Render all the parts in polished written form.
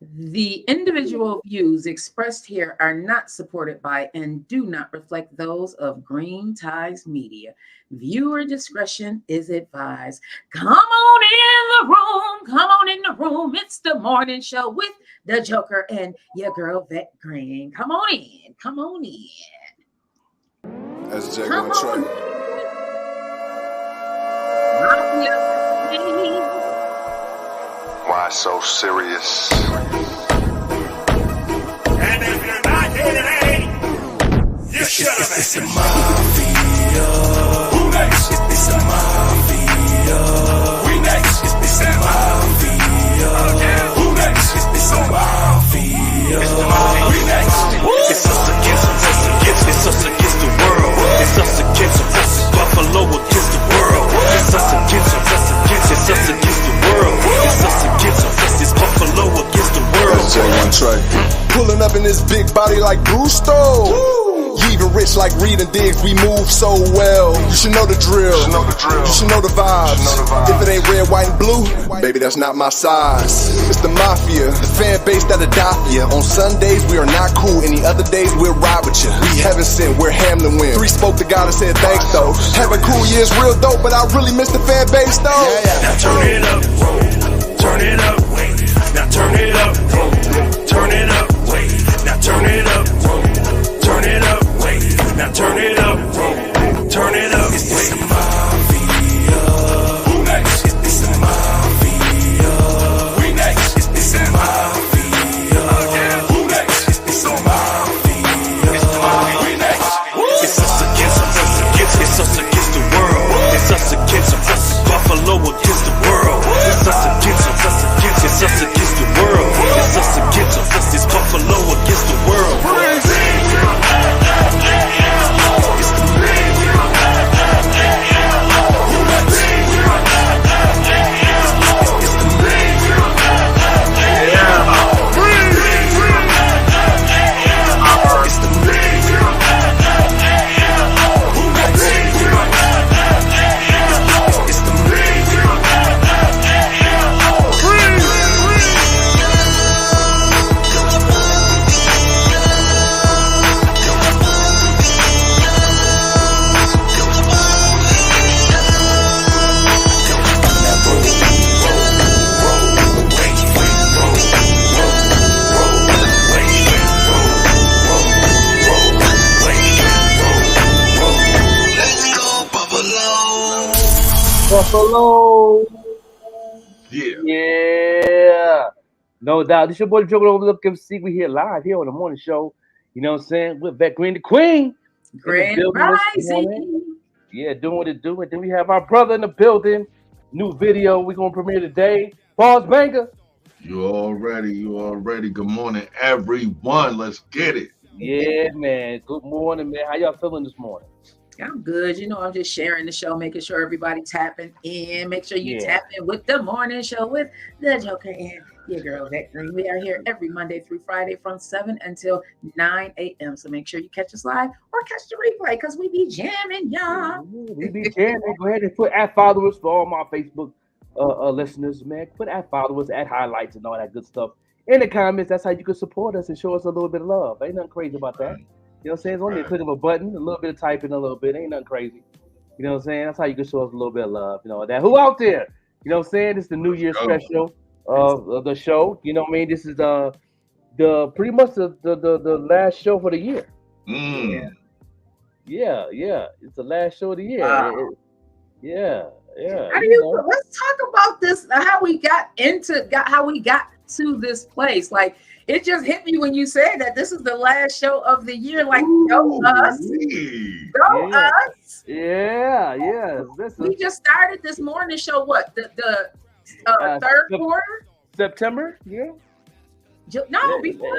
The individual views expressed here are not supported by and do not reflect those of Green Ties Media. Viewer discretion is advised. Come on in the room. Come on in the room. It's the morning show with the Joker and your girl, Vet Green. Come on in. Come on in. That's Jay Come on the track. Why so serious? And if you're not here today, you should have been. It's a mafia. Who next? It's a mafia. We next. It's a mafia. Who next? It's a mafia. We next. It's us against us. It's us against the world. It's us against us. Buffalo against the world. It's us against us. It's us against the world. It's us against us. It's Buffalo against the world. That's Jay on the track. Pulling up in this big body like Gusto. Even rich like Reed and Diggs, we move so well. You should know the drill. You should know the vibes. If it ain't red, white, and blue, baby, that's not my size. It's the mafia, the fan base that'll die for ya. On Sundays, we are not cool. Any other days, we'll ride with ya. We heaven sent, we're Hamlin win. 3 spoke to God and said thanks though. Having cool years real dope, but I really miss the fan base though. Now turn it up, turn it up, wait. Now turn it up, turn it up, wait. Now turn it up, turn it up, wait. Now turn it up, turn it up, wait. It's a mafia. Who next? It's a mafia. We next. It's a mafia. Who next? It's a mafia. We next. It's us against us. It's us against the world. It's us against us. Buffalo against the world. It's us against us. It's us against the world. It's us against us. It's Buffalo against the world. Buffalo. Yeah. Yeah. No doubt. This your boy Joker Overlook MC. We here live here on the morning show. You know what I'm saying? With Vet Green, the Queen. Grand Rising. Yeah, doing what it do. And then we have our brother in the building. New video we're gonna premiere today. Pause Banger. You already. Good morning, everyone. Let's get it. Yeah, man. Good morning, man. How y'all feeling this morning? I'm good. You know, I'm just sharing the show, making sure everybody tapping in. Make sure you tap in with the morning show with the Joker and your girl, Vet Green. We are here every Monday through Friday from 7 until 9 a.m. So make sure you catch us live or catch the replay because we be jamming, y'all. We be jamming. Go ahead and put @followers for all my Facebook listeners, man. Put @followers, @highlights, and all that good stuff in the comments. That's how you can support us and show us a little bit of love. Ain't nothing crazy about that. You know what I'm saying? It's only a click of a button, a little bit of typing, a little bit. Ain't nothing crazy. You know what I'm saying? That's how you can show us a little bit of love. You know that. Who out there? You know what I'm saying? It's the New Year special of the show. You know what I mean? This is the pretty much the last show for the year. Yeah. It's the last show of the year. Wow. Yeah. How do you? Let's talk about this. How we got to this place. Like it just hit me when you said that this is the last show of the year. Like go us. Yeah. We just started this morning show. What the third quarter? September. Yeah. No, before.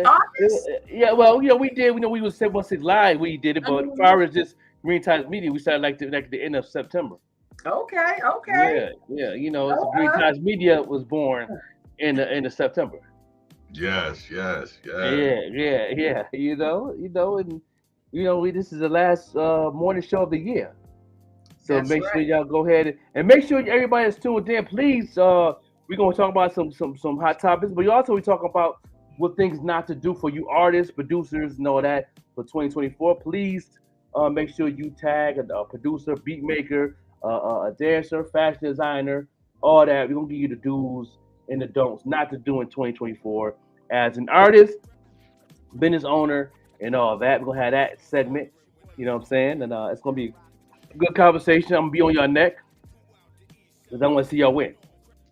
August? Yeah, well, you know, we did. We know we was once it live, we did it, but as far as this Green Ties Media, we started like the end of September. Okay. Yeah. You know, Green Ties Media was born in the end of September. Yes. Yeah. You know, this is the last morning show of the year. So make sure y'all go ahead and make sure everybody is tuned in. Please we're gonna talk about some hot topics, but we talk about what things not to do for you artists, producers, and all that for 2024. Please make sure you tag a producer, beat maker, a dancer, fashion designer, all that. We're gonna give you the do's and the don'ts not to do in 2024 as an artist, business owner, and all that. We're gonna have that segment. You know what I'm saying? And it's gonna be a good conversation. I'm gonna be on your neck because I want to see y'all win.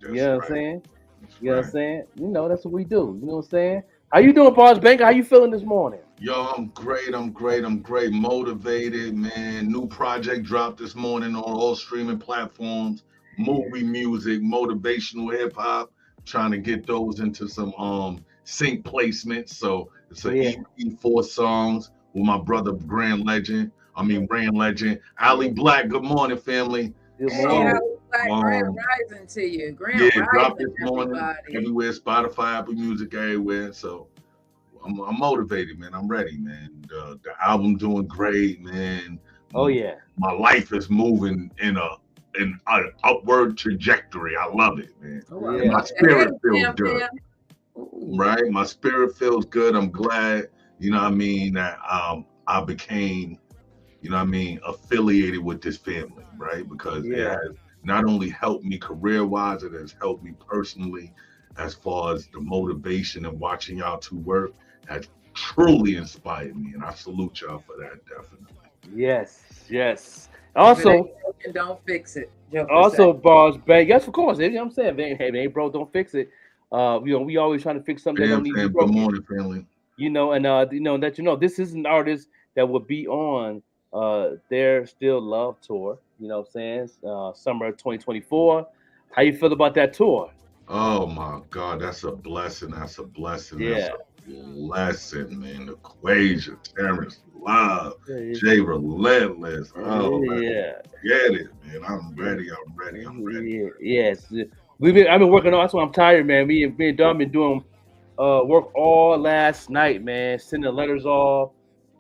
You That's know what I'm right. saying? That's You know what right. I'm saying? You know, that's what we do. You know what I'm saying? How you doing, Boss Banker? How you feeling this morning? Yo, I'm great. I'm great. I'm great. Motivated, man. New project dropped this morning on all streaming platforms. Movie music, motivational hip hop. Trying to get those into some sync placements. So it's an Yeah. EP, 4 songs with my brother Grand Legend. I mean Grand Legend. Ali Black. Good morning, family. Good Hey, how morning. So was Black Grand um Rising to you? yeah, Grand it dropped Rising, this morning everybody. everywhere, Spotify, Apple Music, everywhere. So I'm motivated, man. I'm ready, man. The album doing great, man. Oh yeah. My life is moving in an upward trajectory. I love it, man. Oh, I And Yeah. my love that. Hey, spirit feels Sam, good, Sam. Ooh. right? My spirit feels good. I'm glad, you know what I mean, that I became, you know what I mean, affiliated with this family, right? Because it Yeah. has not only helped me career wise, it has helped me personally as far as the motivation and watching y'all two work has truly inspired me. And I salute y'all for that, definitely. Yes. Yes. If it ain't Also, broken, don't fix it. Joker said. also, Boss Bank. Yes, of course. You know what I'm saying? If it ain't broke, don't fix it. We always trying to fix something that don't Fam, need to be fam, good broken. morning, family. This is an artist that will be on their Still Love tour. You know what I'm saying? Summer of 2024. How you feel about that tour? Oh my God, that's a blessing. That's a blessing. That's Yeah. a blessing, man. Equation, Terrence, Love, Yeah. Jay Relentless. Oh, Yeah. get it, man. I'm ready. I'm ready. I'm ready. Yes. I've been working on. That's why I'm tired, man. Me and Dom been doing work all last night, man. Sending letters off,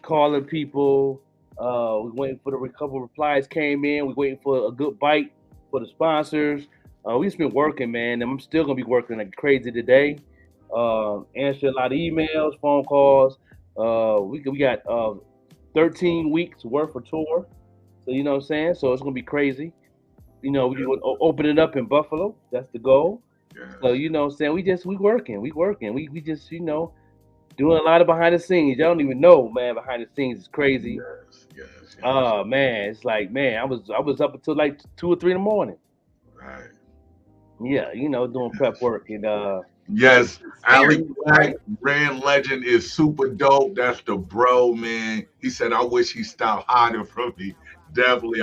calling people. We waiting for the couple replies came in. We waiting for a good bite for the sponsors. We just been working, man, and I'm still gonna be working like crazy today. Answer a lot of emails, phone calls. We got 13 weeks worth of tour. So you know what I'm saying. So it's gonna be crazy. We Yes, gonna open it up in Buffalo. That's the goal. So yes, you know what I'm saying. We working. We just doing a lot of behind the scenes. Y'all don't even know, man. Behind the scenes is crazy. yes, yes, yes. Oh man, it's like man, I was up until like 2 or 3 in the morning. Right. Yeah, doing prep Yes. work and Yes. Ali Experience, Black, right? Grand Legend is super dope. That's the bro, man. He said, I wish he stopped hiding from me. Definitely.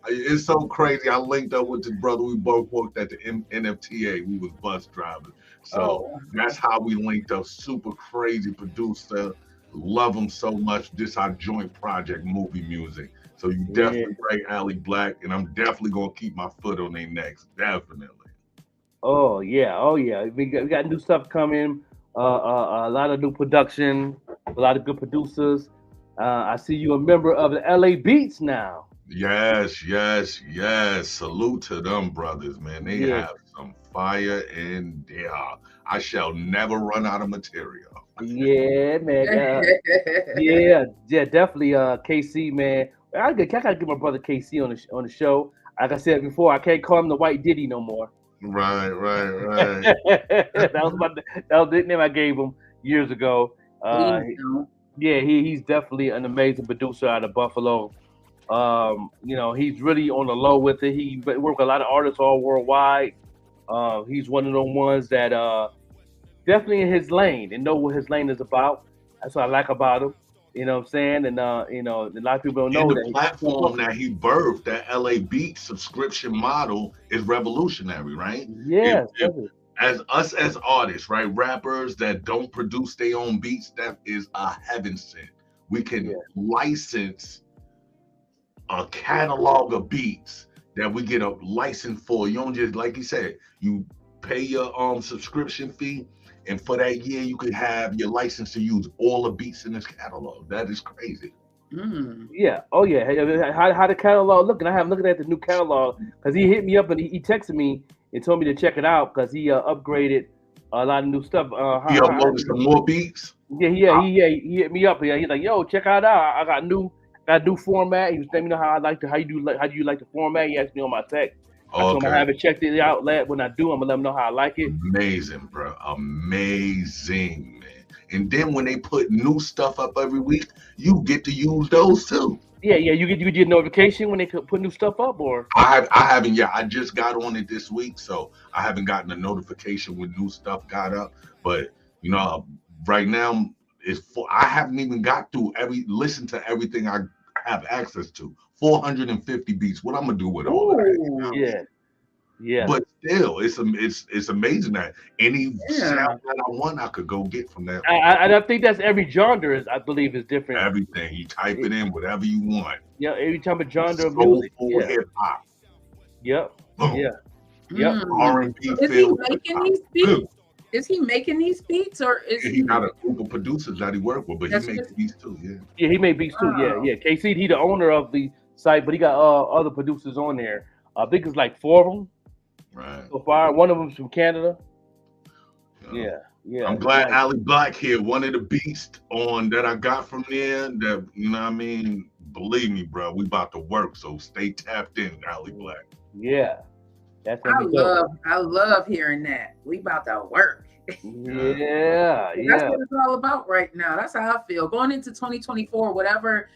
It's so crazy. I linked up with this brother. We both worked at the NFTA. We was bus drivers. So Oh, that's how we linked up. Super crazy producer. Love him so much. This our joint project, movie music. So you yeah. definitely right, Ali Black, and I'm definitely gonna keep my foot on their necks. Definitely. Oh yeah, oh yeah. We got new stuff coming. A lot of new production. A lot of good producers. I see you a member of the LA Beats now. Yes, yes, yes. Salute to them brothers, man. They Yeah, have some fire in there. I shall never run out of material. yeah, man. Yeah, definitely. KC, man. I gotta get my brother KC on the show. Like I said before, I can't call him the White Diddy no more. Right, right, right. That was the nickname I gave him years ago. Uh, Please don't. yeah, he's definitely an amazing producer out of Buffalo. He's really on the low with it. He work with a lot of artists all worldwide. He's one of the ones that definitely in his lane and know what his lane is about. That's what I like about him. You know what I'm saying? And a lot of people don't And know the that. platform that he birthed, that LA Beat subscription model, is revolutionary, right? Yes, If as us as artists, right, rappers that don't produce their own beats, that is a heaven sent. We can yeah, license a catalog of beats that we get a license for. You don't just like you said, you pay your subscription fee, and for that year you could have your license to use all the beats in this catalog. That is crazy. Mm. Yeah. Oh yeah. How the catalog looking? I haven't looked at the new catalog because he hit me up and he texted me and told me to check it out because he upgraded a lot of new stuff. He uploaded some more beats. He hit me up. Yeah, he's like, yo, check out out. I got new format. He was letting me know how do you like the format. He asked me on my text. I told him I haven't checked it out. When I do, I'm gonna let him know how I like it. Amazing, bro. Amazing, man. And then when they put new stuff up every week, you get to use those too. Yeah. You get a notification when they put new stuff up, or I haven't yet. I just got on it this week, so I haven't gotten a notification when new stuff got up. But right now I haven't even got through listen to everything I have access to. 450 beats. What I'm gonna do with all that? Yeah. But still, it's amazing that any sound that I want, I could go get from that. I think that's every genre I believe is different. Everything you type it in, whatever you want. Yeah, every type of genre of music. Hip hop. Yep. Boom. Yeah. Yep. R&B. Is he making these beats? Is he making these beats, or is he got a group of producers that he work with? But he makes beats too. Yeah, he made beats too. Yeah. KC, he the owner of the site, but he got other producers on there. I think it's like 4 of them. Right. So far, one of them's from Canada. Yeah. I'm glad Ali Black here. One of the beats on that I got from there. That what I mean. Believe me, bro. We about to work. So stay tapped in, Ali Black. Yeah. I love hearing that. We about to work. Yeah. That's what it's all about right now. That's how I feel. Going into 2024, whatever.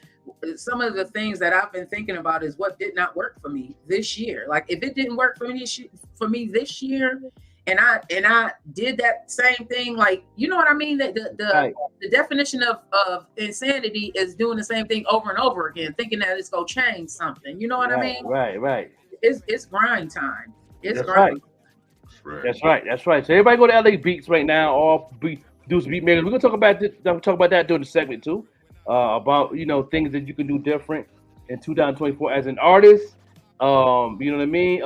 Some of the things that I've been thinking about is what did not work for me this year. Like if it didn't work for me this year, and I did that same thing, like you know what I mean. That the definition of insanity is doing the same thing over and over again, thinking that it's gonna change something. You know what I mean? Right. It's grind time. It's grind. That's right. So everybody go to LA Beats right now. All produce beat makers. We're gonna talk about this. I'm talk about that during the segment too. About things that you can do different in 2024 as an artist. You know what I mean?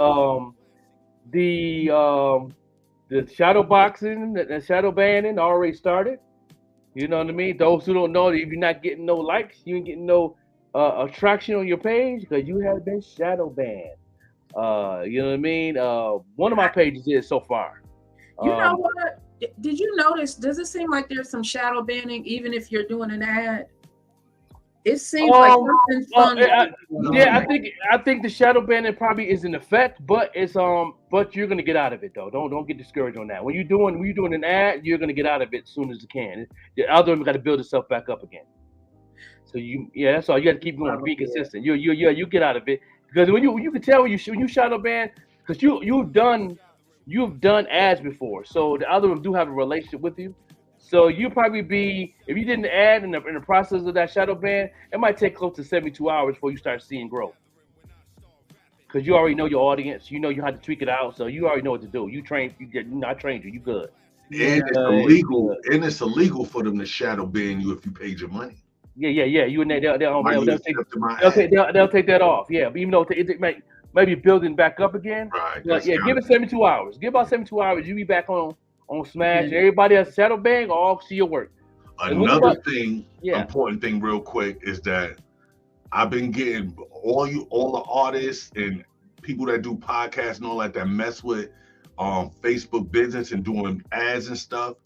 The shadow boxing, the shadow banning already started. You know what I mean? Those who don't know, if you're not getting no likes, you ain't getting no attraction on your page because you have been shadow banned. You know what I mean? One of my pages is so far. You know what? Did you notice? Does it seem like there's some shadow banning even if you're doing an ad? It seems like something fun. I think the shadow banning probably is in effect, but it's but you're gonna get out of it though. Don't get discouraged on that. When you're doing an ad, you're gonna get out of it as soon as you can. The algorithm got to build itself back up again. So that's all. You got to keep going. Be consistent. You get out of it because when you can tell when you shadow ban because you've done ads before, so the algorithm do have a relationship with you. So you probably be, if you did an ad in the process of that shadow ban, it might take close to 72 hours before you start seeing growth. Because you already know your audience, you know how to tweak it out, so you already know what to do. I trained you, you good. And it's illegal. And it's illegal for them to shadow ban you if you paid your money. Yeah. You and they'll take that off. Yeah, but even though it might be building back up again. Right. But give it 72 hours. Give about 72 hours. You be back on Smash. Everybody else shadow bang or all see your work. Another important thing real quick is that I've been getting all the artists and people that do podcasts and all that mess with Facebook business and doing ads and stuff.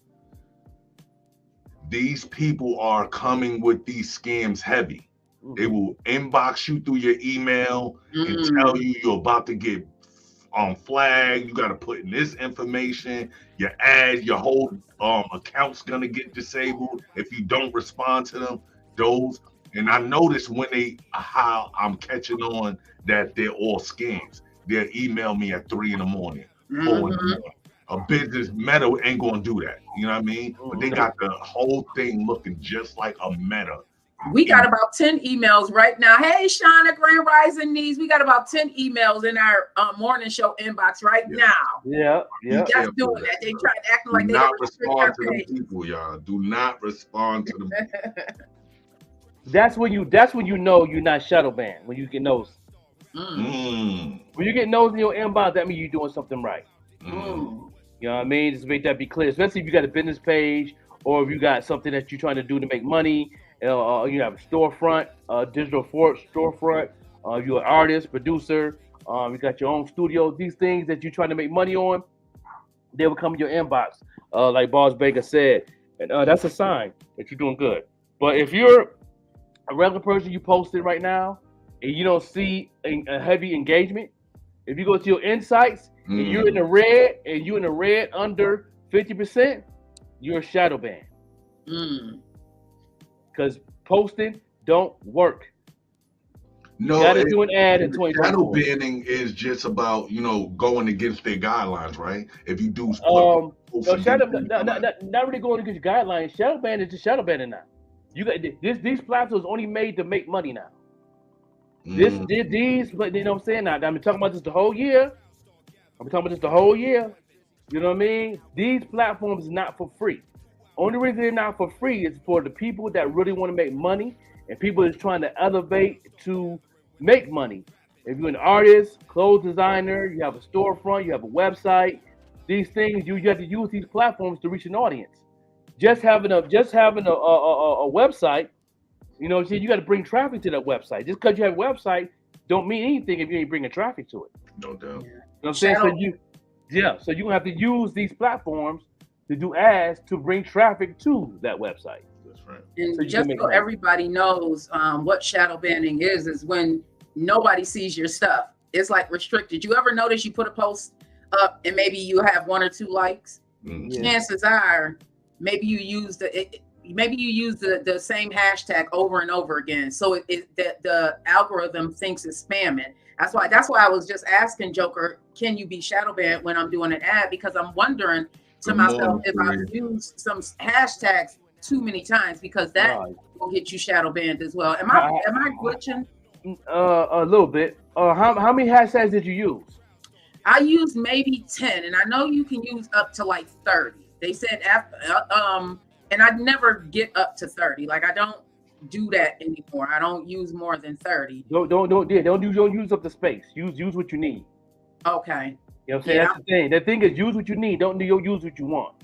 These people are coming with these scams heavy. They will inbox you through your email and tell you you're about to get flag. You got to put in this information. Your ad, your whole account's gonna get disabled if you don't respond to them. And I noticed how I'm catching on that they're all scams. They'll email me at 3 in the morning, 4 in the morning. A business Meta ain't gonna do that. You know what I mean? But they got the whole thing looking just like a Meta. We got about 10 emails right now. Hey, Shauna, Grand Rising Needs. We got about 10 emails in our morning show inbox right now. Yeah. Just doing that. They tried acting like they don't respond to them people, y'all. Do not respond to them. That's when you know you're not shadow banned. When you get those. When you get those in your inbox, that means you're doing something right. You know what I mean? Just make that be clear. Especially if you got a business page or if you got something that you're trying to do to make money You have a storefront, digital storefront. You're an artist, producer. You got your own studio. These things that you're trying to make money on, they will come in your inbox, like Boss Baker said, and that's a sign that you're doing good. But if you're a regular person, you post it right now, and you don't see a heavy engagement, if you go to your insights and you're in the red under 50%, you're shadow banned. Because posting don't work. No, you gotta do an ad in shadow 2024. banning is just about going against their guidelines, right? If you do, No, shadow, not really going against your guidelines. Shadow ban is just shadow banning now. You got these platforms only made to make money now. These, but you know what I'm saying? Now, I've been talking about this the whole year. You know what I mean? These platforms are not for free. Only reason they're not for free is for the people that really want to make money and people that's trying to elevate to make money. If you're an artist, clothes designer, you have a storefront, you have a website, these things you have to use these platforms to reach an audience. Just having a website, you know, you got to bring traffic to that website. Just because you have a website don't mean anything if you ain't bringing traffic to it. No doubt. You know what I'm saying? So you have to use these platforms to do ads to bring traffic to that website. That's right. And So you just can make so money. everybody knows, what shadow banning is when nobody sees your stuff. It's like restricted. You ever notice you put a post up and maybe you have 1 or 2 likes? Yeah. Chances are, maybe you use the same hashtag over and over again. So the algorithm thinks it's spamming. That's why I was just asking Joker, can you be shadow banned when I'm doing an ad? Because I'm wondering to myself if I've used some hashtags too many times, because that will get you shadow banned as well. Am I glitching? A little bit. How many hashtags did you use? I used maybe 10, and I know you can use up to like 30. They said after and I never get up to 30. Like I don't do that anymore. I don't use more than 30. Don't use up the space. Use what you need. Okay. You know what I'm saying? That's the thing. The thing is, use what you need. Don't use what you want.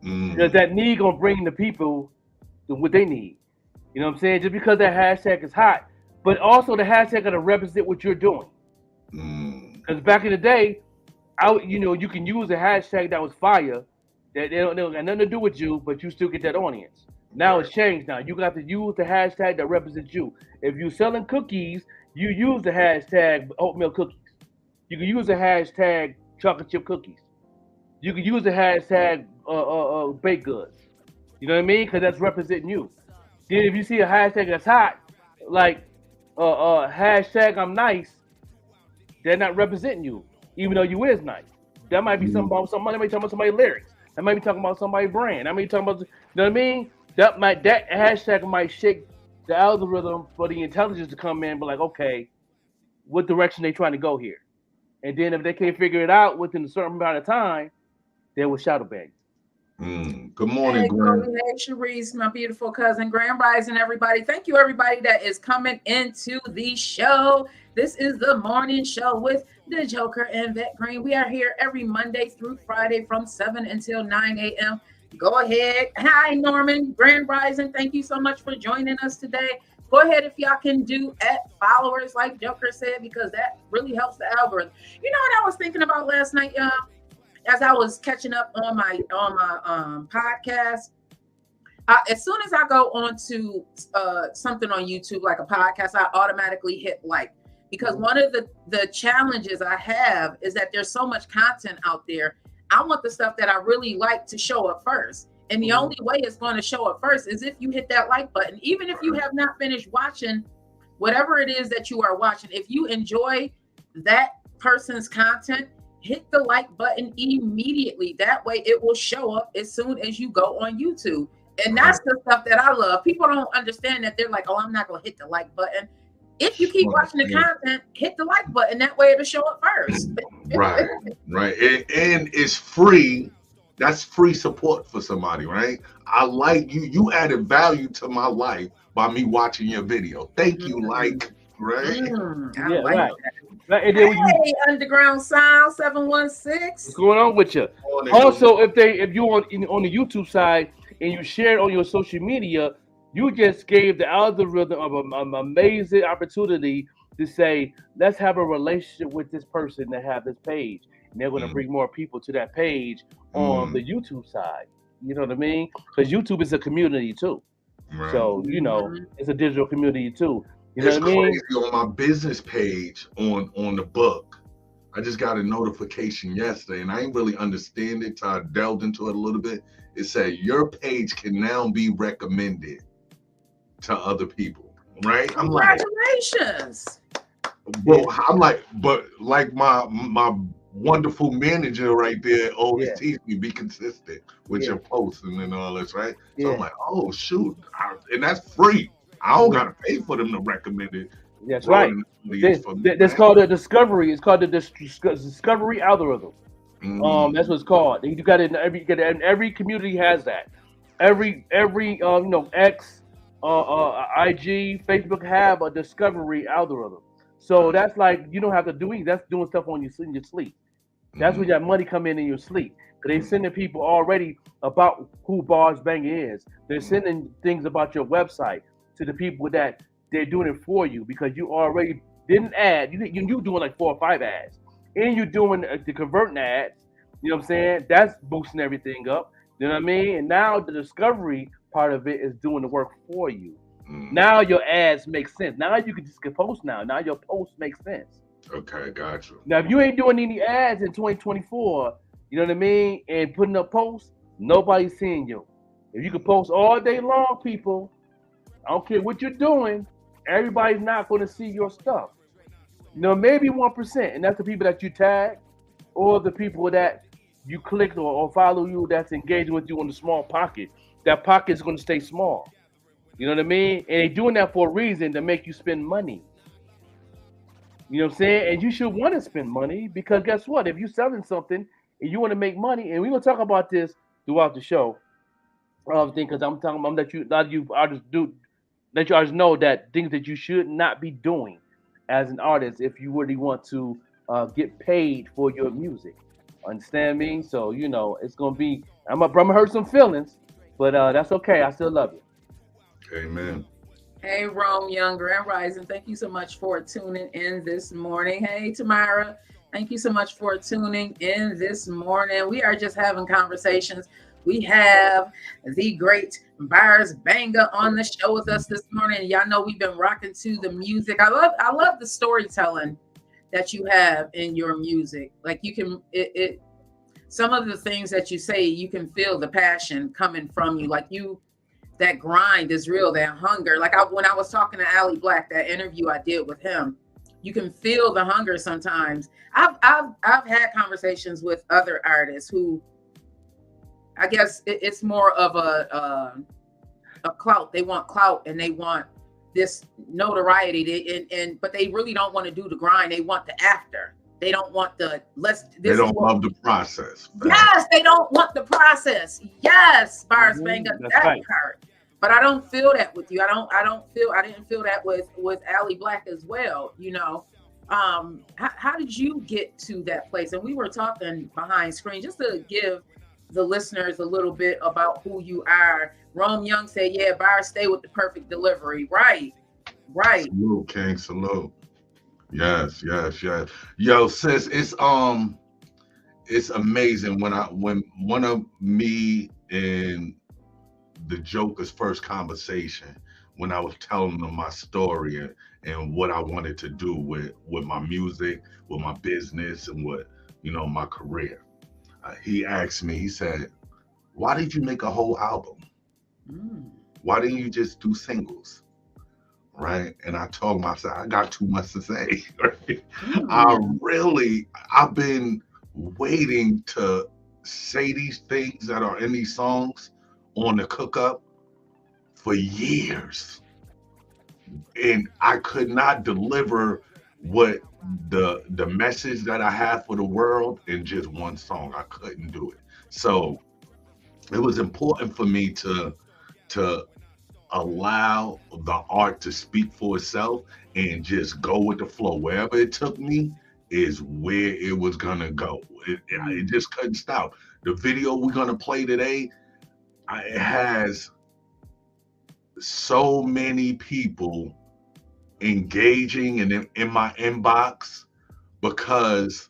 Because that need gonna bring the people to what they need. You know what I'm saying? Just because that hashtag is hot, but also the hashtag gotta represent what you're doing. Because back in the day, you can use a hashtag that was fire, that they don't got nothing to do with you, but you still get that audience. Now it's changed. Now you got to use the hashtag that represents you. If you're selling cookies, you use the hashtag oatmeal cookies. You can use the hashtag chocolate chip cookies. You can use the hashtag baked goods. You know what I mean? Because that's representing you. Then if you see a hashtag that's hot, like hashtag I'm nice, they're not representing you, even though you is nice. That might be something about somebody. That might be talking about somebody's lyrics. That might be talking about somebody's brand. That might be talking about, you know what I mean? That hashtag might shake the algorithm for the intelligence to come in and be like, okay, what direction they trying to go here? And then if they can't figure it out within a certain amount of time, they will shadow ban. Good morning, Glenn. Hey, Sharice, my beautiful cousin, Grand Rising, everybody. Thank you, everybody that is coming into the show. This is the morning show with the Joker and Vet Green. We are here every Monday through Friday from 7 until 9 a.m. Go ahead. Hi, Norman, Grand Rising. Thank you so much for joining us today. Go ahead if y'all can do @followers, like Joker said, because that really helps the algorithm. You know what I was thinking about last night, y'all? As I was catching up on my podcast, as soon as I go onto something on YouTube, like a podcast, I automatically hit like, because one of the challenges I have is that there's so much content out there. I want the stuff that I really like to show up first. And the only way it's going to show up first is if you hit that like button. Even if you have not finished watching whatever it is that you are watching, if you enjoy that person's content, hit the like button immediately. That way it will show up as soon as you go on YouTube. And that's the stuff that I love. People don't understand that. They're like, oh, I'm not going to hit the like button. If you keep watching the content, hit the like button. That way it'll show up first. Right. And it's free. That's free support for somebody, right? I like you. You added value to my life by me watching your video. Thank you, like, right? Yeah, like right. that. And then Hey, Underground Sound 716. What's going on with you? Also, if you on the YouTube side and you share it on your social media, You just gave the algorithm of an amazing opportunity to say, let's have a relationship with this person that have this page. And they're going to Mm, bring more people to that page on mm, the YouTube side. You know what I mean? Because YouTube is a community too. right. So, Mhm. it's a digital community too. You know It's what I mean? crazy on my business page on the book. I just got a notification yesterday, and I ain't really understand it till I delved into it a little bit. It said your page can now be recommended to other people, right? Congratulations. Well, but like my wonderful manager right there always Yeah, teach me be consistent with yeah, your posting and all this, right? So I'm yeah. like, oh shoot, and that's free. I don't Yeah. gotta pay for them to recommend it, That's right. broaden the audience for me, That's right? called a discovery. It's called the discovery algorithm. Mm, That's what it's called. You got it in every. And every community has that. Every X, IG, Facebook have a discovery algorithm. So that's like you don't have to do anything. That's doing stuff on in your sleep. That's when mm, that money come in your sleep. Because they sending people already about who Bars Banger is. They're sending things about your website to the people that they're doing it for you because you already didn't add. You doing like 4 or 5 ads, and you're doing the converting ads. You know what I'm saying? That's boosting everything up. You know what I mean? And now the discovery part of it is doing the work for you. mm. Now your ads make sense. Now you can just get post now. Now your posts make sense. Okay, got you. Now, if you ain't doing any ads in 2024, you know what I mean, and putting up posts, nobody's seeing you. If you can post all day long, people, I don't care what you're doing, everybody's not going to see your stuff. Maybe 1%, and that's the people that you tag or the people that you click or follow you that's engaging with you on the small pocket. That pocket is going to stay small. You know what I mean? And they're doing that for a reason to make you spend money. You know what I'm saying? And you should want to spend money because guess what? If you're selling something and you want to make money, and we're gonna talk about this throughout the show, thing because I'm let you artists do let you artists know that things that you should not be doing as an artist if you really want to get paid for your music. Understand me? So it's gonna be I'm gonna hurt some feelings, but that's okay. I still love you. Amen. Hey, Rome Young, Grand Rising. Thank you so much for tuning in this morning. Hey, Tamara. Thank you so much for tuning in this morning. We are just having conversations. We have the great Bars Banga on the show with us this morning. Y'all know we've been rocking to the music. I love the storytelling that you have in your music. Like you can some of the things that you say, you can feel the passion coming from you. Like that grind is real, that hunger. Like when I was talking to Ali Black, that interview I did with him, you can feel the hunger sometimes. I've had conversations with other artists who I guess it's more of a clout. They want clout and they want this notoriety. But they really don't want to do the grind. They want the after. They don't want They don't love the process. Yes, they don't want the process. Yes, Bars Banga, That's that right. part. But I don't feel that with you. I didn't feel that with Ali Black as well. How did you get to that place? And we were talking behind screen just to give the listeners a little bit about who you are. Rome Young said, "Yeah, Bars stay with the perfect delivery." Right. Salute, King. Salute. Yes. Yo, sis, it's amazing when one of me and the Joker's first conversation, when I was telling him my story and what I wanted to do with my music, with my business, and with my career. He asked me. He said, "Why did you make a whole album? Mm. Why didn't you just do singles?" Right? And I told him, I said, "I got too much to say." Right? I've been waiting to say these things that are in these songs on the cook up for years. And I could not deliver what the message that I have for the world in just one song. I couldn't do it. So it was important for me to allow the art to speak for itself and just go with the flow. Wherever it took me is where it was gonna go. It just couldn't stop. The video we're gonna play today, it has so many people engaging in my inbox because,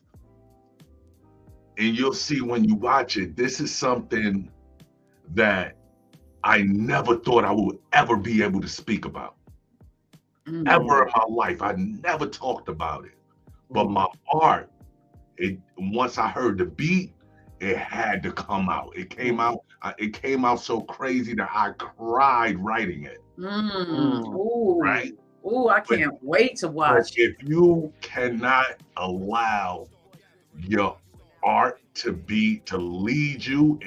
and you'll see when you watch it, this is something that I never thought I would ever be able to speak about. Ever in my life. I never talked about it. But my art, once I heard the beat, it had to come out. It came out. It came out so crazy that I cried writing it. Ooh. Right? Ooh, I can't wait to But watch. if you cannot allow your art to lead you,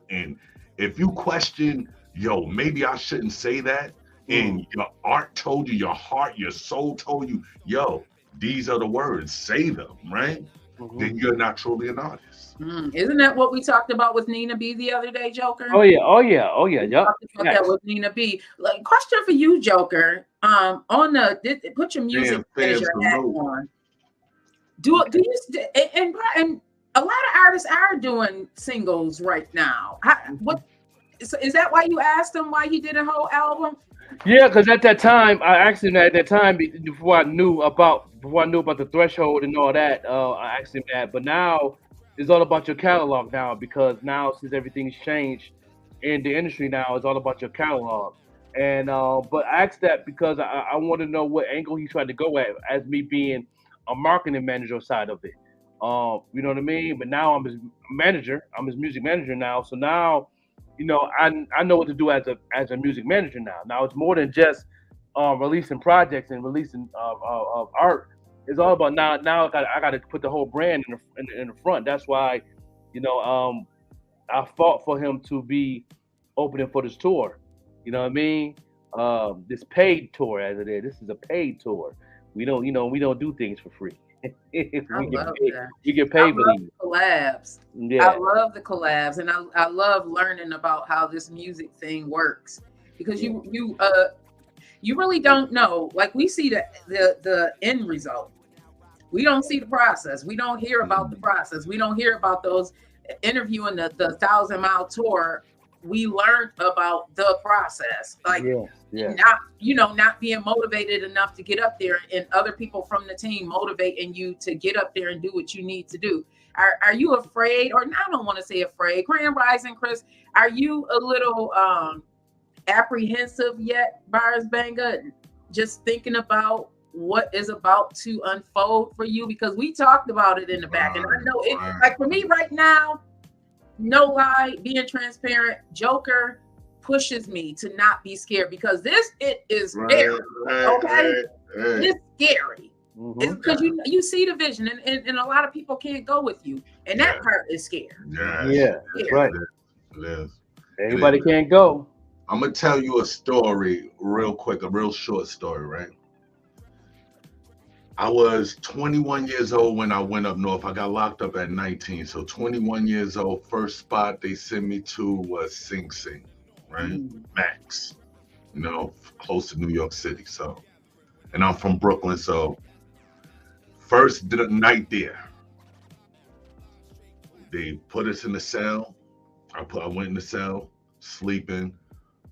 and if you question, yo, maybe I shouldn't say that, and your art told you, your heart, your soul told you, yo, these are the words, say them, right? Then you're not truly an artist. Isn't that what we talked about with Nina B the other day, Joker? Oh yeah. We Yep. talked about that with Nina B. Like, question for you, Joker. Put your music as your hat on. Do you and a lot of artists are doing singles right now. What is that? Why you asked him why he did a whole album? Yeah, because at that time, I asked him that at that time before I knew about the threshold and all that. I asked him that, but now it's all about your catalog now, because now since everything's changed in the industry now, it's all about your catalog. And but I asked that because I want to know what angle he's trying to go at as me being a marketing manager side of it. You know what I mean? But now I'm his manager. I'm his music manager now. So now, I know what to do as a music manager now. Now it's more than just releasing projects and releasing art. It's all about now. I got to put the whole brand in the front. That's why, I fought for him to be opening for this tour. You know what I mean? This paid tour, as it is. This is a paid tour. We don't do things for free. we get paid for these collabs. Yeah. I love the collabs, and I love learning about how this music thing works, because you really don't know. Like, we see the end result. We don't see the process. We don't hear about the process. We don't hear about those interviewing the 1,000-mile tour. We learned about the process. Like, not being motivated enough to get up there, and other people from the team motivating you to get up there and do what you need to do. Are you afraid, or I don't want to say afraid, Grand Rising Chris, are you a little apprehensive yet, Bars Banga, just thinking about what is about to unfold for you? Because we talked about it in the back, and I know it, like, for me right now, no lie, being transparent, Joker pushes me to not be scared, because it is scary. Okay, it's scary. It's because you see the vision, and a lot of people can't go with you, and that part is scary. That's right. It is. Everybody can't go. I'm gonna tell you a story real quick, a real short story, right? I was 21 years old when I went up north. I got locked up at 19. So 21 years old, first spot they sent me to was Sing Sing, right? Max, close to New York City. So, and I'm from Brooklyn. So first night there, they put us in the cell. I went in the cell, sleeping,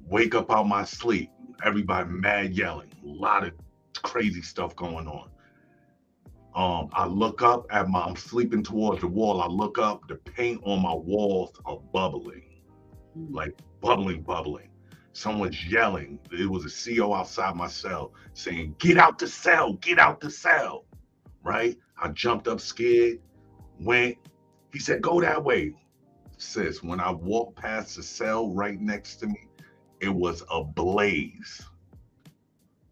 wake up out my sleep. Everybody mad yelling, a lot of crazy stuff going on. I look up I'm sleeping towards the wall. I look up, the paint on my walls are bubbling, like bubbling. Someone's yelling. It was a CO outside my cell saying, "Get out the cell, get out the cell." Right? I jumped up scared, went. He said, "Go that way." Sis, when I walked past the cell right next to me, it was ablaze.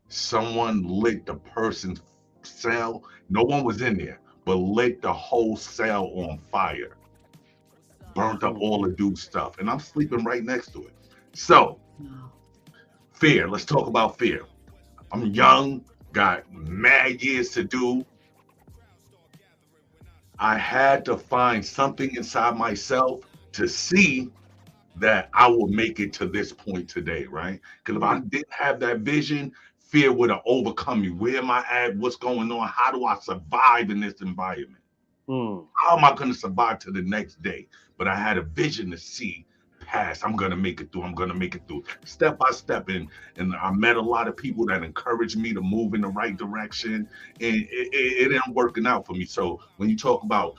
Someone lit the person's cell. No one was in there, but lit the whole cell on fire. Burnt up all the dude's stuff. And I'm sleeping right next to it. So, fear. Let's talk about fear. I'm young, got mad years to do. I had to find something inside myself to see that I will make it to this point today, right? Because if I didn't have that vision, fear would have overcome me. Where am I at? What's going on? How do I survive in this environment? How am I going to survive to the next day? But I had a vision to see pass. I'm gonna make it through. I'm gonna make it through. Step by step, and I met a lot of people that encouraged me to move in the right direction, and it ain't working out for me. So when you talk about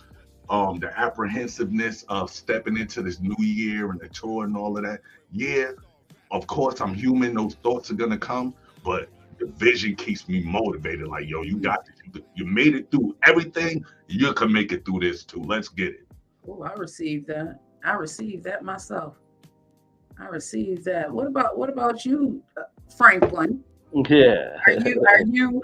the apprehensiveness of stepping into this new year and the tour and all of that, yeah, of course I'm human. Those thoughts are gonna come, but the vision keeps me motivated. Like, yo, you got this. You made it through everything. You can make it through this too. Let's get it. Oh, I received that. I received that myself. I received that. What about you, Franklin? Yeah. Are you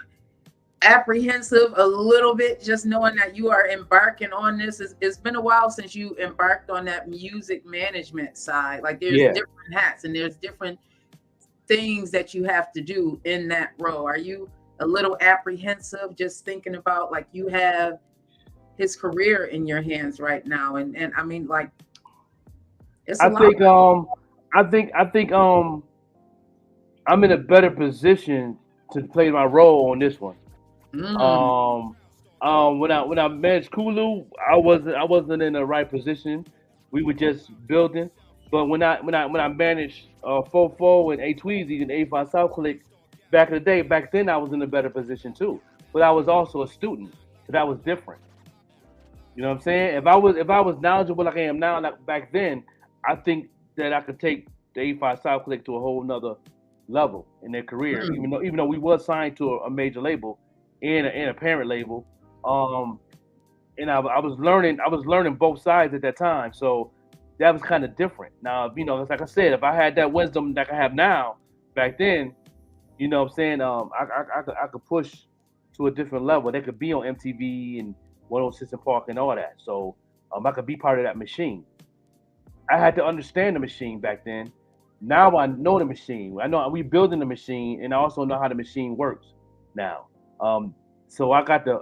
apprehensive a little bit just knowing that you are embarking on this? It's been a while since you embarked on that music management side. Like there's different hats and there's different things that you have to do in that role. Are you a little apprehensive just thinking about like you have his career in your hands right now? And I mean, like, it's a lot. I think I'm in a better position to play my role on this one. When I managed Kulu, I wasn't in the right position. We were just building. But when I managed Fofo and A Tweezy and A5 South Click back in the day, back then I was in a better position too. But I was also a student, so that was different. You know what I'm saying? If I was knowledgeable like I am now, like back then, I think that I could take the A5 South Click to a whole nother level in their career. Even though we was signed to a major label and a parent label, and I was learning both sides at that time. So that was kind of different. Now, it's like I said, if I had that wisdom that I have now, back then, you know what I'm saying, I could push to a different level. They could be on MTV and 106 and Park and all that. So I could be part of that machine. I had to understand the machine back then. Now I know the machine. I know we building the machine, and I also know how the machine works now. So I got the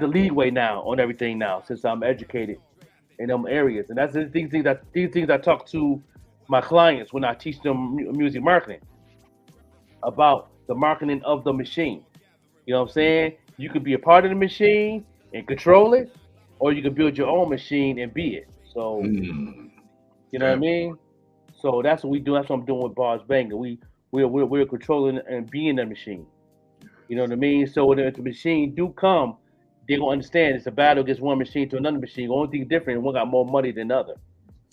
leeway now on everything now since I'm educated in them areas, and that's these things I talk to my clients when I teach them music marketing about the marketing of the machine. You know what I'm saying? You could be a part of the machine and control it, or you can build your own machine and be it. So you know what I mean? So that's what we do. That's what I'm doing with Bars Banger. We're controlling and being the machine. You know what I mean? So when the machine do come, they're gonna understand it's a battle against one machine to another machine. The only thing different, one got more money than the other.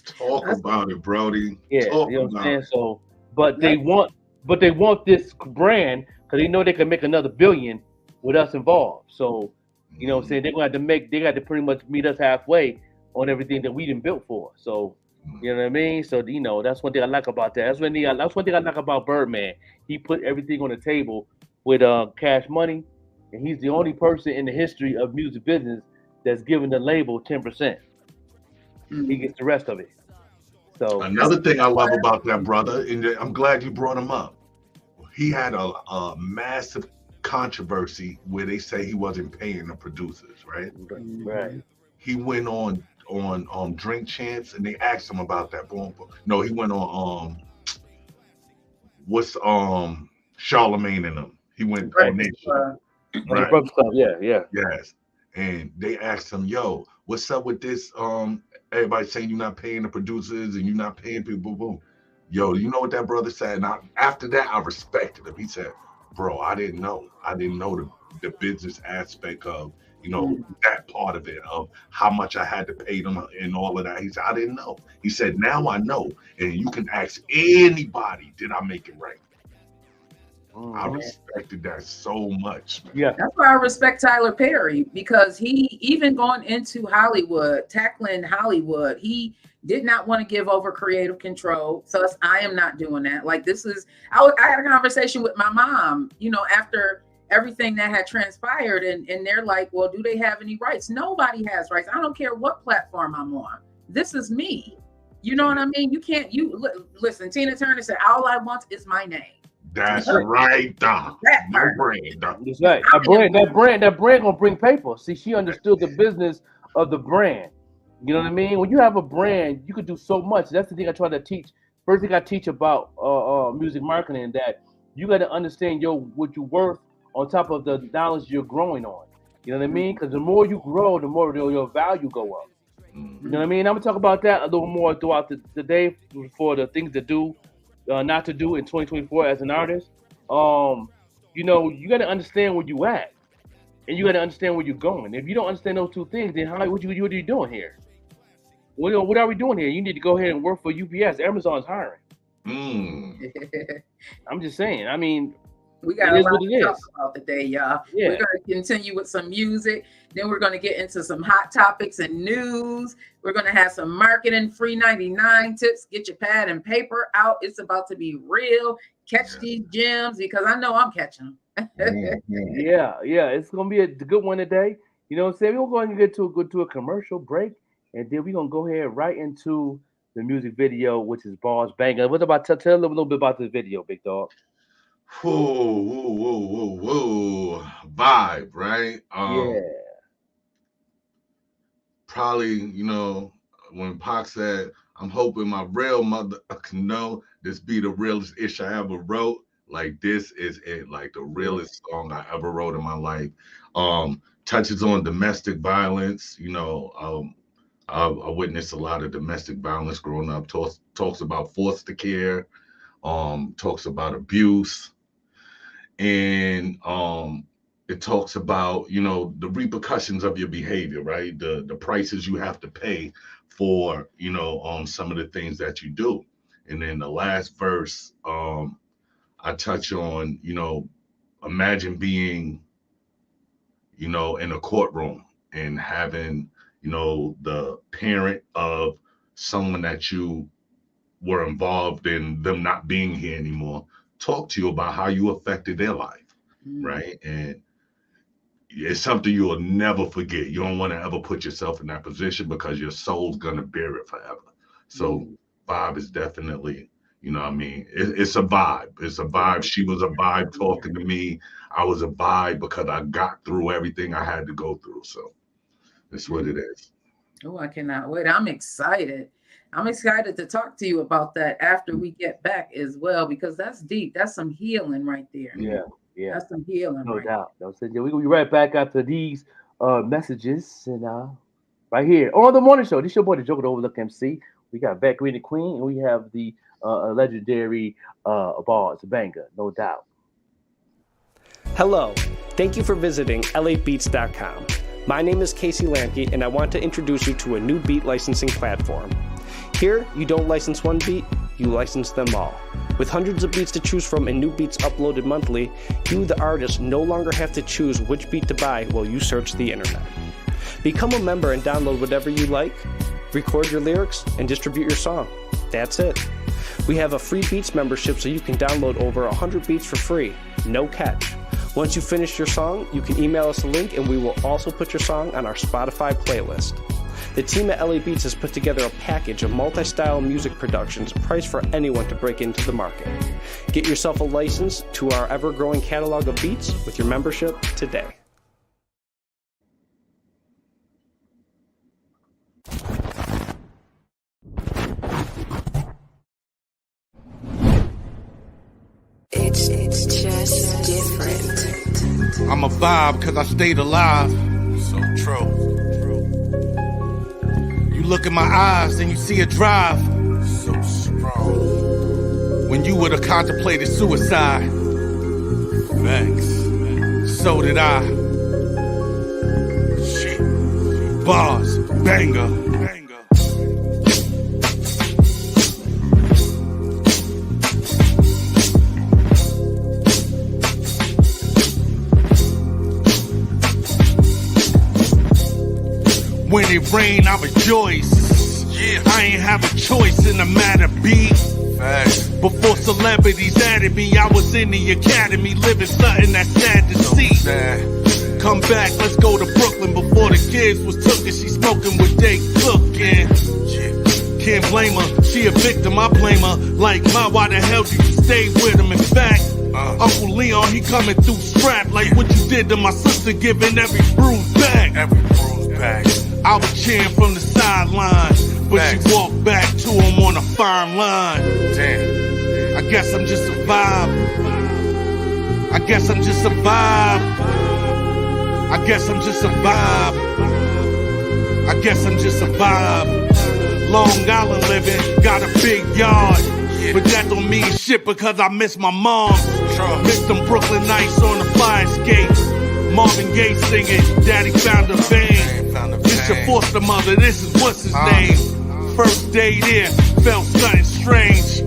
Talk about it, Brody. Yeah, Talk you know what I'm saying? it. So, but they want this brand because they know they can make another billion with us involved. So, you know what I'm saying? They got to pretty much meet us halfway on everything that we didn't built for. So, you know what I mean? So, that's one thing I like about that. That's one thing I like about Birdman. He put everything on the table with Cash Money, and he's the only person in the history of music business that's given the label 10%. He gets the rest of it. So another thing I love about that brother, and I'm glad you brought him up. He had a massive controversy where they say he wasn't paying the producers, right? Right. He went on Drink Champs, and they asked him about that. Boom. No, he went on what's Charlemagne and them. He went on Nation. Right. Yeah. Yes. And they asked him, yo, what's up with this? Everybody saying you're not paying the producers and you're not paying people. Boom. Yo, you know what that brother said? And after that, I respected him. He said, bro, I didn't know the business aspect of, that part of it, of how much I had to pay them and all of that. He said, I didn't know. He said, now I know. And you can ask anybody, did I make it right? I respected that so much. Yeah. That's why I respect Tyler Perry, because he, even going into Hollywood, tackling Hollywood, he did not want to give over creative control. Thus, I am not doing that. Like, I had a conversation with my mom, after everything that had transpired, and they're like, well, do they have any rights? Nobody has rights. I don't care what platform I'm on. This is me. You know what I mean? Listen, Tina Turner said, all I want is my name. That's right, Dom. No brand. That's right. That brand gonna bring paper. See, she understood the business of the brand. You know what I mean? When you have a brand, you could do so much. That's the thing I try to teach. First thing I teach about music marketing, that you got to understand what you're worth on top of the knowledge you're growing on. You know what I mean? Because the more you grow, the more your value go up. You know what I mean? I'm gonna talk about that a little more throughout the day for the things to do, not to do in 2024 as an artist. You know, you got to understand where you at, and you got to understand where you're going. If you don't understand those two things, then what are you doing here? What are we doing here? You need to go ahead and work for UPS. Amazon's hiring. I'm just saying. I mean, we got a lot to talk about today, y'all. Yeah. We're going to continue with some music. Then we're going to get into some hot topics and news. We're going to have some marketing free 99 tips. Get your pad and paper out. It's about to be real. Catch these gems because I know I'm catching them. Yeah. It's going to be a good one today. You know what I'm saying? We're going to go to a commercial break, and then we're going to go ahead right into the music video, which is Boss Banger. What about tell a little bit about this video, Big Dog? Whoa. Vibe, right? Probably, you know, when Pac said, I'm hoping my real mother can know this be the realest ish I ever wrote. Like, this is it, like the realest song I ever wrote in my life. Touches on domestic violence. You know, I witnessed a lot of domestic violence growing up. Talks about foster care, talks about abuse, and it talks about, you know, the repercussions of your behavior, right? The prices you have to pay for, you know, some of the things that you do. And then the last verse, I touch on, you know, imagine being, you know, in a courtroom and having, you know, the parent of someone that you were involved in them not being here anymore, talk to you about how you affected their life, right? And it's something you'll never forget. You don't want to ever put yourself in that position because your soul's going to bear it forever. So vibe is definitely, you know what I mean? It's a vibe. It's a vibe. She was a vibe talking to me. I was a vibe because I got through everything I had to go through. So that's what it is. Oh, I cannot wait. I'm excited. I'm excited to talk to you about that after we get back as well, because that's deep. That's some healing right there. Yeah. That's some healing. No doubt. We're going to be right back after these messages. And right here on the morning show, this is your boy, the Joker, the Overlook MC. We got Vet Green, the Queen, and we have the legendary Boss Banger, no doubt. Hello. Thank you for visiting labeats.com. My name is Casey Lamke, and I want to introduce you to a new beat licensing platform. Here, you don't license one beat, you license them all. With hundreds of beats to choose from and new beats uploaded monthly, you, the artist, no longer have to choose which beat to buy while you search the internet. Become a member and download whatever you like, record your lyrics, and distribute your song. That's it. We have a free Beats membership so you can download over 100 beats for free, no catch. Once you finish your song, you can email us a link and we will also put your song on our Spotify playlist. The team at LA Beats has put together a package of multi-style music productions priced for anyone to break into the market. Get yourself a license to our ever-growing catalog of beats with your membership today. It's just different. I'm a vibe because I stayed alive. So true. You look in my eyes and you see a drive. So strong. When you would have contemplated suicide. Thanks. So did I. Shit. Bars. Banger. When it rain, I rejoice. Yeah. I ain't have a choice in the matter, B. Facts. Before celebrities added me, I was in the academy, living something that's sad to see. Sad. Come back, let's go to Brooklyn before the kids was tookin'. She smoking with they cooking. Yeah. Can't blame her, she a victim, I blame her. Like, why the hell did you stay with him? In fact, Uncle Leon, he coming through strapped. Like what you did to my sister, giving every bruise back. Every bruise back. I was cheering from the sideline, but Thanks. You walked back to him on a fine line. Damn. I guess I'm just a vibe. I guess I'm just a vibe. I guess I'm just a vibe. I guess I'm just a vibe. Long Island living, got a big yard. But that don't mean shit because I miss my mom. Miss them Brooklyn nights on the fire escape. Marvin Gaye singing, Daddy found a vein. This your foster mother, this is what's his name. First day there, felt something strange.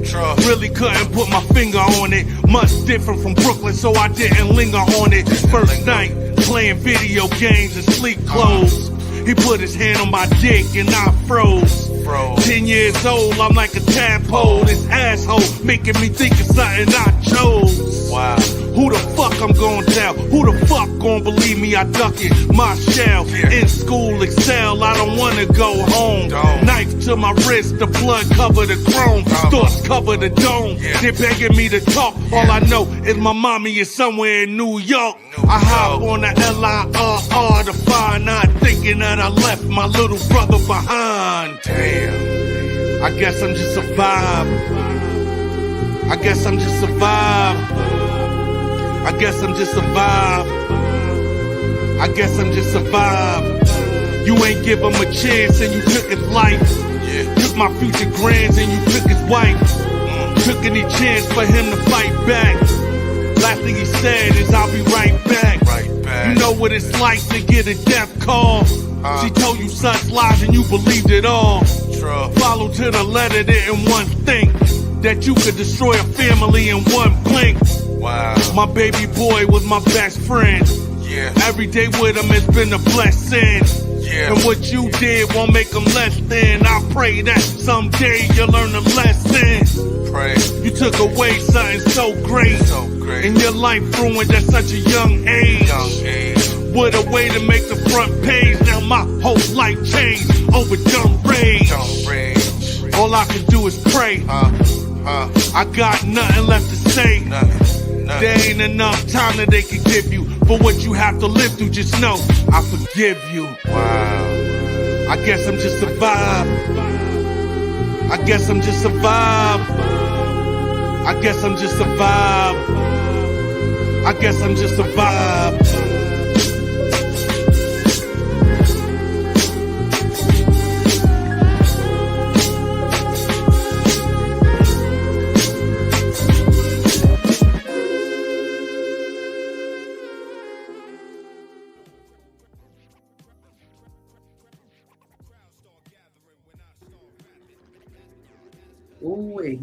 Really couldn't put my finger on it. Much different from Brooklyn, so I didn't linger on it. First night, playing video games in sleep clothes. He put his hand on my dick and I froze. 10 years old, I'm like a tadpole. This asshole making me think of something I chose. Wow. Who the fuck I'm gonna tell? Who the fuck gonna believe me? I duck it, my shell. In school, excel, I don't wanna go home. Knife to my wrist, the blood cover the chrome. Thoughts cover the dome. They're begging me to talk. All I know is my mommy is somewhere in New York. I hop on the LIRR to find out, thinking that I left my little brother behind. Damn. I guess I'm just a vibe. I guess I'm just a vibe. I guess I'm just a vibe. I guess I'm just a vibe. You ain't give him a chance and you took his life. Took my future grands and you took his wife. Took any chance for him to fight back. Last thing he said is I'll be right back. You know what it's like to get a death call. She told you such lies and you believed it all. Followed to the letter, didn't one think that you could destroy a family in one blink. Wow. My baby boy was my best friend. Yeah. Every day with him has been a blessing. Yeah. And what you did won't make him less than. I pray that someday you'll learn a lesson. Pray. You took away something so great. And your life ruined at such a young age. What a way to make the front page. Now my whole life changed over dumb rage. All I can do is pray. I got nothing left to say. There ain't enough time that they can give you for what you have to live through. Just know I forgive you. Wow. I guess I'm just a vibe. I guess I'm just a vibe. I guess I'm just a vibe. I guess I'm just a vibe. Ooh-wee.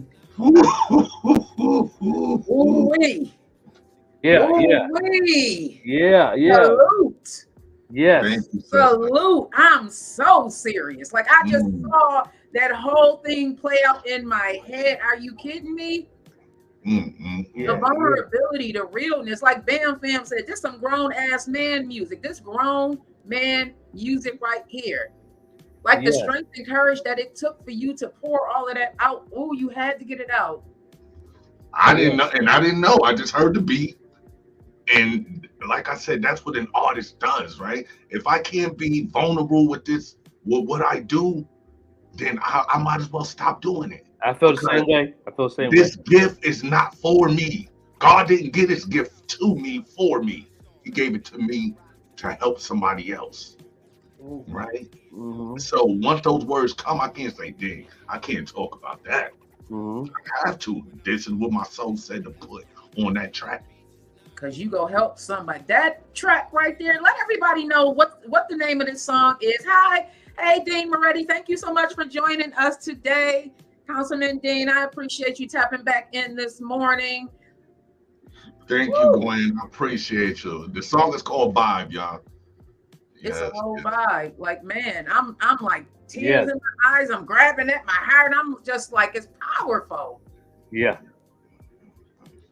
Ooh-wee. Yeah, Ooh-wee. yeah. Salute. Yes. Salute. I'm so serious. Like, I just saw that whole thing play out in my head. Are you kidding me? The vulnerability, the realness. Like Bam Fam said, this some grown ass man music. This grown man music right here. Like the strength and courage that it took for you to pour all of that out. Oh, you had to get it out. I didn't know. I just heard the beat. And like I said, that's what an artist does, right? If I can't be vulnerable with this, with what I do, then I might as well stop doing it. I feel the same way. This gift is not for me. God didn't give this gift to me for me. He gave it to me to help somebody else. Right? Mm-hmm. So once those words come, I can't say, dang, I can't talk about that. Mm-hmm. I have to. This is what my soul said to put on that track. Because you go help somebody. That track right there, let everybody know what the name of this song is. Hi. Hey, Dean Moretti. Thank you so much for joining us today. Councilman Dean, I appreciate you tapping back in this morning. Thank you, Gwen. I appreciate you. The song is called Vibe, y'all. It's a whole vibe. Like, man, I'm like tears in my eyes. I'm grabbing at my heart. I'm just like, it's powerful. Yeah.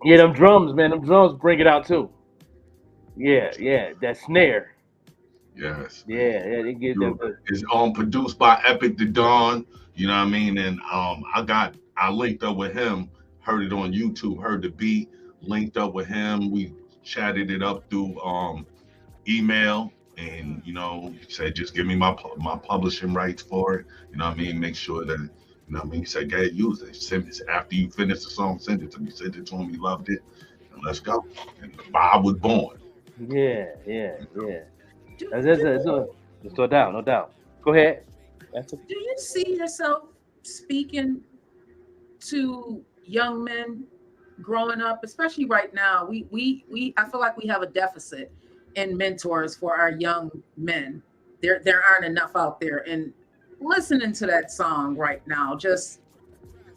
Yeah, them drums, man. Them drums bring it out too. Yeah. That snare. Yes. Yeah. They get that. It's produced by Epic the Dawn. You know what I mean? And I linked up with him, heard it on YouTube, heard the beat, linked up with him. We chatted it up through email. And, you know, he said, just give me my publishing rights for it. You know what I mean? Make sure that, you know what I mean? He said, "Hey, use it. Send it. After you finish the song, send it to me." Send it to him. He loved it. And let's go. And Bob was born. Yeah. That's no doubt. Go ahead. Do you see yourself speaking to young men growing up, especially right now? We I feel like we have a deficit in mentors for our young men. There aren't enough out there. And listening to that song right now, just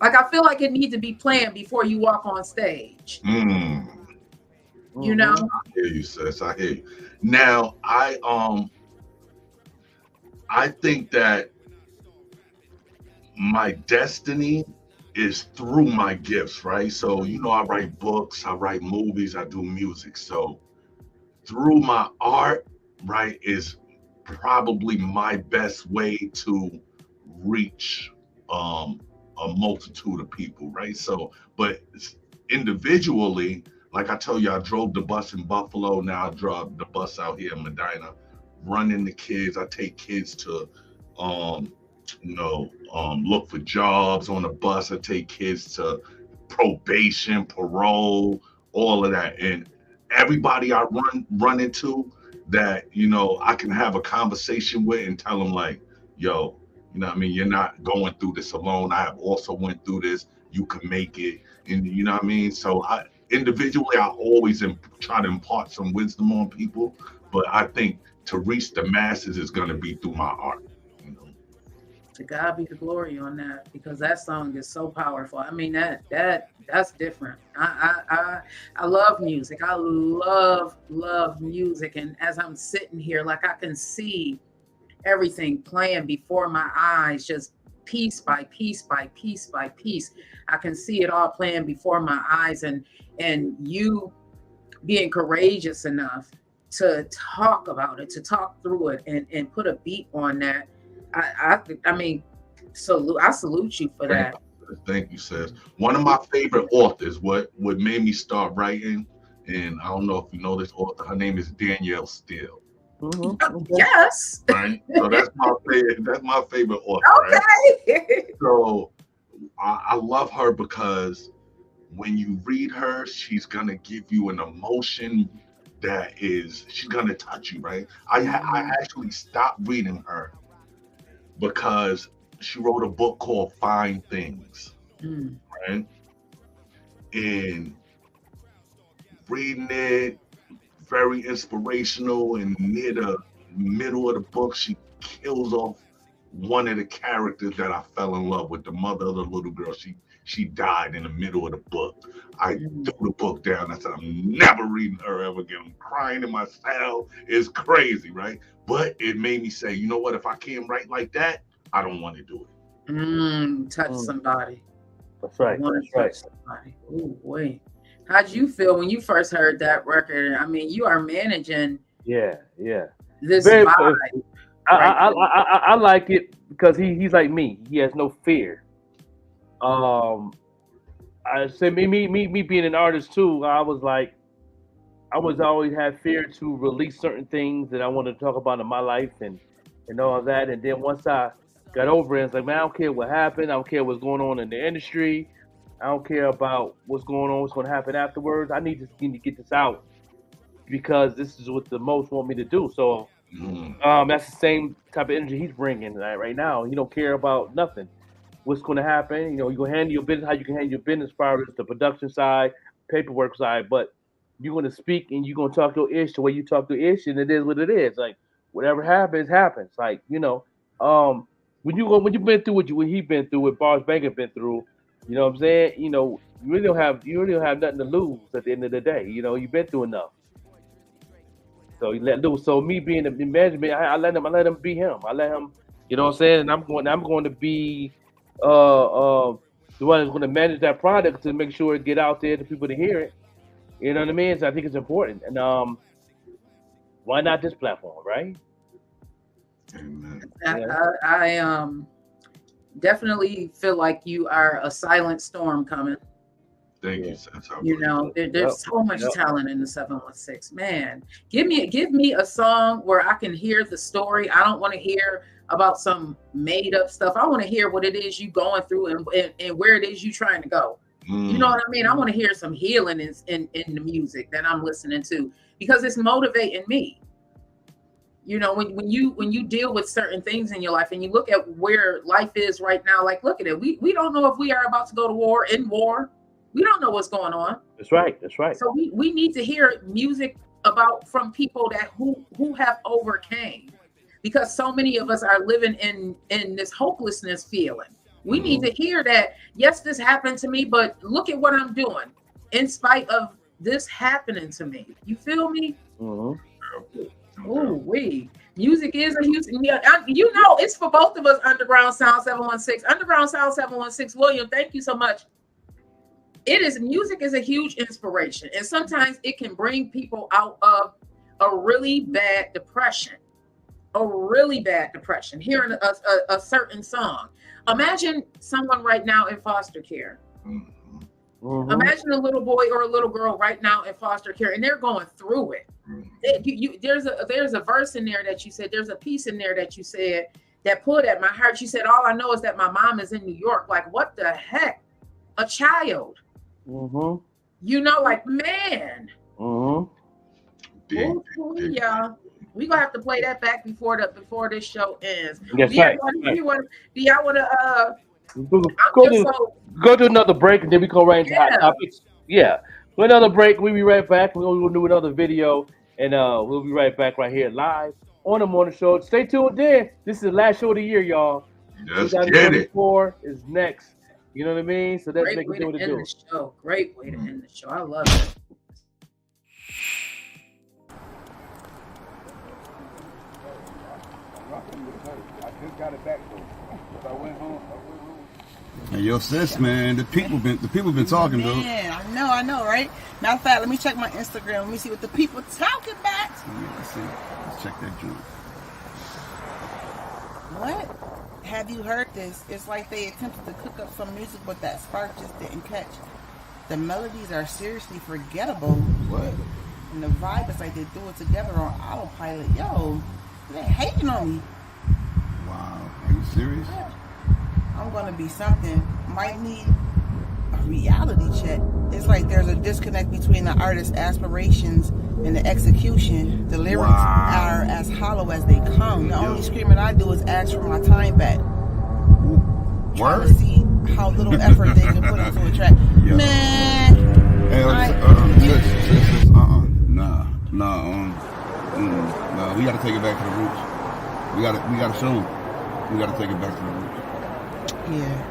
like I feel like it needs to be playing before you walk on stage. Mm. You know? I hear you, sis. I hear you. Now, I think that my destiny is through my gifts, right? So, I write books, I write movies, I do music. So, through my art, right, is probably my best way to reach a multitude of people, right? So, but individually, like I tell you, I drove the bus in Buffalo. Now I drive the bus out here in Medina, running the kids. I take kids to, um, look for jobs on the bus. I take kids to probation, parole, all of that. And everybody I run into that, I can have a conversation with and tell them like, yo, what I mean? You're not going through this alone. I have also went through this. You can make it. And you know what I mean? So individually, I always try to impart some wisdom on people. But I think to reach the masses is going to be through my art. To God be the glory on that, because that song is so powerful. I mean, that's different. I love music. I love music. And as I'm sitting here, like I can see everything playing before my eyes, just piece by piece by piece by piece. I can see it all playing before my eyes, and you being courageous enough to talk about it, to talk through it, and put a beat on that. I mean, I salute you for that. Thank you, sis. One of my favorite authors, what made me start writing, and I don't know if you know this author, her name is Danielle Steele. Yes. Right. So that's my favorite. That's my favorite author. Okay. Right? So I love her because when you read her, she's gonna give you an emotion she's gonna touch you. Right. I actually stopped reading her because she wrote a book called Fine Things. Right. And reading it, very inspirational, and near the middle of the book, she kills off one of the characters that I fell in love with, the mother of the little girl. She died in the middle of the book. I threw the book down. I said, I'm never reading her ever again. I'm crying in my cell. It's crazy, right? But it made me say, you know what? If I can't write like that, I don't want to do it. Touch somebody. That's right. That's right. Somebody. Ooh, wait. How'd you feel when you first heard that record? I mean, you are managing. Yeah. This vibe. I like it because he's like me. He has no fear. I say me being an artist too. I was always had fear to release certain things that I wanted to talk about in my life and all of that. And then once I got over it, it's like, man, I don't care what happened. I don't care what's going on in the industry. I don't care about what's going on, what's going to happen afterwards. I need to get this out because this is what the most want me to do. So that's the same type of energy he's bringing right now. He don't care about nothing. What's going to happen? You're going to handle your business how you can handle your business as far as the production side, paperwork side, but you're going to speak and you're going to talk your ish the way you talk your ish, and it is what it is. Like whatever happens. Like when you've been through what he been through, what Bars Banker been through, you know what I'm saying? You really don't have nothing to lose at the end of the day. You've been through enough. So you let loose. So me being the management, I let him be him. I let him, you know what I'm saying? And I'm going to be the one that's going to manage that product to make sure it get out there to people to hear it. You know what I mean? So I think it's important. And why not this platform, right? Amen. I definitely feel like you are a silent storm coming. Thank you. There's so much talent in the 716. Man, give me a song where I can hear the story. I don't want to hear about some made up stuff. I want to hear what it is you going through and where it is you trying to go. You know what I mean? I want to hear some healing in the music that I'm listening to because it's motivating me. You know, when you deal with certain things in your life and you look at where life is right now, like look at it. We don't know if we are about to go to war, in war. We don't know what's going on. That's right. That's right. So we need to hear music from people that who have overcame, because so many of us are living in this hopelessness feeling. We need to hear that, yes, this happened to me, but look at what I'm doing in spite of this happening to me. You feel me? Oh, music is a huge, you know, it's for both of us. Underground Sound 716, Underground Sound 716. William, thank you so much. Music is a huge inspiration, and sometimes it can bring people out of a really bad depression. Hearing a certain song. Imagine someone right now in foster care. Imagine a little boy or a little girl right now in foster care, and they're going through it. There's a verse in there that you said, there's a piece in there that you said that pulled at my heart. You said, all I know is that my mom is in New York. Like, what the heck? A child. You know, like, man. Yeah. We're gonna have to play that back before this show ends. Yes, do y'all want to go to another break, and then we go right into hot topics. Yeah. For another break, we'll be right back. We're gonna do another video, and we'll be right back right here live on the morning show. Stay tuned then. This is the last show of the year, y'all. Let's get it. 2024 is next. You know what I mean? So that's great way to end the show. Great way to end the show. I love it. Hey, yo, sis, man, the people been talking, though. Man, I know, right? Matter of fact, let me check my Instagram. Let me see what the people talking about. Let's see. Let's check that joint. What? Have you heard this? It's like they attempted to cook up some music, but that spark just didn't catch. The melodies are seriously forgettable. What? And the vibe is like they threw it together on autopilot. Yo, they hating on me. Wow, are you serious? I'm gonna be something. Might need a reality check. It's like there's a disconnect between the artist's aspirations and the execution. The lyrics are as hollow as they come. The only screaming I do is ask for my time back. Trying to see how little effort they can put into a track. Man, nah. We gotta take it back to the roots. We gotta show them. We gotta take it back to the roots. Yeah.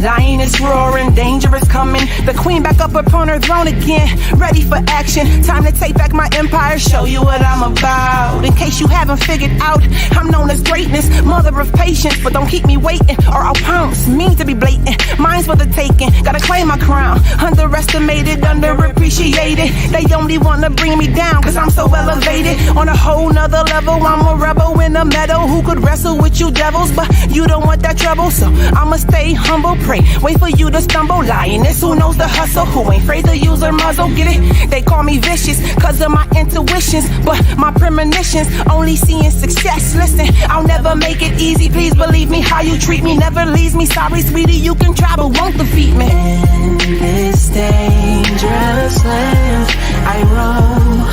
Lioness roaring, dangerous coming. The queen back up upon her throne again, ready for action. Time to take back my empire, show you what I'm about. In case you haven't figured out, I'm known as greatness, mother of patience. But don't keep me waiting, or I'll pounce. Mean to be blatant, mine's for the taking. Gotta claim my crown, underestimated, underappreciated. They only wanna bring me down, cause I'm so elevated. On a whole nother level, I'm a rebel in the meadow who could wrestle with you devils. But you don't want that trouble, so I'ma stay humble. Wait for you to stumble. Lioness who knows the hustle, who ain't afraid to use her muzzle. Get it? They call me vicious cause of my intuitions, but my premonitions only seeing success. Listen, I'll never make it easy. Please believe me, how you treat me never leaves me. Sorry, sweetie, you can try but won't defeat me. In this dangerous land I roam,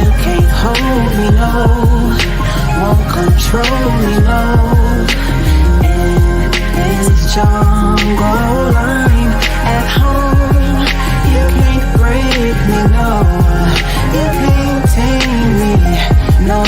you can't hold me, no. Won't control me, no. This jungle line at home, you can't break me, no. You can't tame me, no.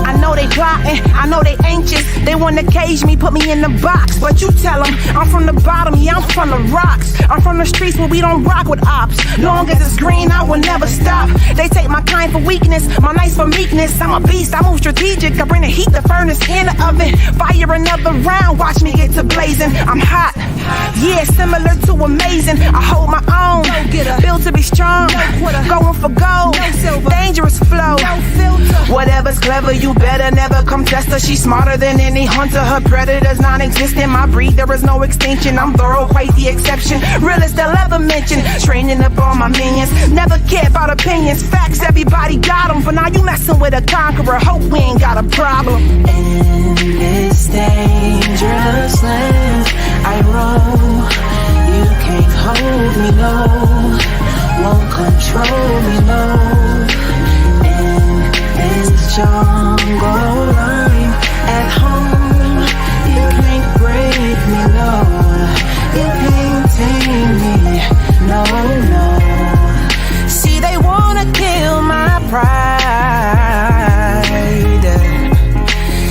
I know they plotting, I know they anxious. They wanna cage me, put me in the box. But you tell them, I'm from the bottom, yeah, I'm from the rocks. I'm from the streets where we don't rock with ops. Long as it's green, I will never stop. They take my kind for weakness, my nights for meekness. I'm a beast, I move strategic. I bring the heat, the furnace in the oven. Fire another round, watch me get to blazing. I'm hot, yeah, similar to amazing. I hold my own, Built to be strong, going for gold, dangerous flow. Whatever's clever, you better never come test her. She's smarter than any hunter. Her predators non-existent. My breed, there is no extinction. I'm thorough, quite the exception. Realest they'll ever mention. Training up all my minions. Never care about opinions. Facts, everybody got them. But now you messing with a conqueror. Hope we ain't got a problem. In this dangerous land I roam, you can't hold me, no, won't control me, no. In this jungle line at home, you can't break me, no, you can't tame me, no, no. See, they wanna kill my pride.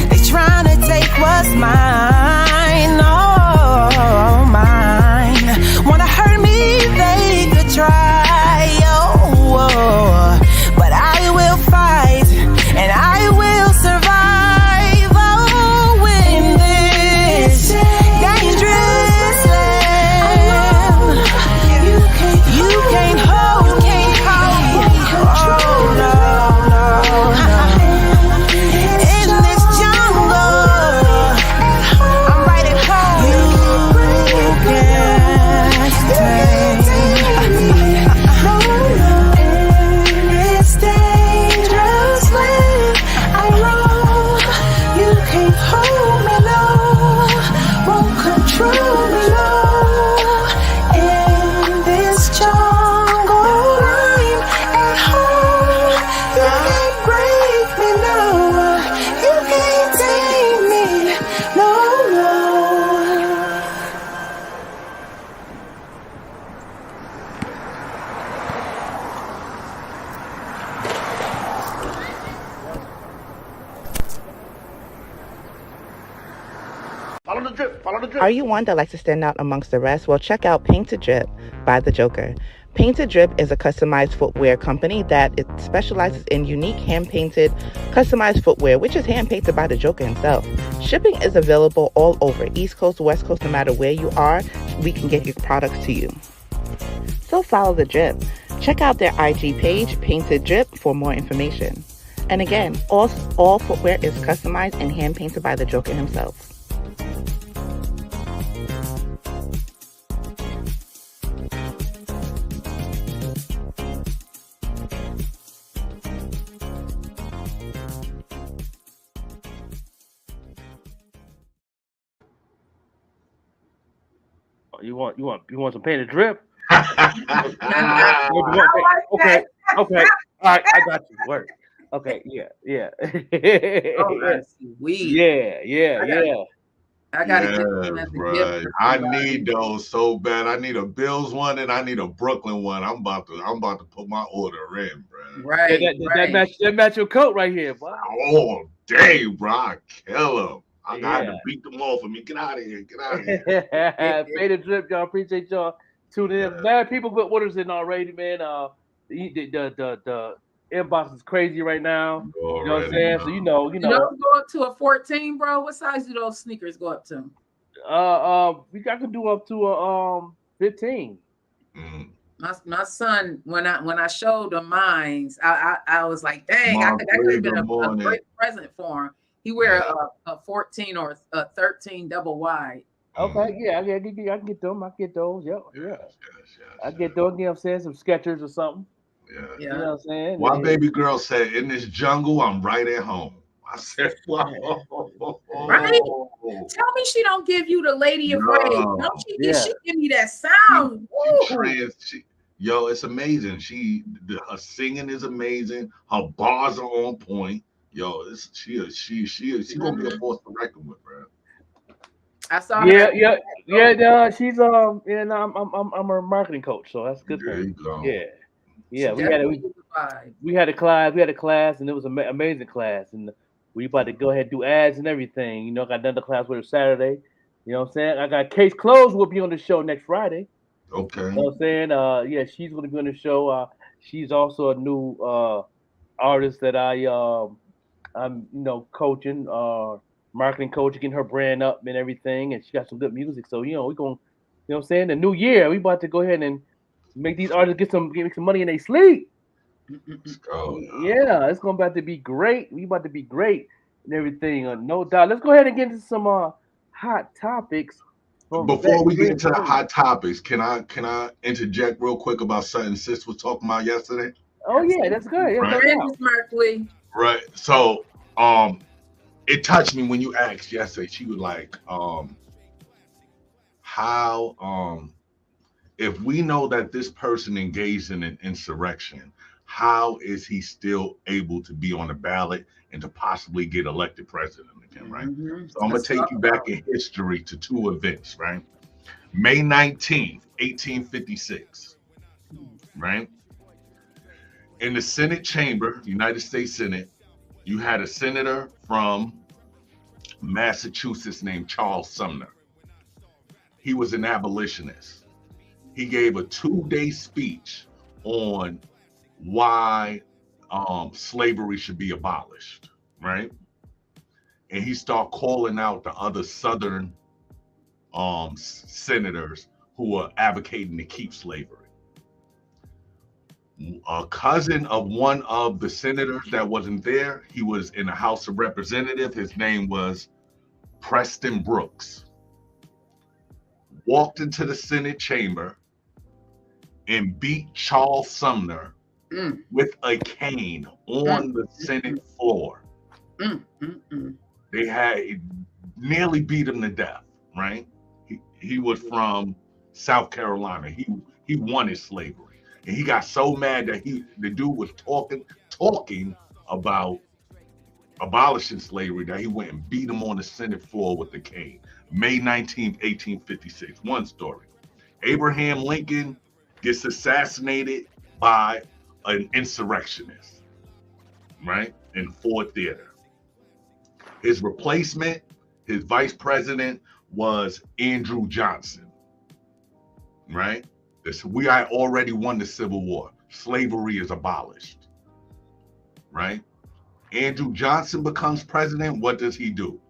They tryna take what's mine, oh, mine. Wanna hurt me, they could try, oh, oh. But I will fight, and I will survive, oh, in this dangerous land. You can't hold me, oh, no, no, no. In this jungle, I'm right at home. You can't tame me. In this dangerous land I roam, you can't hold me, no, won't control me, no. In this jungle I'm at home, you can't break me, no, you can't tame me, no, no. Follow the drip. Follow the drip. Are you one that likes to stand out amongst the rest? Well, check out Paint to Drip by The Joker. Paint to Drip is a customized footwear company that it specializes in unique hand-painted, customized footwear, which is hand-painted by The Joker himself. Shipping is available all over, East Coast, West Coast, no matter where you are, we can get your products to you. So follow The Drip. Check out their IG page, Painted Drip, for more information. And again, all footwear is customized and hand-painted by The Joker himself. You want some painted drip? I Okay. All right, I got you. Word. Okay, yeah. Oh, that's sweet. Yeah. I gotta get Yes, them as a bruh. gift. I need those so bad. I need a Bills one and I need a Brooklyn one. I'm about to put my order in, bro. Right, That match your coat right here, boy. All day, bro. I kill them. I got to beat them off of me. Get out of here. Get out of here. Painted drip, y'all. Appreciate y'all tuning in. Man, people put orders in already, man. The inbox is crazy right now. You know what I'm saying? So you know. Do those go up to a 14, bro? What size do those sneakers go up to? I can do up to a 15. My son, when I showed him mine, I was like, dang, that could have been a great present for him. He wear a 14 or a 13 double wide. Okay, yeah, I can get them. I get those. Yeah. I get those. You know what I'm saying? Some Skechers or something. Yeah. You know what I'm saying? My baby girl said, "In this jungle, I'm right at home." I said, "Wow." Right? Tell me she don't give you the lady of rage. Don't she? Yeah. She give me that sound. Yo, it's amazing. Her singing is amazing. Her bars are on point. Yo, she gonna be a force to reckon with, bro. I saw. Yeah. She's I'm her marketing coach, so that's a good There thing. you go. Yeah. We had a class, and it was an amazing class, and we about to go ahead and do ads and everything. You know, I got another class with her Saturday. You know what I'm saying? I got Case Close will be on the show next Friday. Okay. You know what I'm saying? She's gonna be on the show. She's also a new artist that I'm coaching, marketing coach, getting her brand up and everything, and she got some good music. So we're going, you know what I'm saying? The new year, we about to go ahead and Make these artists get some money in their sleep. Let's go. Yeah, it's gonna about to be great. We about to be great and everything. No doubt. Let's go ahead and get into some hot topics. Before we get into the hot topics, can I interject real quick about something Sis was talking about yesterday? Oh yeah, that's good. Yeah, Right. no doubt. Markley. Right. So it touched me when you asked yesterday. She was like, how if we know that this person engaged in an insurrection, how is he still able to be on the ballot and to possibly get elected president again, right? So I'm gonna take you back in history to two events, right? May 19th, 1856, right? In the Senate chamber, United States Senate, you had a senator from Massachusetts named Charles Sumner. He was an abolitionist. He gave a 2-day speech on why slavery should be abolished, right? And he started calling out the other Southern senators who were advocating to keep slavery. A cousin of one of the senators that wasn't there, he was in the House of Representatives. His name was Preston Brooks. Walked into the Senate chamber and beat Charles Sumner with a cane on the Senate floor. They had nearly beat him to death, right? He was from South Carolina. He wanted slavery. And he got so mad that the dude was talking about abolishing slavery that he went and beat him on the Senate floor with the cane. May 19th, 1856. One story. Abraham Lincoln gets assassinated by an insurrectionist, right? In Ford Theater. His replacement, his vice president, was Andrew Johnson, right? We had already won the Civil War. Slavery is abolished, right? Andrew Johnson becomes president. What does he do?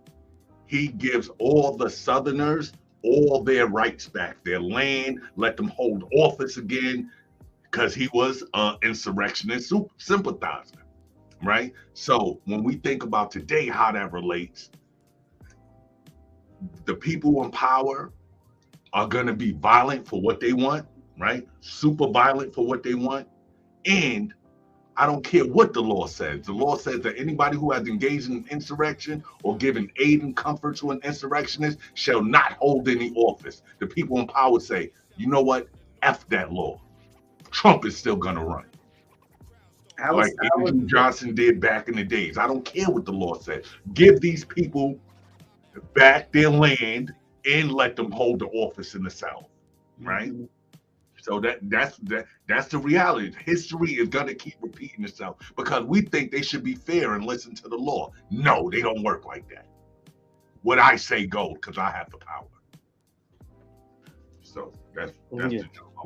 He gives all the Southerners all their rights back, their land, let them hold office again, because he was an insurrectionist sympathizer, right? So when we think about today, how that relates, the people in power are going to be violent for what they want, right? Super violent for what they want. And I don't care what the law says. The law says that anybody who has engaged in an insurrection or given aid and comfort to an insurrectionist shall not hold any office. The people in power say, you know what? F that law. Trump is still going to run. Like Andrew Johnson did back in the days. I don't care what the law says. Give these people back their land and let them hold the office in the South, right? So that's the reality. History is gonna keep repeating itself because we think they should be fair and listen to the law. No, they don't work like that. What I say goes because I have the power. So that's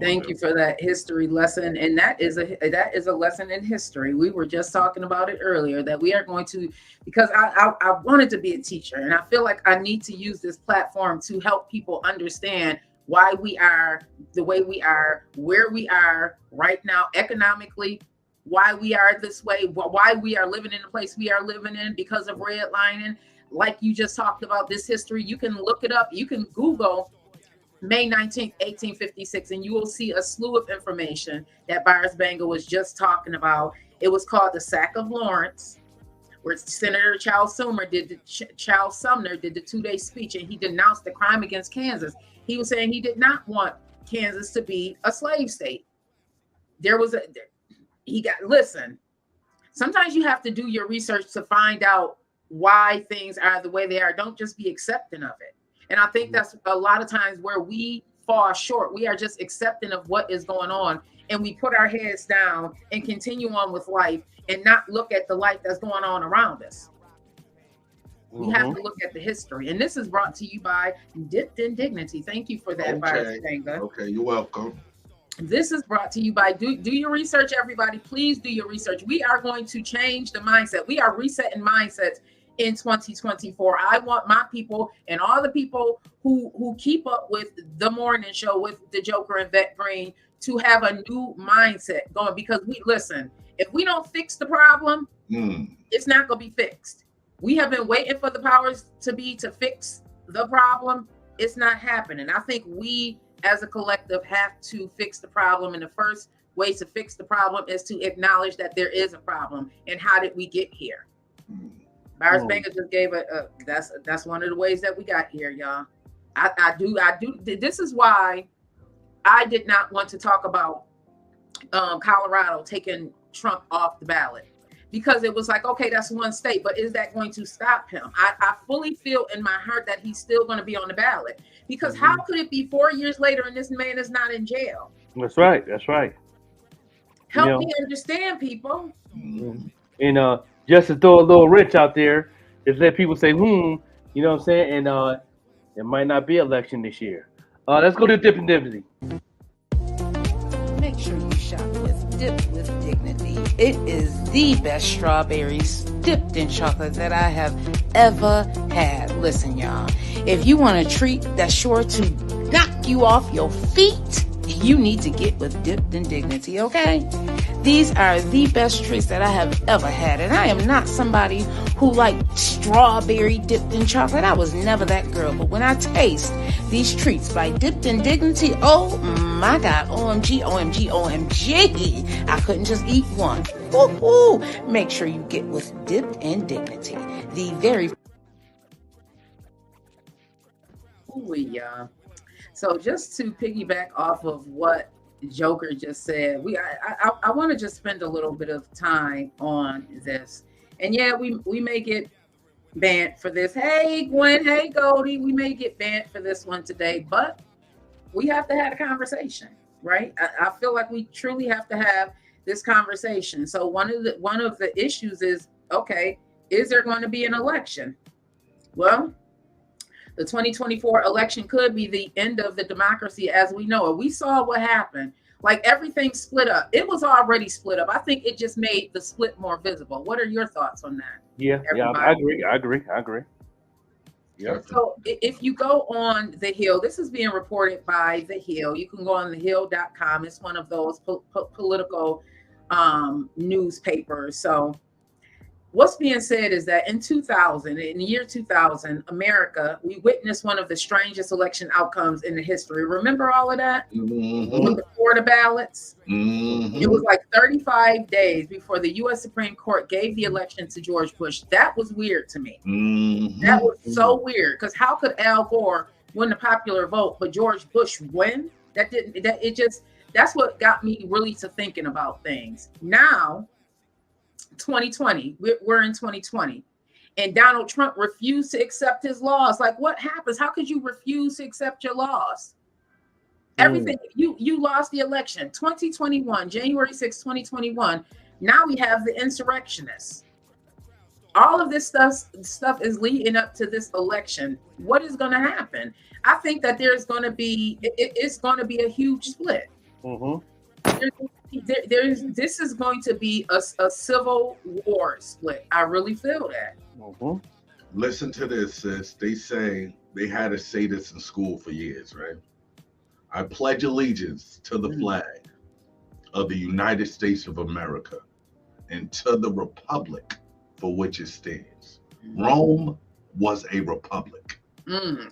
Thank you for that history lesson, and that is a lesson in history. We were just talking about it earlier that we are going to, because I wanted to be a teacher, and I feel like I need to use this platform to help people understand why we are the way we are, where we are right now economically, why we are this way, why we are living in the place we are living in because of redlining. Like you just talked about this history, you can look it up. You can Google May 19th, 1856, and you will see a slew of information that Byers Banger was just talking about. It was called the Sack of Lawrence, where Senator Charles Sumner did the 2-day speech, and he denounced the crime against Kansas. He was saying he did not want Kansas to be a slave state. Listen, sometimes you have to do your research to find out why things are the way they are. Don't just be accepting of it. And I think that's a lot of times where we fall short. We are just accepting of what is going on, and we put our heads down and continue on with life and not look at the life that's going on around us. We have to look at the history. And this is brought to you by Dipped in Dignity. Thank you for that, Byers Banger. Okay, you're welcome. This is brought to you by do your research, everybody. Please do your research. We are going to change the mindset. We are resetting mindsets in 2024. I want my people and all the people who keep up with the morning show with the Joker and Vet Green to have a new mindset going, because we listen, if we don't fix the problem, it's not going to be fixed. We have been waiting for the powers to be to fix the problem. It's not happening. I think we as a collective have to fix the problem, and the first way to fix the problem is to acknowledge that there is a problem, and how did we get here? Byers Banger just gave that's one of the ways that we got here, y'all. I do. This is why I did not want to talk about Colorado taking Trump off the ballot, because it was like, okay, that's one state, but is that going to stop him? I fully feel in my heart that he's still going to be on the ballot, because how could it be 4 years later and this man is not in jail? That's right. That's right. Help me understand, people. And just to throw a little wrench out there, is let people say, you know what I'm saying? And it might not be election this year. Let's go to Dip and Dignity. Make sure you shop with Dip with Dignity. It is the best strawberries dipped in chocolate that I have ever had. Listen, y'all, if you want a treat that's sure to knock you off your feet, you need to get with Dipped in Dignity, okay? These are the best treats that I have ever had, and I am not somebody who liked strawberry dipped in chocolate. I was never that girl, but when I taste these treats by Dipped in Dignity, oh my God, OMG, OMG, OMG, I couldn't just eat one. Ooh. Make sure you get with Dipped in Dignity, the very... Ooh, yeah. So just to piggyback off of what Joker just said, I want to just spend a little bit of time on this. And yeah, we may get banned for this. Hey Gwen, hey Goldie, we may get banned for this one today, but we have to have a conversation, right? I feel like we truly have to have this conversation. So one of the issues is, okay, is there going to be an election? Well, the 2024 election could be the end of the democracy as we know it. We saw what happened. Like, everything split up. It was already split up. I think it just made the split more visible. What are your thoughts on that? Yeah, I agree. Yeah. So if you go on The Hill, this is being reported by The Hill. You can go on thehill.com. It's one of those political newspapers. So what's being said is that in the year 2000, America, we witnessed one of the strangest election outcomes in the history. Remember all of that? With the Florida ballots? It was like 35 days before the U.S. Supreme Court gave the election to George Bush. That was weird to me. That was so weird, because how could Al Gore win the popular vote, but George Bush win? That's what got me really to thinking about things. Now, 2020, we're in 2020, and Donald Trump refused to accept his loss. Like, what happens? How could you refuse to accept your loss? Everything, you lost the election 2021, January 6, 2021. Now we have the insurrectionists. All of this stuff is leading up to this election. What is going to happen? I think that there's going to be it's going to be a huge split. This is going to be a civil war split. I really feel that. Listen to this, sis. They say, they had us say this in school for years, right? I pledge allegiance to the flag of the United States of America and to the republic for which it stands. Rome was a republic.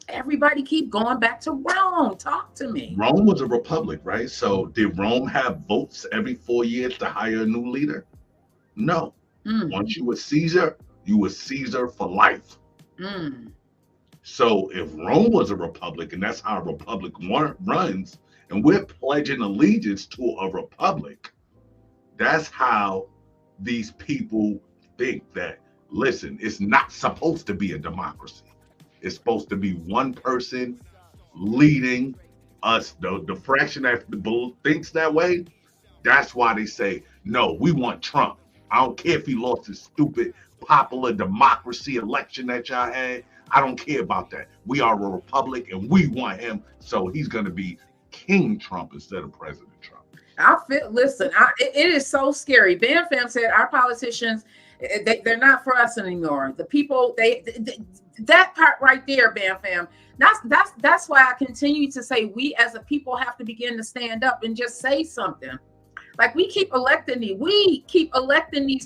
Everybody keep going back to Rome. Talk to me. Rome was a republic, right? So did Rome have votes every 4 years to hire a new leader? No. Once you were Caesar for life. So if Rome was a republic, and that's how a republic runs, and we're pledging allegiance to a republic, that's how these people think that, listen, it's not supposed to be a democracy. It's supposed to be one person leading us. The fraction that thinks that way, that's why they say, no, we want Trump. I don't care if he lost his stupid popular democracy election that y'all had. I don't care about that. We are a republic and we want him, so he's going to be King Trump instead of President Trump. It is so scary. Bam Fam said our politicians, they're not for us anymore. The people, that part right there, Bam Fam. That's why I continue to say we as a people have to begin to stand up and just say something. Like we keep electing these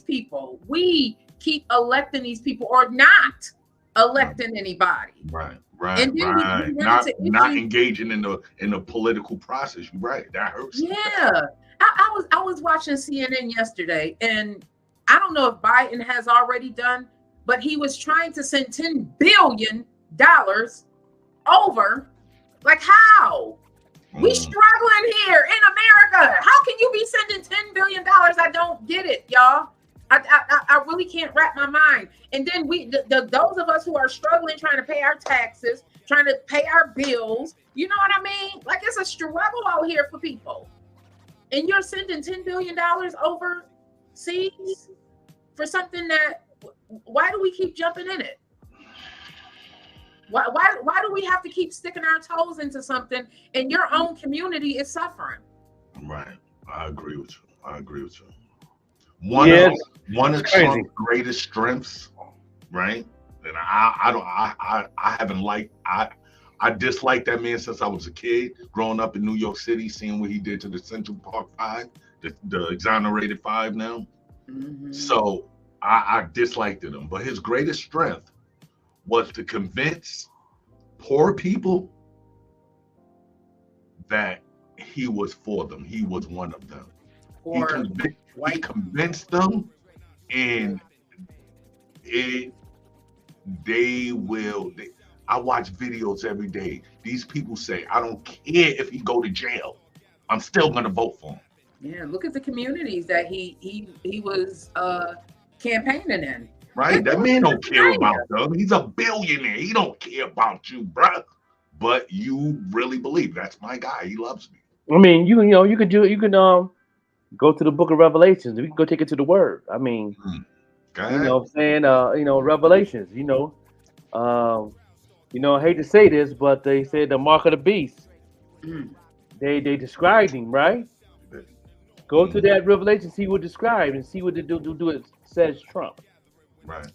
people. We keep electing these people or not electing anybody. Right. And then right. Not engaging in the political process. You're right. That hurts. Yeah. I was watching CNN yesterday, and I don't know if Biden has already done, but he was trying to send $10 billion over. Like how? We struggling here in America. How can you be sending $10 billion? I don't get it, y'all. I really can't wrap my mind. And then those of us who are struggling, trying to pay our taxes, trying to pay our bills, you know what I mean? Like it's a struggle out here for people. And you're sending $10 billion overseas for something that, why do we keep jumping in it? Why do we have to keep sticking our toes into something and your own community is suffering? Right. I agree with you. One of Trump's greatest strengths, right? And I disliked that man since I was a kid, growing up in New York City, seeing what he did to the Central Park Five, the exonerated five now. Mm-hmm. So I disliked him. But his greatest strength was to convince poor people that he was for them. He was one of them. He convinced them, and I watch videos every day. These people say, I don't care if he go to jail. I'm still going to vote for him. Yeah, look at the communities that he was campaigning in. Right? That man don't care about them. He's a billionaire. He don't care about you, bruh. But you really believe that's my guy. He loves me. I mean, you can go to the book of Revelations. We can go take it to the word. I mean, you know what I'm saying? Revelations, I hate to say this, but they said the mark of the beast. They described him, right? Go to that Revelation, see what described, and see what they do it says Trump. Right.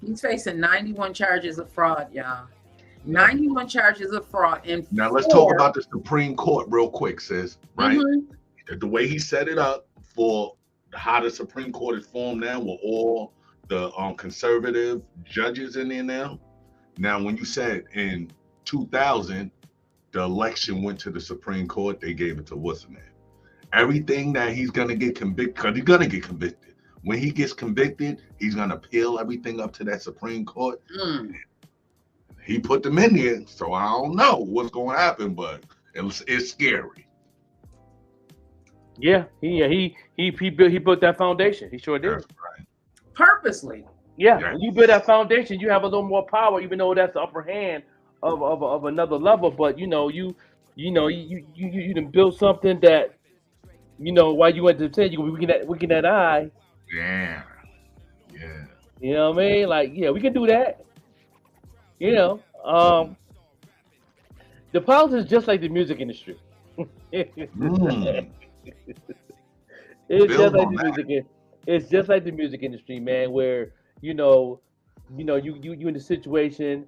He's facing 91 charges of fraud, y'all. 91 charges of fraud. And now let's talk about the Supreme Court real quick, sis. Right? Mm-hmm. The way he set it up for how the Supreme Court is formed now, with all the conservative judges in there now. Now, when you said in 2000, the election went to the Supreme Court, they gave it to what's the name? Everything that he's gonna get convicted, because he's gonna get convicted. When he gets convicted, he's gonna appeal everything up to that Supreme Court. He put them in there, so I don't know what's going to happen, but it's scary. Yeah, he built that foundation. He sure did. That's right. Purposely. Yeah, when you build that foundation, you have a little more power, even though that's the upper hand of another level. But you done build something that, while you went to 10, you weaken that eye. Yeah. You know what I mean? Like, yeah, we can do that. The politics is just like the music industry. It's just like the music industry, man, where you in the situation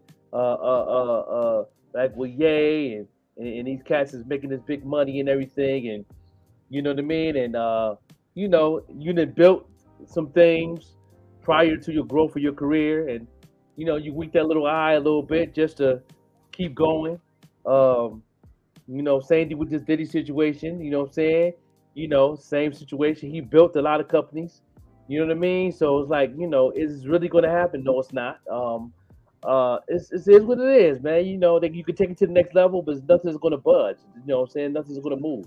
like with Ye and these cats is making this big money and everything, and you know what I mean, and you done built some things prior to your growth of your career, and you weak that little eye a little bit just to keep going. Same thing with this Diddy situation, you know what I'm saying? Same situation. He built a lot of companies, you know what I mean? So it's like, is this really going to happen? No, it's not. It is what it is, man. That you can take it to the next level, but nothing's going to budge. You know what I'm saying? Nothing's going to move.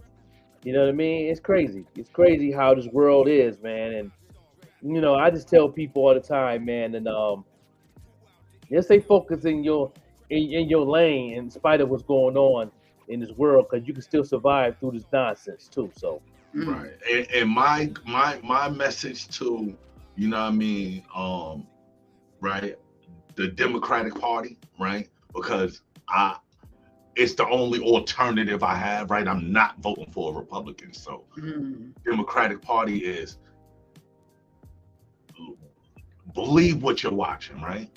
You know what I mean? It's crazy. It's crazy how this world is, man. And, I just tell people all the time, man, and just stay focused in your lane in spite of what's going on in this world, because you can still survive through this nonsense too. So right. And my message to, right, the Democratic Party, right? Because it's the only alternative I have, right? I'm not voting for a Republican. So Democratic Party is believe what you're watching, right?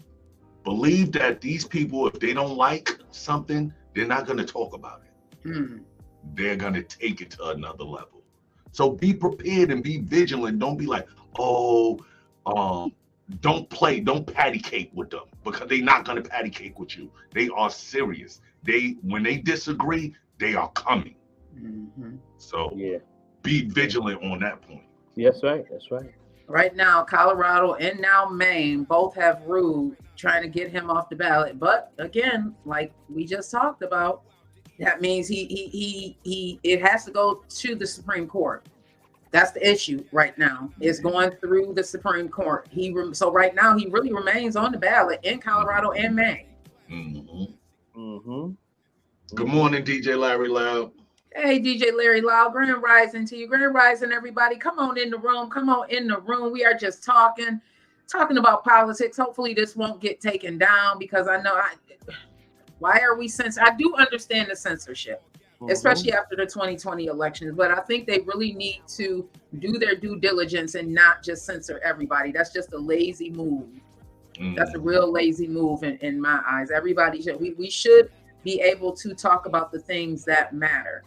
Believe that these people, if they don't like something, they're not going to talk about it. They're going to take it to another level. So be prepared and be vigilant. Don't be like, oh, don't patty cake with them, because they're not going to patty cake with you. They are serious. When they disagree, they are coming. So be vigilant on that point. That's right. That's right. Right now, Colorado and now Maine both have ruled trying to get him off the ballot. But again, like we just talked about, that means it has to go to the Supreme Court. That's the issue right now. It's going through the Supreme Court. So right now he really remains on the ballot in Colorado and Maine. Good morning, DJ Larry Loud. Hey, DJ Larry Loud. Grand Rising to you. Grand Rising, everybody. Come on in the room. Come on in the room. We are just talking about politics. Hopefully this won't get taken down, because I know why are we censored? I do understand the censorship, especially after the 2020 elections, but I think they really need to do their due diligence and not just censor everybody. That's just a lazy move. That's a real lazy move in my eyes. Everybody we should be able to talk about the things that matter.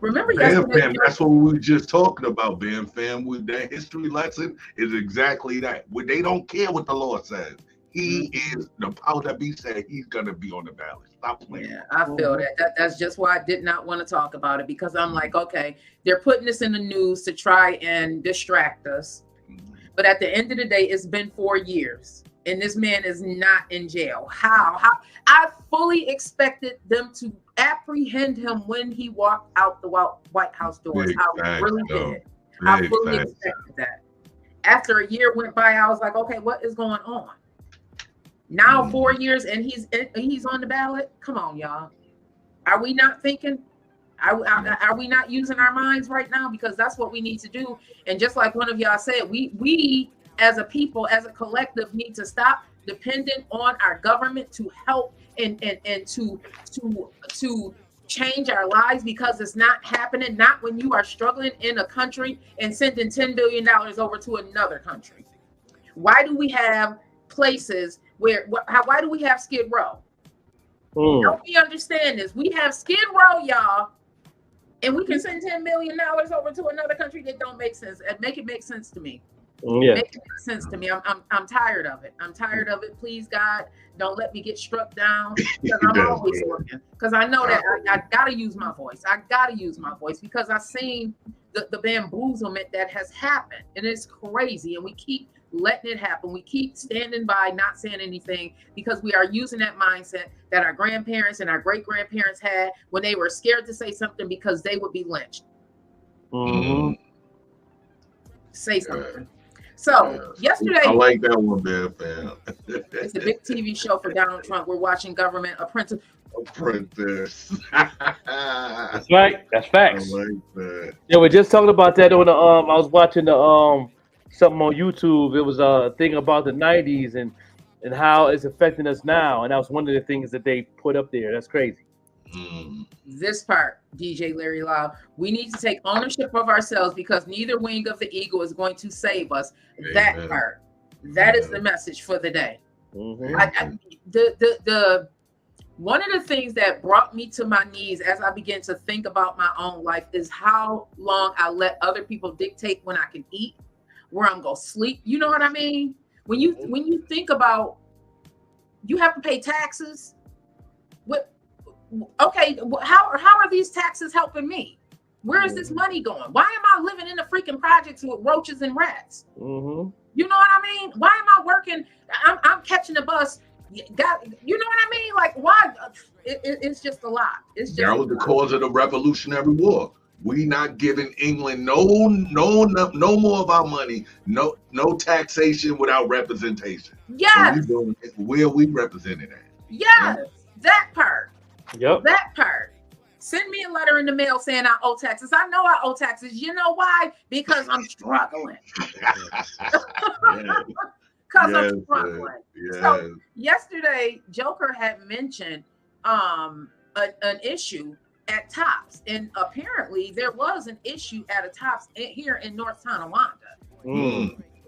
Remember yesterday, Fam, that's what we were just talking about, Bam Fam. With that history lesson is exactly that. They don't care what the law says. He is the power that be said. He's gonna be on the ballot. Stop playing. Yeah, I feel that. That's just why I did not want to talk about it, because I'm like, okay, they're putting this in the news to try and distract us. But at the end of the day, it's been 4 years, and this man is not in jail. How? I fully expected them to apprehend him when he walked out the White House doors. I really did. I fully expected that. After a year went by, I was like, okay, what is going on? Now 4 years and he's on the ballot. Come on, y'all. Are we not thinking? Are we not using our minds right now? Because that's what we need to do. And just like one of y'all said, we as a people, as a collective, need to stop depending on our government to help and to change our lives, because it's not happening. Not when you are struggling in a country and sending $10 billion over to another country. Why do we have places why do we have Skid Row? Don't we understand this? We have Skid Row, y'all, and we can send $10 million over to another country. That don't make sense. And make it make sense to me. Make it make sense to me. I'm tired of it. I'm tired of it. Please, God, don't let me get struck down, because I'm always working. Because I know that I gotta use my voice. I gotta use my voice, because I've seen the bamboozlement that has happened, and it's crazy. And we keep letting it happen. We keep standing by, not saying anything, because we are using that mindset that our grandparents and our great grandparents had when they were scared to say something because they would be lynched. Say something. So yesterday, I like that one, man, fam. It's a big TV show for Donald Trump. We're watching Government Apprentice. That's right. That's facts. I like that. Yeah, we're just talking about that on the I was watching the something on YouTube. It was a thing about the 90s and how it's affecting us now, and that was one of the things that they put up there. That's crazy. This part, DJ Larry Loud, we need to take ownership of ourselves, because neither wing of the eagle is going to save us. Amen. That part, that is the message for the day. The one of the things that brought me to my knees as I began to think about my own life is how long I let other people dictate when I can eat, where I'm gonna sleep. You know what I mean? When you think about, you have to pay taxes. Okay, how are these taxes helping me? Where is this money going? Why am I living in the freaking projects with roaches and rats? You know what I mean? Why am I working? I'm catching a bus. You know what I mean? Like, why? It's just a lot. It's just that was the cause of the Revolutionary War. We not giving England no more of our money. No taxation without representation. Yes. Where we represented at? Yes, that part. Yep. That part. Send me a letter in the mail saying I owe taxes. I know I owe taxes. You know why? Because I'm struggling. I'm struggling. So yesterday, Joker had mentioned an an issue at Tops, and apparently there was an issue at a Tops here in North Tonawanda.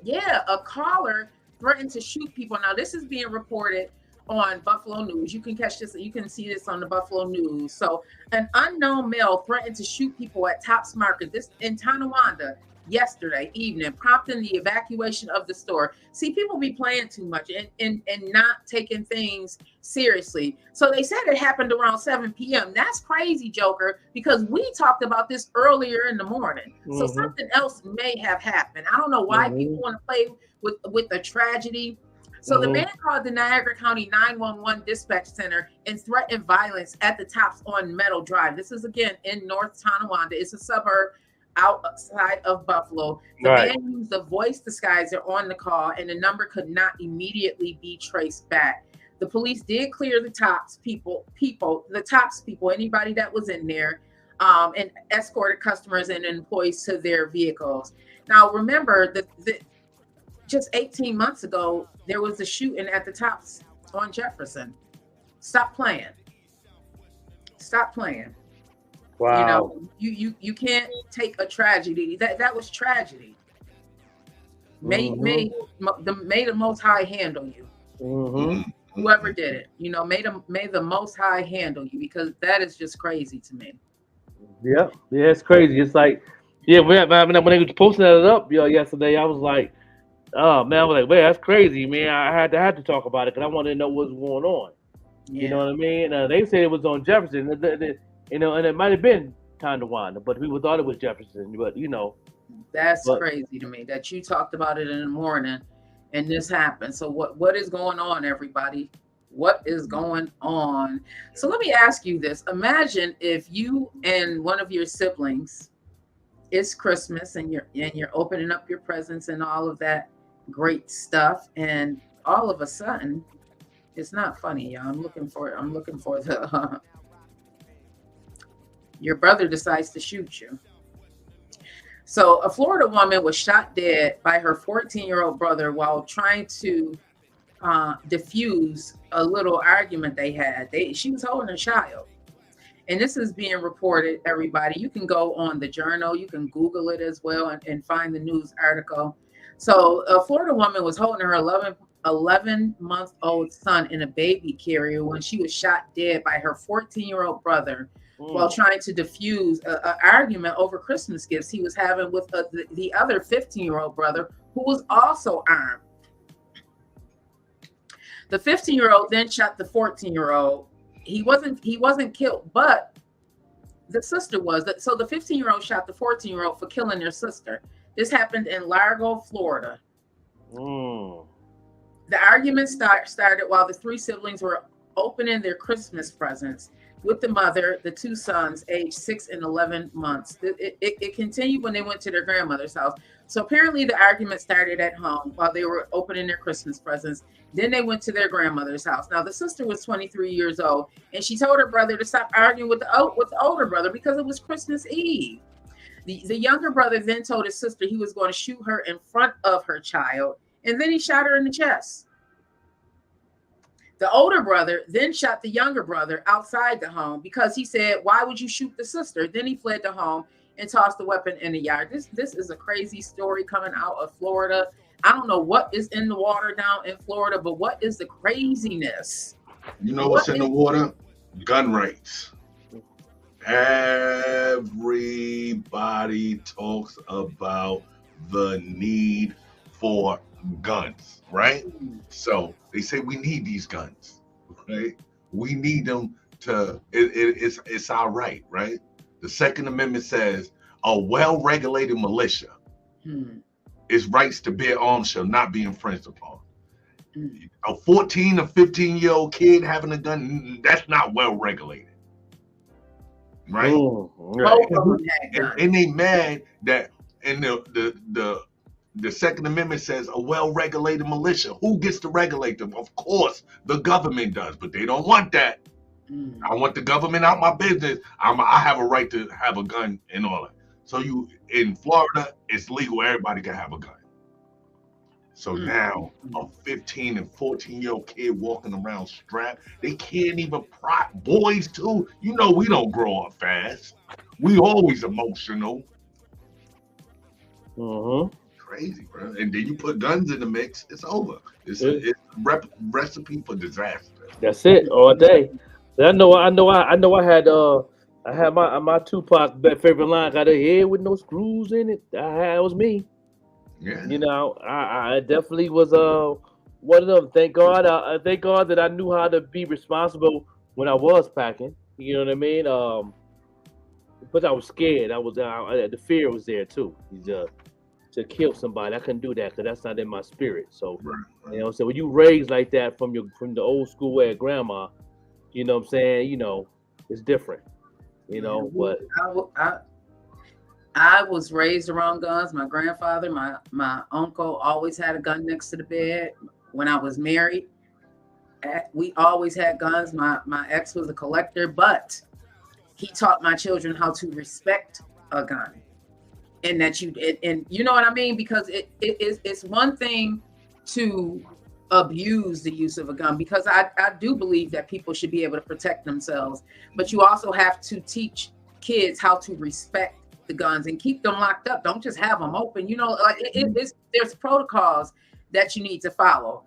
Yeah, a caller threatened to shoot people. Now this is being reported on Buffalo News. You can catch this, you can see this on the Buffalo News. So an unknown male threatened to shoot people at Tops Market, this in Tonawanda, yesterday evening, prompting the evacuation of the store. See, people be playing too much and not taking things seriously. So they said it happened around 7 p.m. That's crazy, Joker, because we talked about this earlier in the morning. So something else may have happened. I don't know why people want to play with the tragedy. So the man called the Niagara County 911 dispatch center and threatened violence at the Tops on Meadow Drive. This is again in North Tonawanda. It's a suburb outside of Buffalo. The man used a voice disguiser on the call, and the number could not immediately be traced back. The police did clear the Tops people, anybody that was in there, and escorted customers and employees to their vehicles. Now, remember that just 18 months ago, there was a shooting at the Tops on Jefferson. Stop playing. Stop playing. Wow. You know, you can't take a tragedy. That was tragedy. May the Most High handle you. Whoever did it, you know, may the Most High handle you, because that is just crazy to me. Yeah, it's crazy. It's like, when they was posting that up yesterday, I was like, oh man, I was like, man, that's crazy, man. I had to talk about it because I wanted to know what's going on. You know what I mean? They said it was on Jefferson. You know, and it might have been Tonawanda, but people thought it was Jefferson. But that's crazy to me that you talked about it in the morning, and this happened. So what is going on, everybody? What is going on? So let me ask you this: imagine if you and one of your siblings, it's Christmas, and you're opening up your presents and all of that great stuff, and all of a sudden, it's not funny, y'all. I'm looking for the. Your brother decides to shoot you. So a Florida woman was shot dead by her 14-year-old brother while trying to diffuse a little argument they had. She was holding a child. And this is being reported, everybody. You can go on the Journal. You can Google it as well and find the news article. So a Florida woman was holding her 11-month-old son in a baby carrier when she was shot dead by her 14-year-old brother while trying to diffuse an argument over Christmas gifts he was having with the other 15-year-old brother, who was also armed. The 15-year-old then shot the 14-year-old. He wasn't killed, but the sister was. So the 15-year-old shot the 14-year-old for killing their sister. This happened in Largo, Florida. The argument started while the three siblings were opening their Christmas presents with the mother, the two sons, aged 6 and 11 months. It continued when they went to their grandmother's house. So apparently the argument started at home while they were opening their Christmas presents. Then they went to their grandmother's house. Now the sister was 23 years old, and she told her brother to stop arguing with the older brother because it was Christmas Eve. The younger brother then told his sister he was going to shoot her in front of her child, and then he shot her in the chest. The older brother then shot the younger brother outside the home because he said, "Why would you shoot the sister?" Then he fled the home and tossed the weapon in the yard. This is a crazy story coming out of Florida. I don't know what is in the water down in Florida, but what is the craziness? You know what's in the water? Gun rates. Everybody talks about the need for guns, right? So they say we need these guns, right? We need them to, it's our right, right? The Second Amendment says a well-regulated militia, its rights to bear arms shall not be infringed upon. A 14 or 15-year-old kid having a gun, that's not well-regulated. Right? Right. And they mad that, and the Second Amendment says a well-regulated militia. Who gets to regulate them? Of course, the government does, but they don't want that. I want the government out my business. I have a right to have a gun and all that. So in Florida, it's legal. Everybody can have a gun. So now a 15 and 14-year-old kid walking around strapped, they can't even prop boys too. You know we don't grow up fast. We always emotional. Crazy, bro. And then you put guns in the mix, it's over. It's a recipe for disaster. That's it all day. I know. I had my Tupac favorite line. Got a head with no screws in it. That was me. Yeah. You know, I definitely was one of them. Thank God. Thank God that I knew how to be responsible when I was packing. You know what I mean? But I was scared. The fear was there too. To kill somebody, I couldn't do that because that's not in my spirit. So, you know, so when you raised like that from the old school way of grandma, you know what I'm saying? You know, it's different. You know, but I was raised around guns. My grandfather, my uncle always had a gun next to the bed. When I was married, we always had guns. My ex was a collector, but he taught my children how to respect a gun. And that and you know what I mean? Because it's one thing to abuse the use of a gun, because I do believe that people should be able to protect themselves, but you also have to teach kids how to respect the guns and keep them locked up. Don't just have them open. You know, like there's protocols that you need to follow.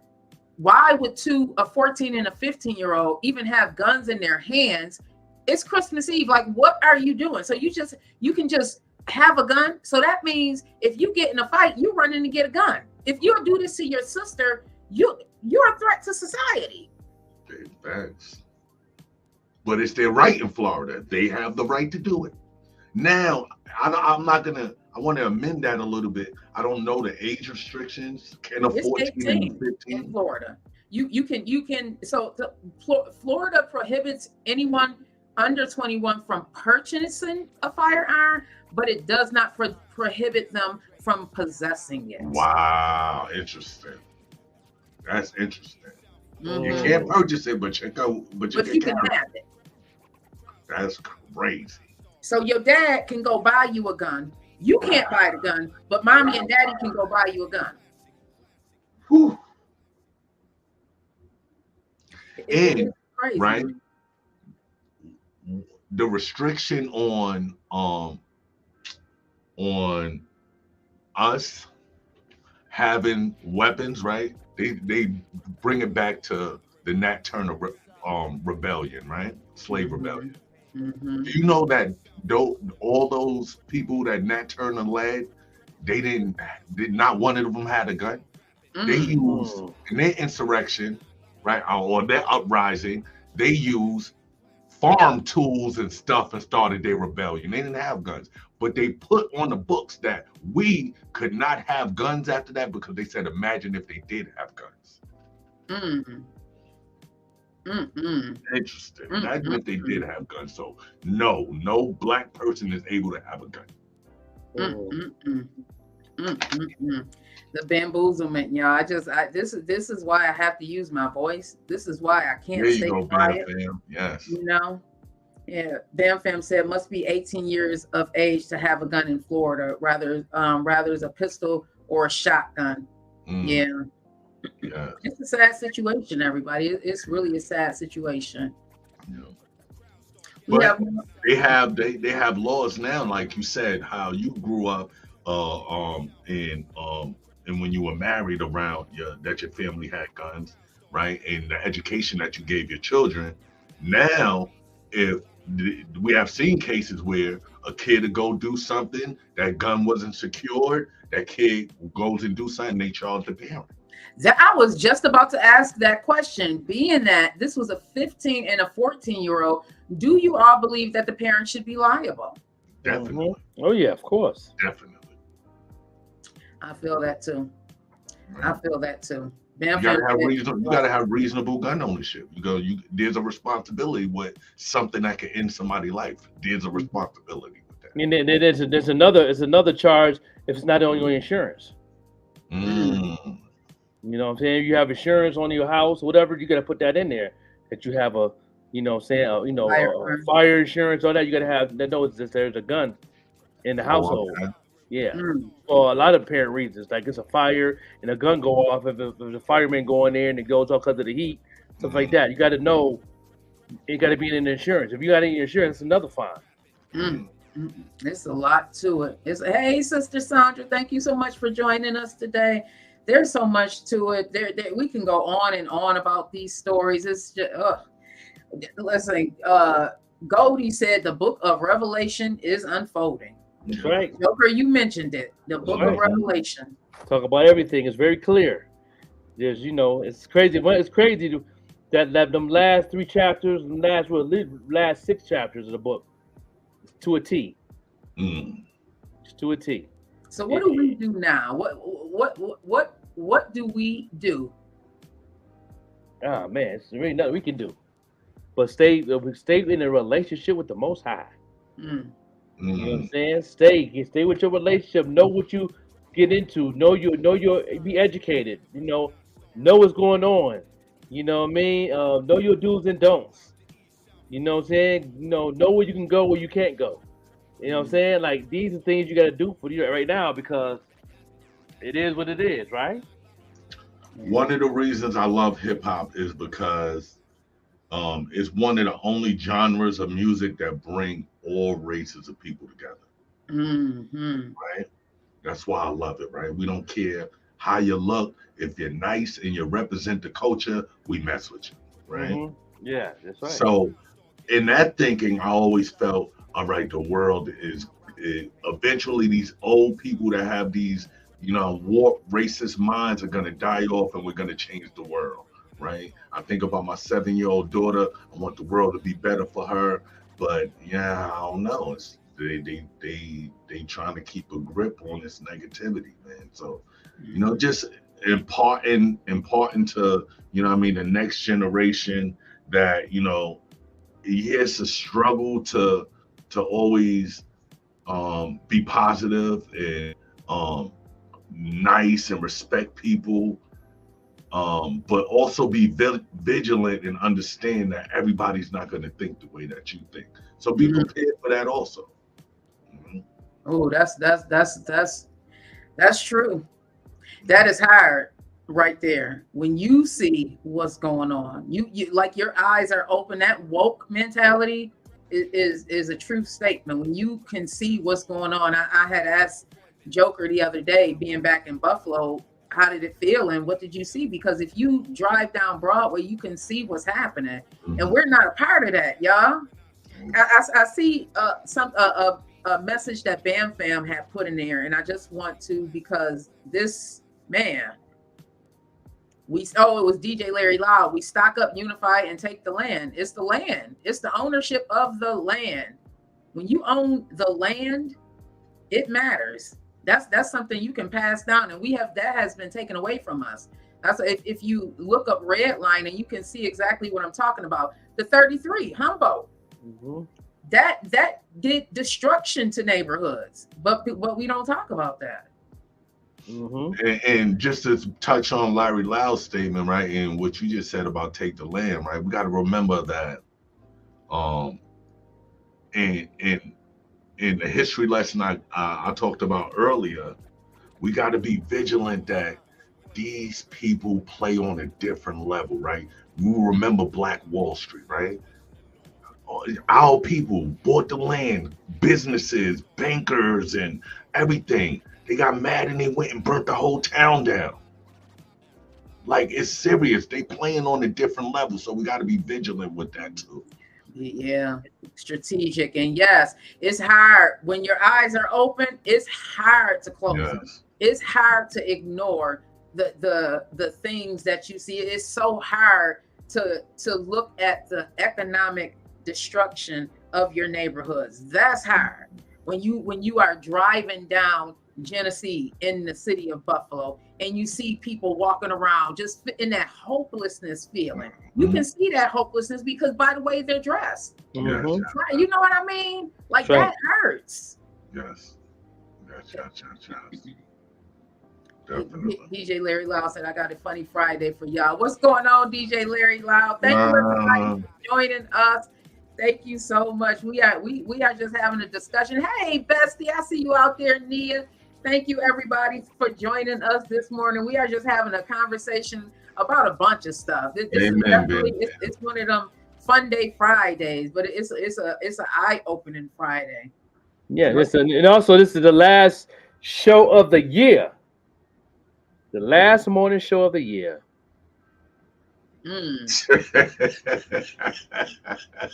Why would a 14 and a 15-year-old even have guns in their hands? It's Christmas Eve. Like, what are you doing? So you can just have a gun. So that means if you get in a fight, you run in to get a gun. If you do this to your sister, you're a threat to society. Thanks. But it's their right in Florida. They have the right to do it. Now, I want to amend that a little bit. I don't know the age restrictions. Can a 14 and 15 in Florida? You can. So Florida prohibits anyone under 21 from purchasing a firearm, but it does not prohibit them from possessing it. Wow, interesting. That's interesting. You can't purchase it, but you can have it. That's crazy. So your dad can go buy you a gun. You can't buy the gun, but mommy and daddy can go buy you a gun. Whew. And crazy. Right, the restriction on us having weapons, right? They bring it back to the Nat Turner rebellion, right? Slave rebellion. Do you know that all those people that Nat Turner led, not one of them had a gun. They used in their insurrection, right, or their uprising, they used farm tools and stuff and started their rebellion. They didn't have guns, but they put on the books that we could not have guns after that, because they said, imagine if they did have guns. Interesting. Imagine if they did have guns. So no black person is able to have a gun. The bamboozlement, y'all. This is why I have to use my voice. This is why I can't stay quiet. Bam, yes. You know, yeah. Bam Fam said must be 18 years of age to have a gun in Florida. Rather it's a pistol or a shotgun. Yeah. Yeah. It's a sad situation, everybody. It's really a sad situation. Yeah. But they have laws now, like you said, how you grew up and when you were married around that your family had guns, right? And the education that you gave your children. Now, if we have seen cases where a kid would go do something, that gun wasn't secured, that kid goes and do something, they charge the parent. I was just about to ask that question. Being that this was a 15 and a 14-year-old, do you all believe that the parents should be liable? Definitely. Oh yeah, of course. Definitely. I feel that too. Right. I feel that too. You gotta have reasonable gun ownership. There's a responsibility with something that can end somebody's life. There's a responsibility with that. I mean, there's another charge if it's not on your insurance. You know what I'm saying? If you have insurance on your house, whatever, you got to put that in there. That you have a fire insurance, all that. You got to have that knows that there's a gun in the household. Okay. Yeah, Mm. for a lot of apparent reasons, like it's a fire and a gun go off. If the fireman go in there and it goes off because of the heat, stuff like that. You got to know. It got to be in the insurance. If you got any insurance, another fine. Mm. It's a lot to it. Hey, Sister Sandra, thank you so much for joining us today. There's so much to it. We can go on and on about these stories. It's just, listen, Goldie said the book of Revelation is unfolding. That's right. Joker, you mentioned it. The book of Revelation. Talk about everything. It's very clear. There's, it's crazy. It's crazy that them last 3 chapters, last 6 chapters of the book, to a T. Just to a T. So what do we do now? What do we do? Oh man, it's really nothing we can do, but stay in a relationship with the Most High. You know what I'm saying? Stay with your relationship. Know what you get into. Be educated. Know what's going on. You know what I mean? Know your do's and don'ts. You know what I'm saying? Know where you can go, where you can't go. You know what I'm saying? Like, these are things you got to do for you right now, because it is what it is, right? One of the reasons I love hip hop is because it's one of the only genres of music that bring all races of people together. Right? That's why I love it, right? We don't care how you look. If you're nice and you represent the culture, we mess with you, right? Yeah, that's right. So in that thinking, I always felt, all right, the world is eventually these old people that have these, warped racist minds are going to die off, and we're going to change the world, right? I think about my 7-year-old daughter. I want the world to be better for her, but yeah, I don't know. It's, they trying to keep a grip on this negativity, man. So, just imparting to, the next generation that, it's a struggle to always be positive and nice and respect people, but also be vigilant and understand that everybody's not going to think the way that you think. So be prepared for that also. Oh, that's true. That is hard right there. When you see what's going on, you like your eyes are open. That woke mentality is a true statement. When you can see what's going on, I had asked Joker the other day, being back in Buffalo, how did it feel and what did you see? Because if you drive down Broadway, you can see what's happening, and we're not a part of that, y'all. I see a message that Bam Fam had put in there, and I just want to, because this man, it was DJ Larry Loud. We stock up, unify, and take the land. It's the land. It's the ownership of the land. When you own the land, it matters. That's something you can pass down, and that has been taken away from us. That's if you look up Red Line, and you can see exactly what I'm talking about. The 33 Humboldt. That did destruction to neighborhoods, but we don't talk about that. And just to touch on Larry Loud's statement, right, and what you just said about take the land, right? We got to remember that, in the history lesson I talked about earlier, we got to be vigilant that these people play on a different level, right? We remember Black Wall Street, right? Our people bought the land, businesses, bankers, and everything. They got mad and they went and burnt the whole town down. Like, it's serious. They playing on a different level, so we got to be vigilant with that too. Yeah, strategic. And yes, it's hard when your eyes are open. It's hard to close them. It's hard to ignore the things that you see. It's so hard to look at the economic destruction of your neighborhoods. That's hard. When you are driving down Genesee in the city of Buffalo, and you see people walking around just in that hopelessness feeling. You can see that hopelessness because by the way they're dressed. You know what I mean? Like, that hurts. Yes. Definitely. DJ Larry Loud said, I got a funny Friday for y'all. What's going on, DJ Larry Loud? Thank you everybody for joining us. Thank you so much. We are just having a discussion. Hey, Bestie, I see you out there, Nia. Thank you, everybody, for joining us this morning. We are just having a conversation about a bunch of stuff. This is Amen, definitely baby. it's one of them Funday Fridays, but it's an eye-opening Friday. Yeah, listen, and also this is the last show of the year. The last morning show of the year.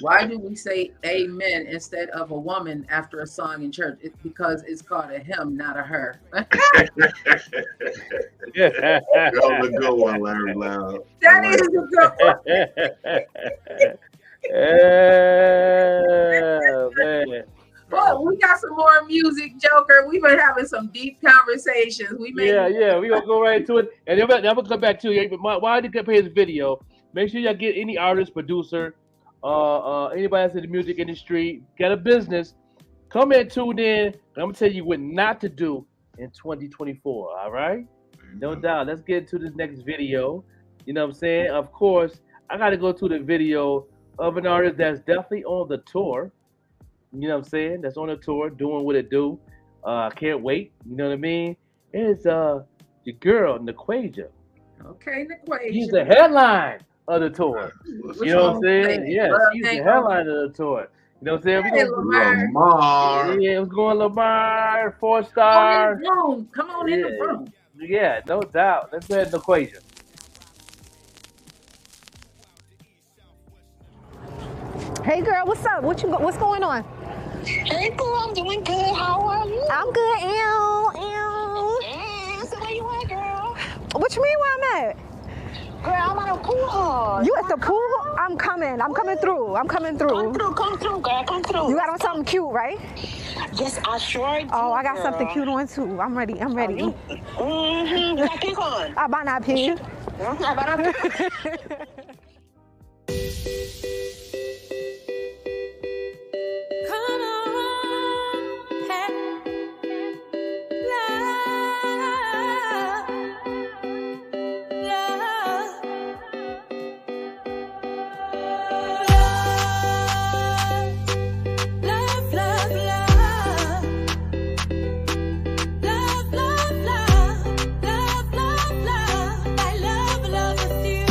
Why do we say amen instead of a woman after a song in church? It's because it's called a hymn, not a her. That was a good one, Larry Loud. That is a good one. Man. Well, we got some more music, Joker. We've been having some deep conversations. We're gonna go right into it, and then I'm gonna come back to you. But while you compare this video, make sure y'all get any artist, producer, anybody that's in the music industry, got a business, come and tune in. I'm gonna tell you what not to do in 2024. All right, no doubt. Let's get into this next video. You know what I'm saying? Of course, I got to go to the video of an artist that's definitely on the tour. You know what I'm saying? That's on the tour, doing what it do. I can't wait. You know what I mean? It's your girl, Naquasia. Okay, Naquasia. She's the headline of the tour. You know what I'm saying? Yeah, she's the headline of the tour. You know what I'm saying? Hey, Lamar. Yeah, what's going Lamar, 4-star. Come on in the room. Yeah, no doubt. Let's go ahead, Naquasia. Hey girl, what's up? What's going on? Hey girl, I'm doing good. How are you? I'm good. So where you at, girl? What you mean where I'm at? Girl, I'm at a pool hall. You at the pool hall? I'm coming through. Come through, girl. Come through. You got on something cute, right? Yes, I sure do. Oh, I got girl. something cute on too. I'm ready. You got pink on? I better not pink. I better not pink. Love with you.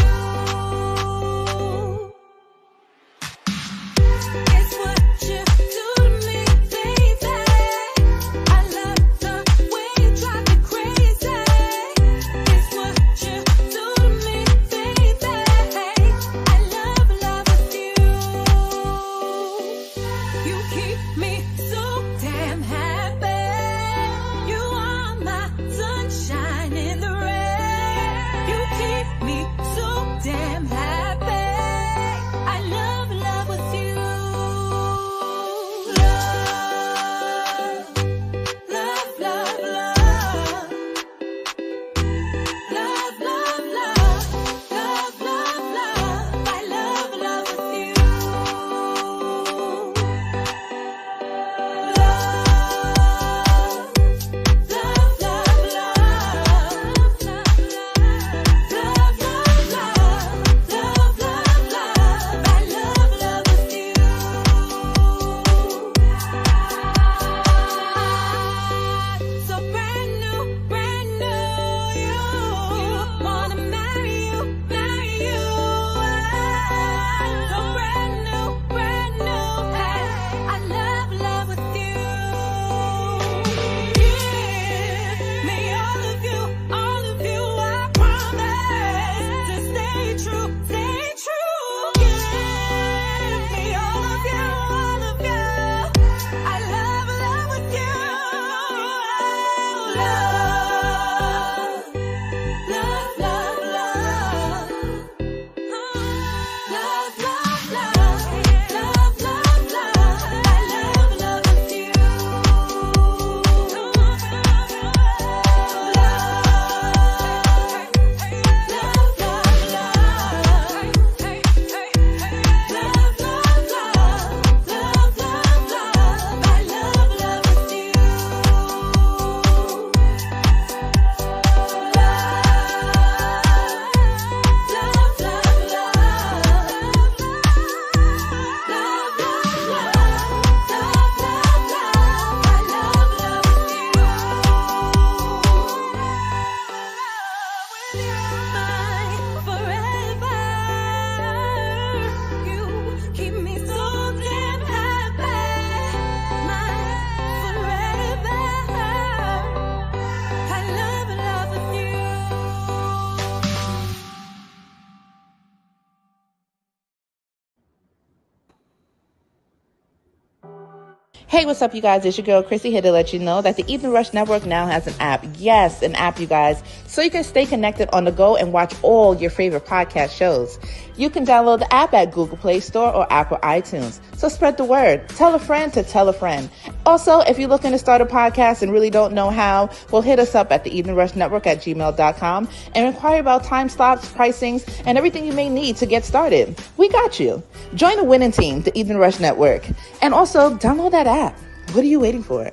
Hey, what's up, you guys? It's your girl, Chrissy, here to let you know that the Evening Rush Network now has an app. Yes, an app, you guys. So you can stay connected on the go and watch all your favorite podcast shows. You can download the app at Google Play Store or Apple iTunes. So spread the word. Tell a friend to tell a friend. Also, if you're looking to start a podcast and really don't know how, well, hit us up at the Evening Rush Network at gmail.com and inquire about time slots, pricings, and everything you may need to get started. We got you. Join the winning team, the Evening Rush Network. And also, download that app. What are you waiting for?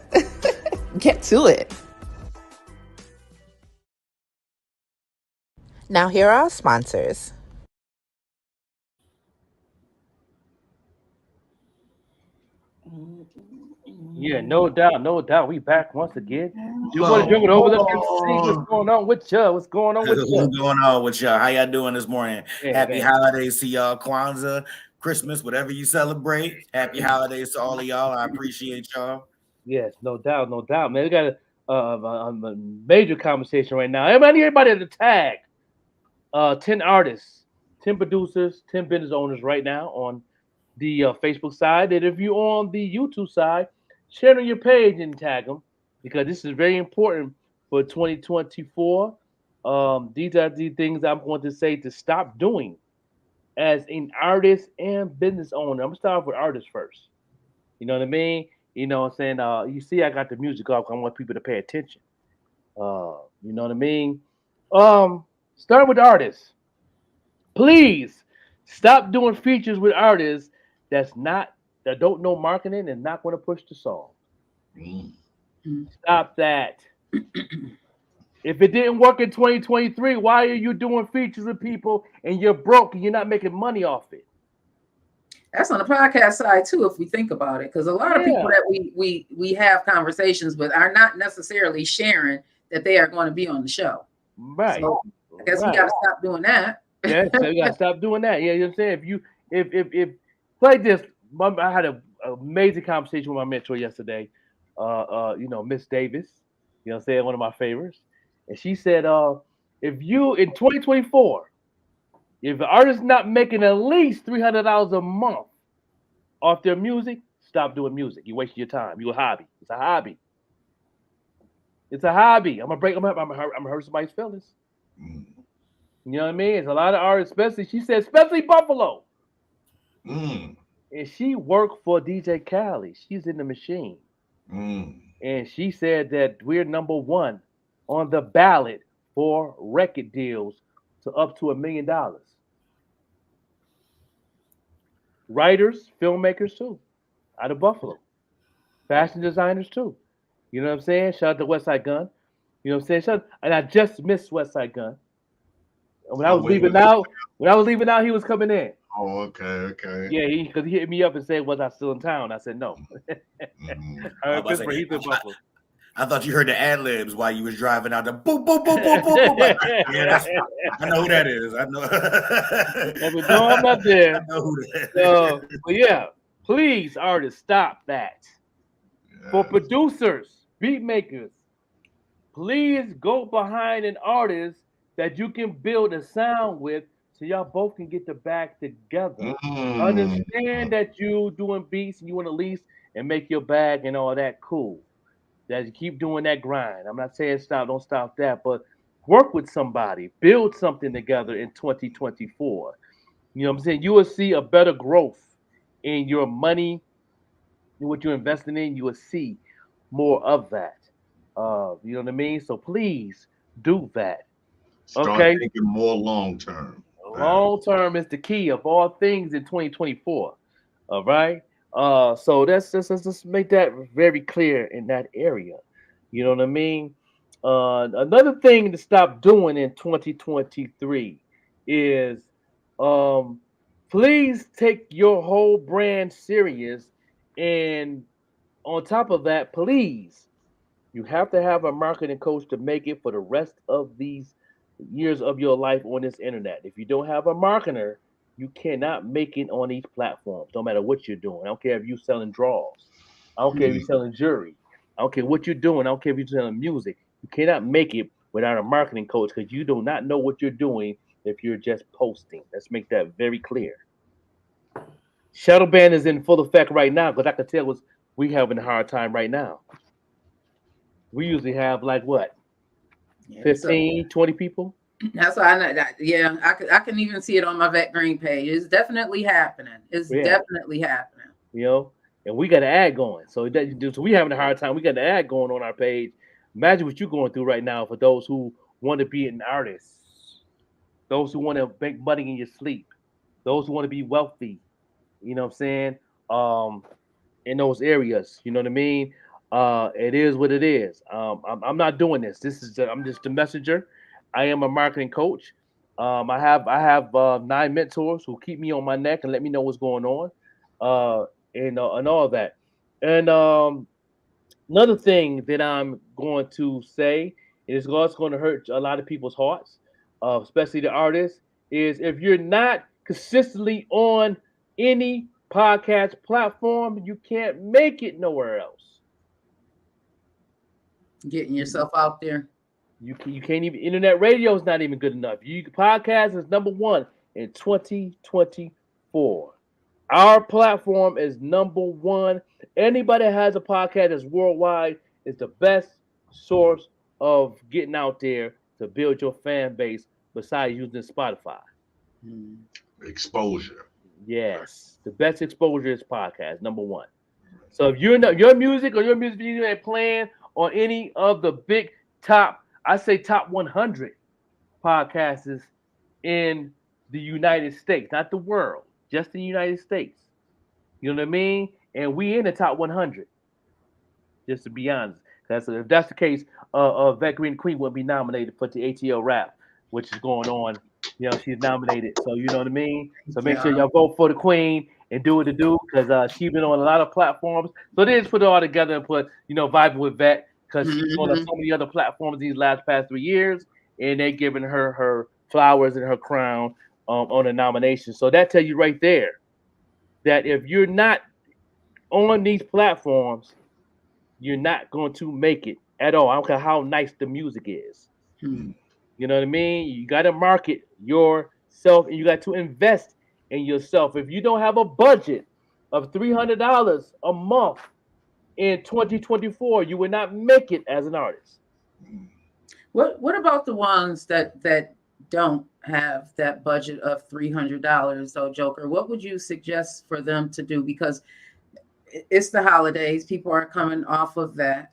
Get to it. Now, here are our sponsors. Yeah, no doubt, no doubt. We back once again. You want to jump it over? Let's get to see what's going on with you. What's going on with you? What's going on with y'all? How y'all doing this morning? Yeah, Happy man. holidays to y'all, Kwanzaa, Christmas, whatever you celebrate. Happy holidays to all of y'all. I appreciate y'all. Yes, no doubt, no doubt, man. We got a major conversation right now. Everybody at the tag. 10 artists, 10 producers, 10 business owners right now on the Facebook side. And if you're on the YouTube side, share on your page and tag them because this is very important for 2024. These are the things I'm going to say to stop doing as an artist and business owner. I'm going to start off with artists first. You know what I mean? You know what I'm saying? You see, I got the music off. I want people to pay attention. You know what I mean? Start with artists. Please stop doing features with artists that don't know marketing and not going to push the song. Stop that. If it didn't work in 2023, why are you doing features with people and you're broke and you're not making money off it? That's on the podcast side too, if we think about it, because a lot of people that we have conversations with are not necessarily sharing that they are going to be on the show. Right. So I guess we got to stop doing that. Yeah, so you got to stop doing that. Yeah, you know what I'm saying? If like this, I had an amazing conversation with my mentor yesterday. Miss Davis. You know what I'm saying? One of my favorites. And she said, if you in 2024, if the artist not making at least $300 a month off their music, stop doing music. You're wasting your time. You're a hobby. It's a hobby. It's a hobby. I'm gonna hurt somebody's feelings. You know what I mean? It's a lot of artists, especially Buffalo. And she worked for DJ Khaled. She's in the machine. And she said that we're number one on the ballot for record deals to up to $1 million. Writers, filmmakers too, out of Buffalo. Fashion designers too. You know what I'm saying? Shout out to Westside Gun. You know what I'm saying? And I just missed Westside Gun. When I was leaving out, he was coming in. Oh, okay. Yeah, because he hit me up and said, "Was I still in town?" I said, "No." I thought you heard the ad libs while you was driving out the boop boop boop boop boop. I know who that is. I know. I'm not there. I know who that is. But yeah, please, artists, stop that. Yeah. For producers, beat makers, please go behind an artist that you can build a sound with, so y'all both can get the back together. Understand that you doing beats and you want to lease and make your bag and all that. Cool. That you keep doing that grind. I'm not saying don't stop that, but work with somebody, build something together in 2024. You know what I'm saying? You will see a better growth in your money, in what you're investing in. You will see more of that. You know what I mean? So please do that. Start thinking more long term. Long term is the key of all things in 2024. All right. So let's make that very clear in that area. You know what I mean? Another thing to stop doing in 2023 is please take your whole brand serious. And on top of that, please, you have to have a marketing coach to make it for the rest of these years of your life on this internet. If you don't have a marketer, you cannot make it on these platforms, no matter what you're doing. I don't care if you're selling draws. I don't care if you're selling jewelry. I don't care what you're doing. I don't care if you're selling music. You cannot make it without a marketing coach because you do not know what you're doing if you're just posting. Let's make that very clear. Shadow ban is in full effect right now because I could tell we having a hard time right now. We usually have like what, Yeah, 15, 20 people. That's why I know that. Yeah, I can even see it on my Vet Green page. It's definitely happening. It's definitely happening. You know, and we got an ad going. So we having a hard time. We got an ad going on our page. Imagine what you're going through right now for those who want to be an artist, those who want to make money in your sleep, those who want to be wealthy. You know what I'm saying? In those areas, you know what I mean? It is what it is. I'm not doing this. I'm just a messenger. I am a marketing coach. I have 9 mentors who keep me on my neck and let me know what's going on, and all of that. And another thing that I'm going to say is it's going to hurt a lot of people's hearts, especially the artists. Is if you're not consistently on any podcast platform, you can't make it nowhere else. Getting yourself out there. You can't even. Internet radio is not even good enough. Podcast is number 1 in 2024. Our platform is number 1. Anybody that has a podcast that's worldwide is the best source of getting out there to build your fan base besides using Spotify. Exposure. Yes. The best exposure is podcast, number 1. So if you're not, your music or your music video ain't playing on any of the big top 100 podcasts in the United States, not the world, just the United States. You know what I mean? And we in the top 100. Just to be honest, if that's the case, Vet Green Queen would be nominated for the ATL Rap, which is going on. You know, she's nominated. So you know what I mean? So make sure y'all vote for the Queen and do what to do, because she's been on a lot of platforms. So they just put it all together and put, Vibe with Vet, because she's on so many other platforms these past 3 years, and they giving her flowers and her crown on a nomination. So that tells you right there that if you're not on these platforms, you're not going to make it at all. I don't care how nice the music is. You know what I mean? You got to market yourself, and you got to invest in yourself. If you don't have a budget of $300 a month in 2024, you will not make it as an artist. What about the ones that don't have that budget of $300 though, Joker? What would you suggest for them to do? Because it's the holidays, people are coming off of that,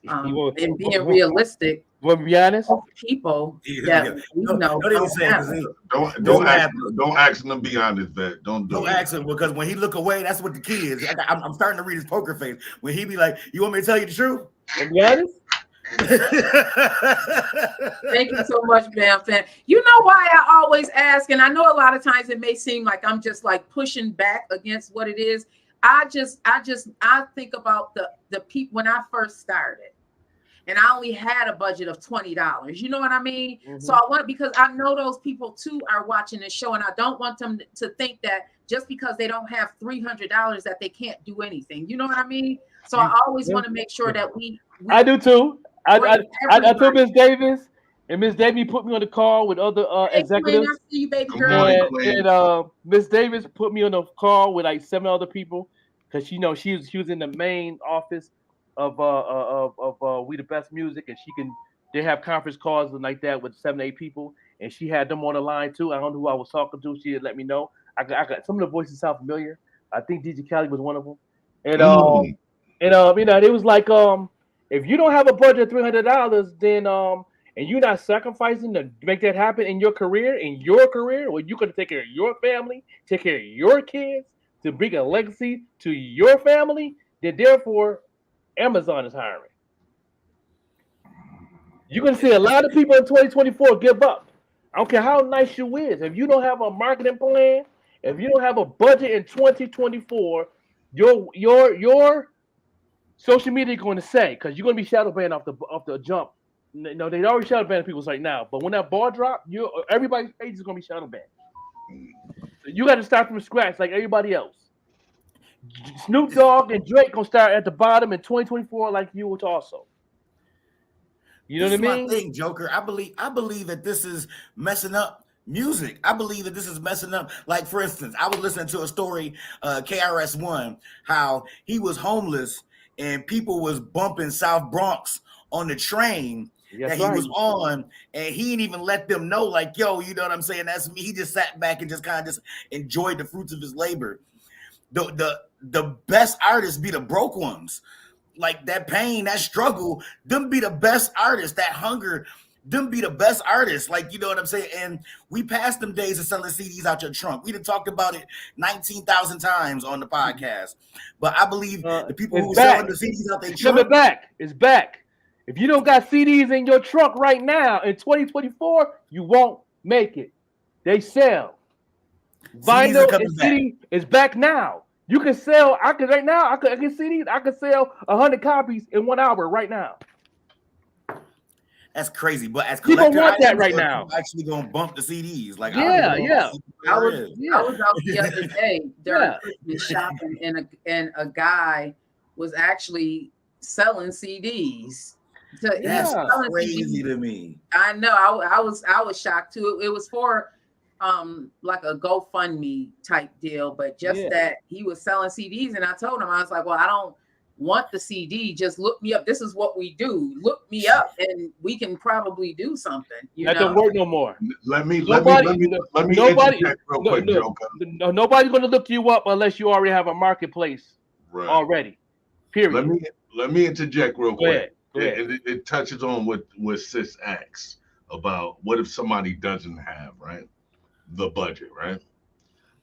and being realistic. To be honest, people that we know don't ask him to be honest, Vet. Don't ask him, because when he look away, that's what the kids. I'm starting to read his poker face when he be like, "You want me to tell you the truth?" To be honest. Thank you so much, Bam Fam. You know why I always ask, and I know a lot of times it may seem like I'm just like pushing back against what it is. I think about the people when I first started, and I only had a budget of $20. You know what I mean? So because I know those people too are watching this show, and I don't want them to think that just because they don't have $300 that they can't do anything. You know what I mean? So I always want to make sure that we I do too. I told Miss Davis, and Miss Davis put me on the call with other executives. I see you, baby girl. And Miss Davis put me on the call with like 7 other people, because she was in the main office of We the Best Music, and they have conference calls and like that with 7 8 people, and she had them on the line too. I don't know who I was talking to. She had let me know. I got some of the voices sound familiar. I think DJ Khaled was one of them, and it was like if you don't have a budget of $300, then and you're not sacrificing to make that happen in your career, where you could take care of your family, take care of your kids, to bring a legacy to your family, then therefore Amazon is hiring. You're going to see a lot of people in 2024 give up. I don't care how nice you is. If you don't have a marketing plan, if you don't have a budget in 2024, your social media is going to say, because you're going to be shadow banned off the jump. No, they already shadow banned people right now, but when that ball drop, everybody's page is going to be shadow banned. So you got to start from scratch like everybody else. Snoop Dogg and Drake gonna start at the bottom in 2024, like you would also. You know what I mean? My thing, Joker. I believe that this is messing up music. I believe that this is messing up. Like, for instance, I was listening to a story, KRS-One, how he was homeless and people was bumping South Bronx on the train that he was on, and he didn't even let them know, like, yo, you know what I'm saying? That's me. He just sat back and just kind of just enjoyed the fruits of his labor. The best artists be the broke ones. Like that pain, that struggle, them be the best artists, that hunger, them be the best artists. Like, you know what I'm saying? And we passed them days of selling CDs out your trunk. We done talked about it 19,000 times on the podcast. But I believe the people who are selling the CDs out their trunk. Coming back. It's back. If you don't got CDs in your trunk right now in 2024, you won't make it. They sell. Vinyl and CD is back now. You can sell. I can CDs. I can sell 100 copies in 1 hour right now. That's crazy, but as people want that right now. Actually, gonna bump the CDs. Like, yeah. I was out the other day during Christmas shopping, and a guy was actually selling CDs. That's crazy to me. I know. I was shocked too. It was for like a GoFundMe type deal, but just that he was selling CDs, and I told him, I was like, well, I don't want the CD, just look me up. This is what we do. Look me up and we can probably do something. That don't work no more. Let me interject real quick, Joker. Nobody's gonna look you up unless you already have a marketplace already. Period. Let me interject real quick. Go ahead. It touches on what Sis asks about what if somebody doesn't have, right, the budget, right?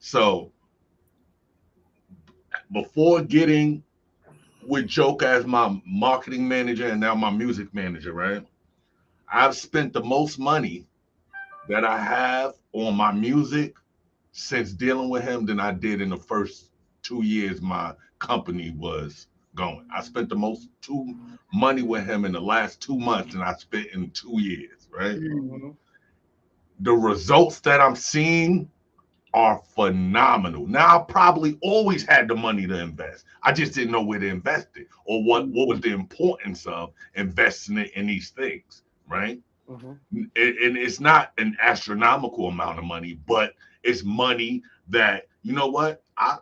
So before getting with Joker as my marketing manager and now my music manager, right, I've spent the most money that I have on my music since dealing with him than I did in the first 2 years my company was going. I spent the most money with him in the last 2 months than I spent in 2 years, right? Mm-hmm. The results that I'm seeing are phenomenal. Now, I probably always had the money to invest. I just didn't know where to invest it or what was the importance of investing it in these things, right? Mm-hmm. And it's not an astronomical amount of money, but it's money that, you know what, I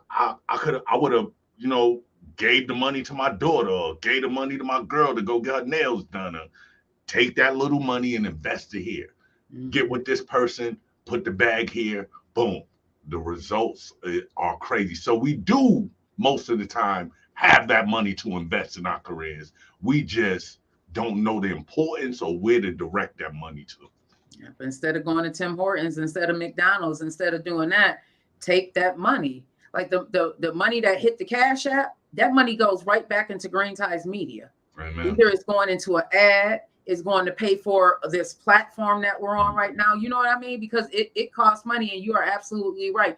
would have, you know, gave the money to my daughter or gave the money to my girl to go get her nails done, or take that little money and invest it here. Get with this person, put the bag here, boom. The results are crazy. So we do most of the time have that money to invest in our careers. We just don't know the importance or where to direct that money to. Yeah, but instead of going to Tim Hortons, instead of McDonald's, instead of doing that, take that money. Like the money that hit the Cash App, that money goes right back into Green Ties Media. Amen. Either it's going into an ad, it's going to pay for this platform that we're on right now. You know what I mean? Because it costs money, and you are absolutely right.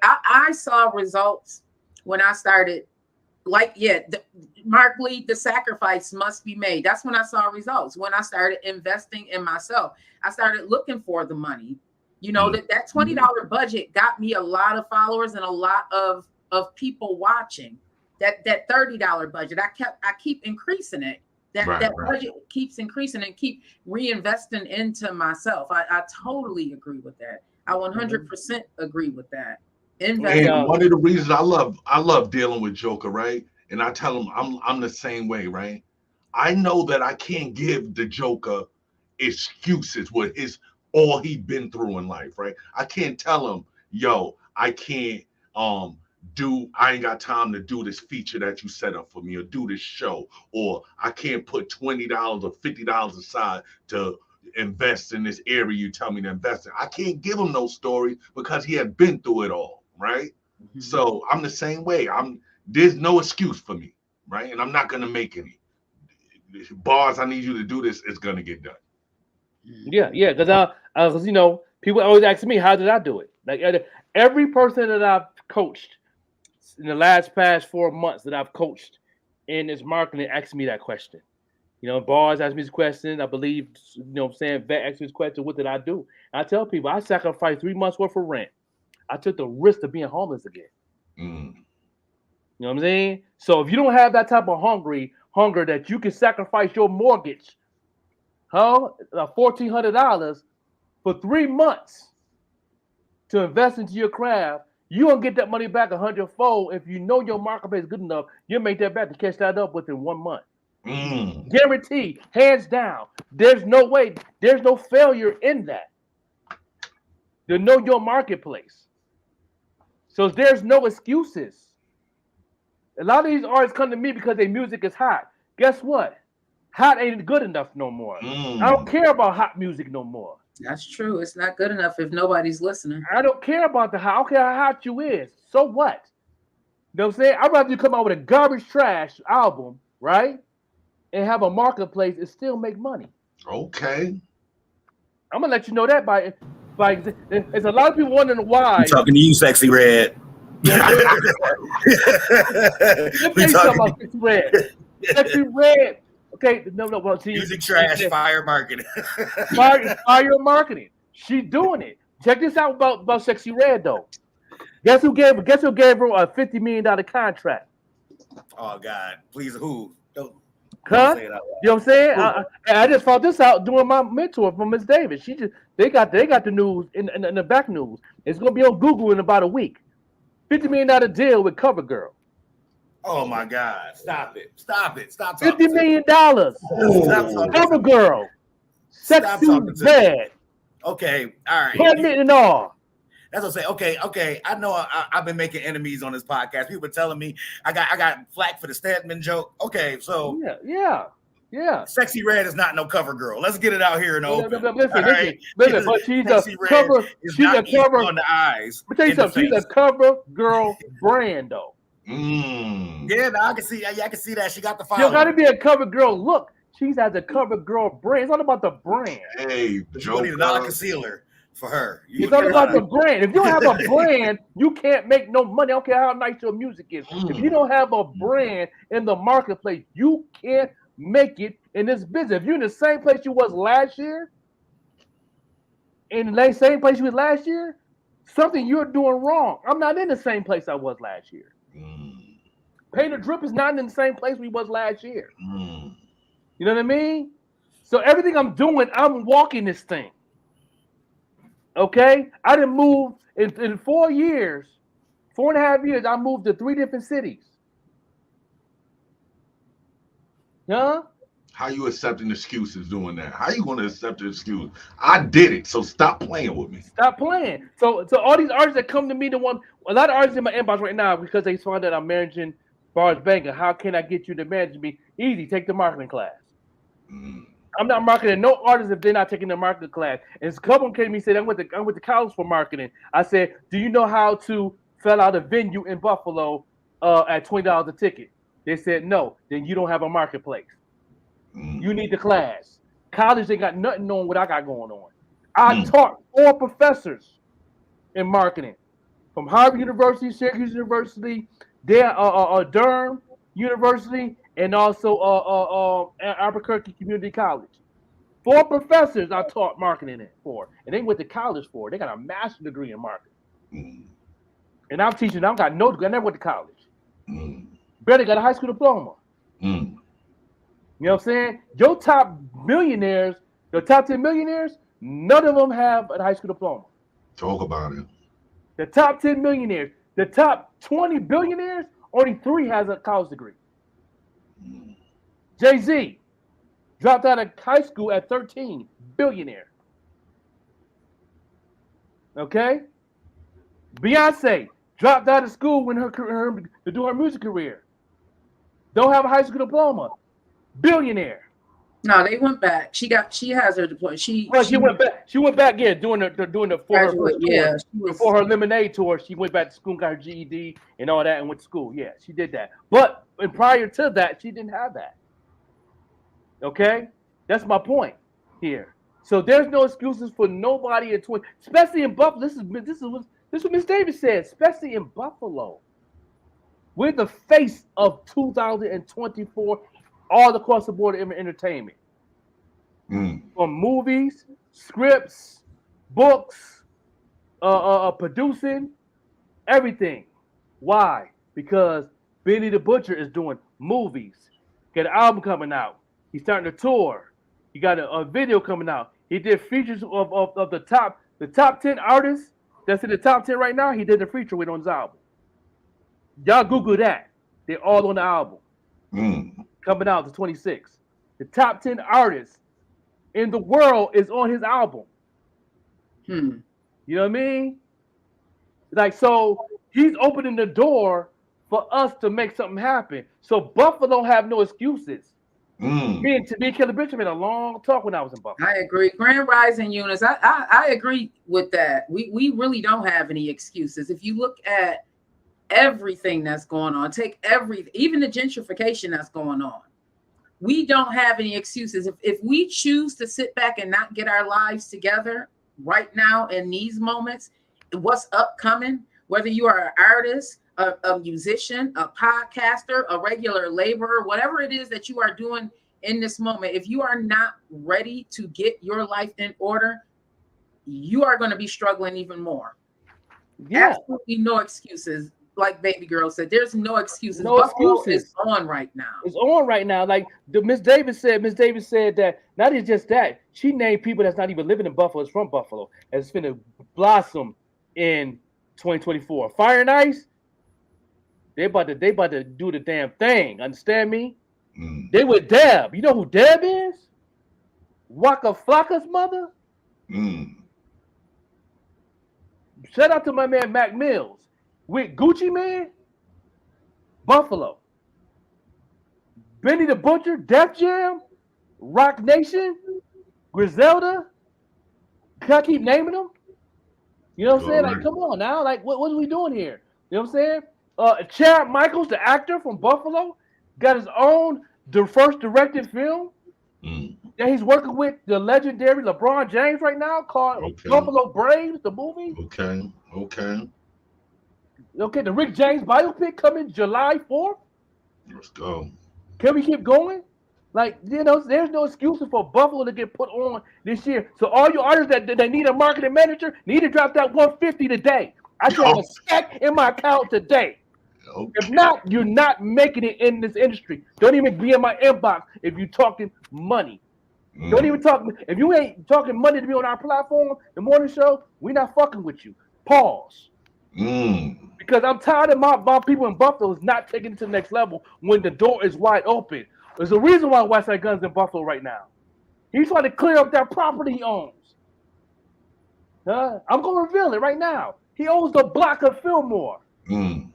I saw results when I started. Mark Lee, the sacrifice must be made. That's when I saw results. When I started investing in myself, I started looking for the money. You know, that $20 budget got me a lot of followers and a lot of people watching. That $30 budget, I keep increasing it. That budget keeps increasing and keep reinvesting into myself. I totally agree with that. I 100% agree with that. And one of the reasons I love dealing with Joker, right? And I tell him I'm the same way, right? I know that I can't give the Joker excuses with all he been through in life, right? I can't tell him, yo, I can't I ain't got time to do this feature that you set up for me, or do this show, or I can't put $20 or $50 aside to invest in this area you tell me to invest in. I can't give him no story because he had been through it all, right? Mm-hmm. So I'm the same way. There's no excuse for me, right? And I'm not gonna make any. Bars, I need you to do this, it's gonna get done. Yeah, because you know, people always ask me, how did I do it? Like every person that I've coached in the past 4 months that I've coached in this marketing asked me that question. You know, Bars asked me this question. I believe, you know what I'm saying, Vet asked me this question, what did I do? And I tell people, I sacrificed 3 months worth of rent. I took the risk of being homeless again. You know what I'm saying? So if you don't have that type of hunger that you can sacrifice your mortgage, $1,400 for 3 months to invest into your craft, you gonna get that money back 100-fold. If you know your marketplace is good enough, you'll make that back to catch that up within 1 month. Guaranteed, hands down. There's no way, there's no failure in that. To know your marketplace. So there's no excuses. A lot of these artists come to me because their music is hot. Guess what? Hot ain't good enough no more. I don't care about hot music no more. That's true. It's not good enough if nobody's listening. I don't care about the hot. I don't care how hot you is. So what? You know what I'm saying? I'd rather you come out with a garbage trash album, right? And have a marketplace and still make money. Okay. I'm gonna let you know that by there's a lot of people wondering why. I'm talking to you, Sexy Red. Let me tell you something about Sexy Red. Sexy Red. Okay, no. Well, see, music trash, fire marketing. fire marketing. She's doing it. Check this out about Sexy Red though. Guess who gave her a $50 million contract? Oh God, please, who? Don't Huh? say it out loud. You know what I'm saying? I just found this out doing my mentor from Miss Davis. They got the news in the back news. It's gonna be on Google in about a week. $50 million deal with CoverGirl. Oh my God! Stop it! Stop $50 million. CoverGirl. Sexy Red. Okay, all right. Pregnant and all. That's what I'm saying. Okay. I know I've been making enemies on this podcast. People are telling me I got flack for the Stedman joke. Okay, so yeah. Sexy Red is not no cover girl. Let's get it out here and open. Listen, but she's a cover. She's a cover on the eyes. But tell you something. She's a cover girl brand though. Yeah, no, I can see. Yeah, I can see that. She got the You following. got to be a cover girl. Look, she's has a cover girl brand. It's all about the brand. Hey, you need $1 concealer for her. It's all about the brand. If you don't have a brand, you can't make no money. I don't care how nice your music is. If you don't have a brand in the marketplace, you can't make it in this business. If you're in the same place you was last year, something you're doing wrong. I'm not in the same place I was last year. Paint a Drip is not in the same place we was last year. You know what I mean? So everything I'm doing, I'm walking this thing. Okay? I didn't move in 4 years, 4.5 years, I moved to 3 different cities. Huh? How you accepting excuses doing that? How you going to accept the excuse? I did it, so stop playing with me. Stop playing. So all these artists that come to me, a lot of artists in my inbox right now because they found that I'm managing Bars Banker. How can I get you to manage me? Easy, take the marketing class. I'm not marketing no artists if they're not taking the marketing class. And a couple came to me and said, I went to college for marketing. I said, do you know how to fill out a venue in Buffalo at $20 a ticket? They said, no. Then you don't have a marketplace. You need the class. College, they got nothing on what I got going on. I taught 4 professors in marketing from Harvard University, Syracuse University, Durham University, and also Albuquerque Community College. 4 professors I taught marketing for, and they went to college for. They got a master's degree in marketing. And I'm teaching. I got no degree. I never went to college. Barely got a high school diploma. You know what I'm saying? Your top millionaires, your top 10 millionaires, none of them have a high school diploma. Talk about it. The top 10 millionaires, the top 20 billionaires, only 3 has a college degree. Jay-Z dropped out of high school at 13, billionaire. Okay? Beyonce dropped out of school when to do her music career. Don't have a high school diploma. Billionaire. No, they went back. She has her diploma. She went back. She went back. Yeah, doing the for her Lemonade tour. She went back to school, got her GED and all that, and went to school. Yeah, she did that. But prior to that, she didn't have that. Okay, that's my point here. So there's no excuses for nobody at 20, especially in Buffalo. This is what Miss Davis said. Especially in Buffalo, we're the face of 2024. All across the board of entertainment. From movies, scripts, books, producing, everything. Why? Because Benny the Butcher is doing movies. Got an album coming out. He's starting a tour. He got a video coming out. He did features of the top 10 artists that's in the top 10 right now, he did a feature with on his album. Y'all Google that. They're all on the album. Coming out the 26th. The top 10 artists in the world is on his album. You know what I mean? Like, so he's opening the door for us to make something happen. So Buffalo don't have no excuses. Me and Killer Bishop had a long talk when I was in Buffalo. I agree. Grand Rising Eunice, I agree with that. We really don't have any excuses. If you look at everything that's going on, even the gentrification that's going on, we don't have any excuses. If we choose to sit back and not get our lives together right now in these moments, what's upcoming, whether you are an artist, a musician, a podcaster, a regular laborer, whatever it is that you are doing in this moment, if you are not ready to get your life in order, you are going to be struggling even more. Absolutely no excuses. Like Baby Girl said, there's no excuses. No Buffalo excuses. is on right now. It's on right now. Like Miss Davis said that not even just that, she named people that's not even living in Buffalo, is from Buffalo, as it's finna blossom in 2024. Fire and Ice, they about to do the damn thing. Understand me? They with Deb. You know who Deb is? Waka Flocka's mother. Shout out to my man Mac Mills with Gucci Man, Buffalo. Benny the Butcher, Def Jam, Rock Nation, Griselda. Can I keep naming them? You know what I'm saying? Like, come on now. Like, what are we doing here? You know what I'm saying? Chad Michaels, the actor from Buffalo, got his own first directed film that he's working with the legendary LeBron James right now called Buffalo Braves, the movie. Okay, the Rick James biopic coming July 4th. Let's go. Can we keep going? Like, you know, there's no excuses for Buffalo to get put on this year. So all you artists that need a marketing manager need to drop that 150 today. I should have a stack in my account today. If not, you're not making it in this industry. Don't even be in my inbox if you're talking money. Don't even talk. If you ain't talking money to be on our platform, the morning show, we're not fucking with you. Pause. Because I'm tired of my people in Buffalo is not taking it to the next level when the door is wide open. There's a reason why Westside Gunn's in Buffalo right now. He's trying to clear up that property he owns. I'm going to reveal it right now. He owns the block of Fillmore. He